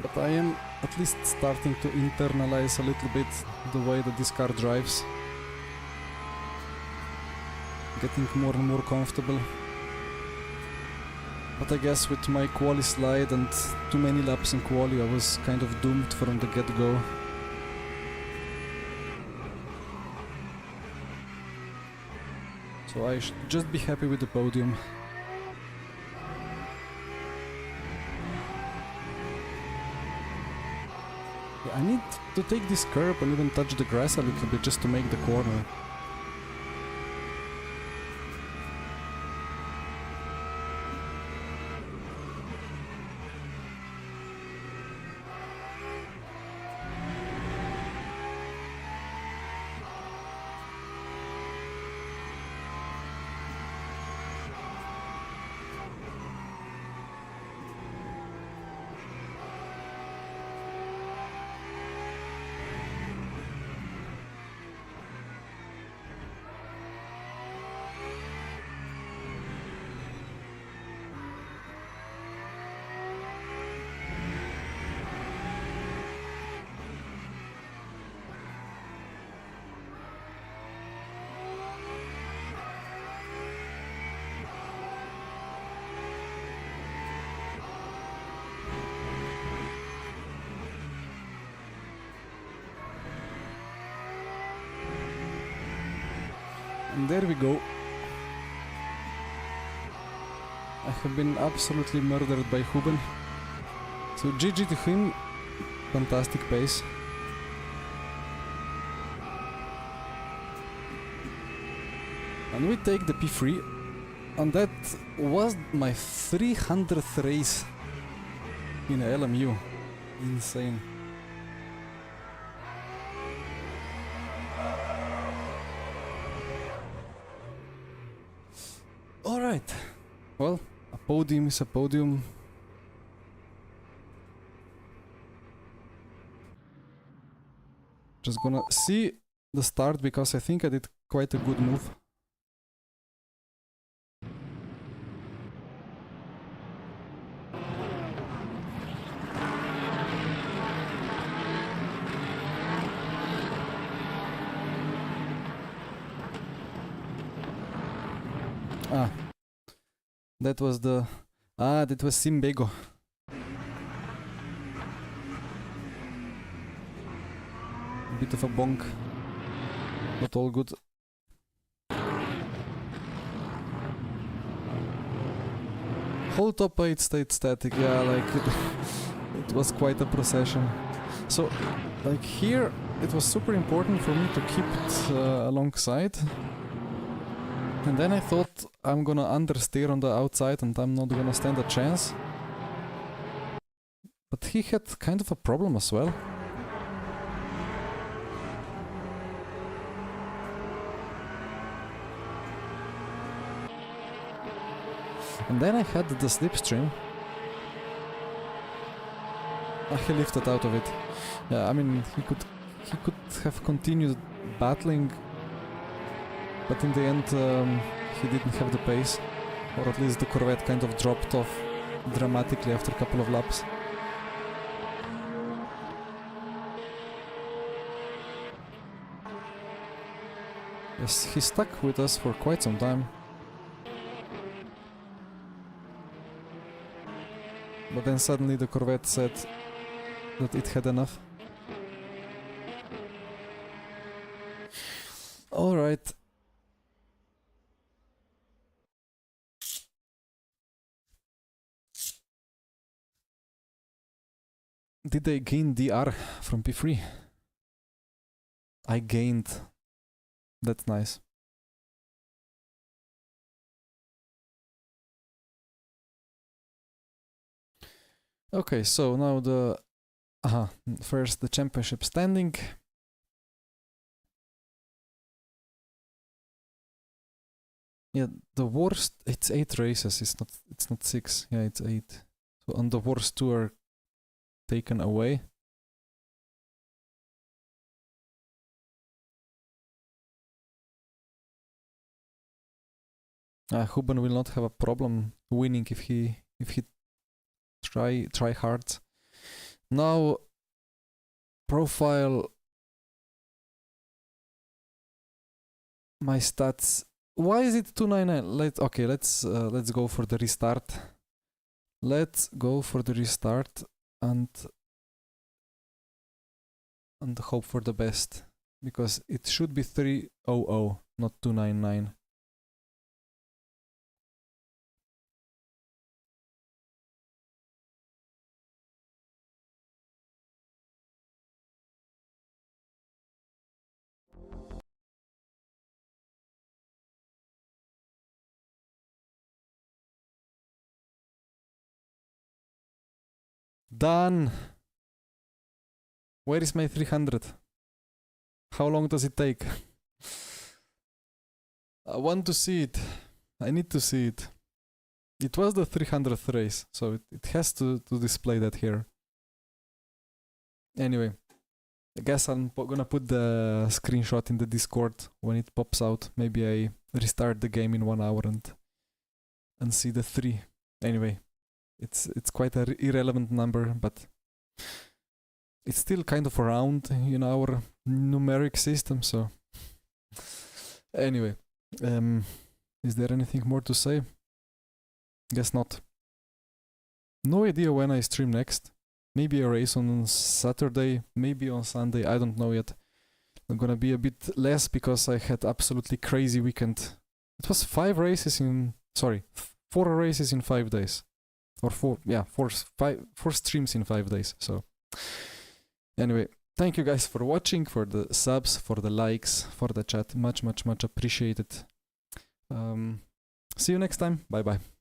But I am at least starting to internalize a little bit the way that this car drives. Getting more and more comfortable. But I guess with my quali slide and too many laps in quali, I was kind of doomed from the get-go. So I should just be happy with the podium. I need to take this curb and even touch the grass a little bit just to make the corner. And there we go. I have been absolutely murdered by Huben. So GG to him, fantastic pace. And we take the P3, and that was my 300th race in LMU. Insane. Alright, well, a podium is a podium. Just gonna see the start because I think I did quite a good move. That was the... that was Simbego. bit of a bonk. Not all good. Whole top 8 stayed static, yeah, like it was quite a procession. So, like here, it was super important for me to keep it alongside. And then I thought I'm gonna understeer on the outside and I'm not gonna stand a chance. But he had kind of a problem as well. And then I had the slipstream. He lifted out of it. Yeah, I mean, he could have continued battling, but in the end he didn't have the pace, or at least the Corvette kind of dropped off dramatically after a couple of laps. Yes, he stuck with us for quite some time. But then suddenly the Corvette said that it had enough. Alright. Did I gain DR from P3? I gained. That's nice. Okay, so now the first the championship standing. Yeah, the worst, it's 8 races, it's not 6. Yeah, it's 8. So and the worst 2 are taken away. Huben will not have a problem winning if he try hard. Now profile my stats. Why is it 299? Let's go for the restart. Let's go for the restart and hope for the best, because it should be 300, not 299. Done! Where is my 300? How long does it take? I want to see it. I need to see it. It was the 300th race, so it has to display that here. Anyway, I guess I'm gonna put the screenshot in the Discord when it pops out. Maybe I restart the game in 1 hour and see the 3. Anyway. It's quite an irrelevant number, but it's still kind of around in our numeric system, so anyway, is there anything more to say? Guess not. No idea when I stream next. Maybe a race on Saturday, maybe on Sunday, I don't know yet. I'm gonna be a bit less because I had absolutely crazy weekend. It was 4 races in 5 days. Or 4 streams in 5 days. So anyway, thank you guys for watching, for the subs, for the likes, for the chat. Much appreciated. See you next time. Bye bye.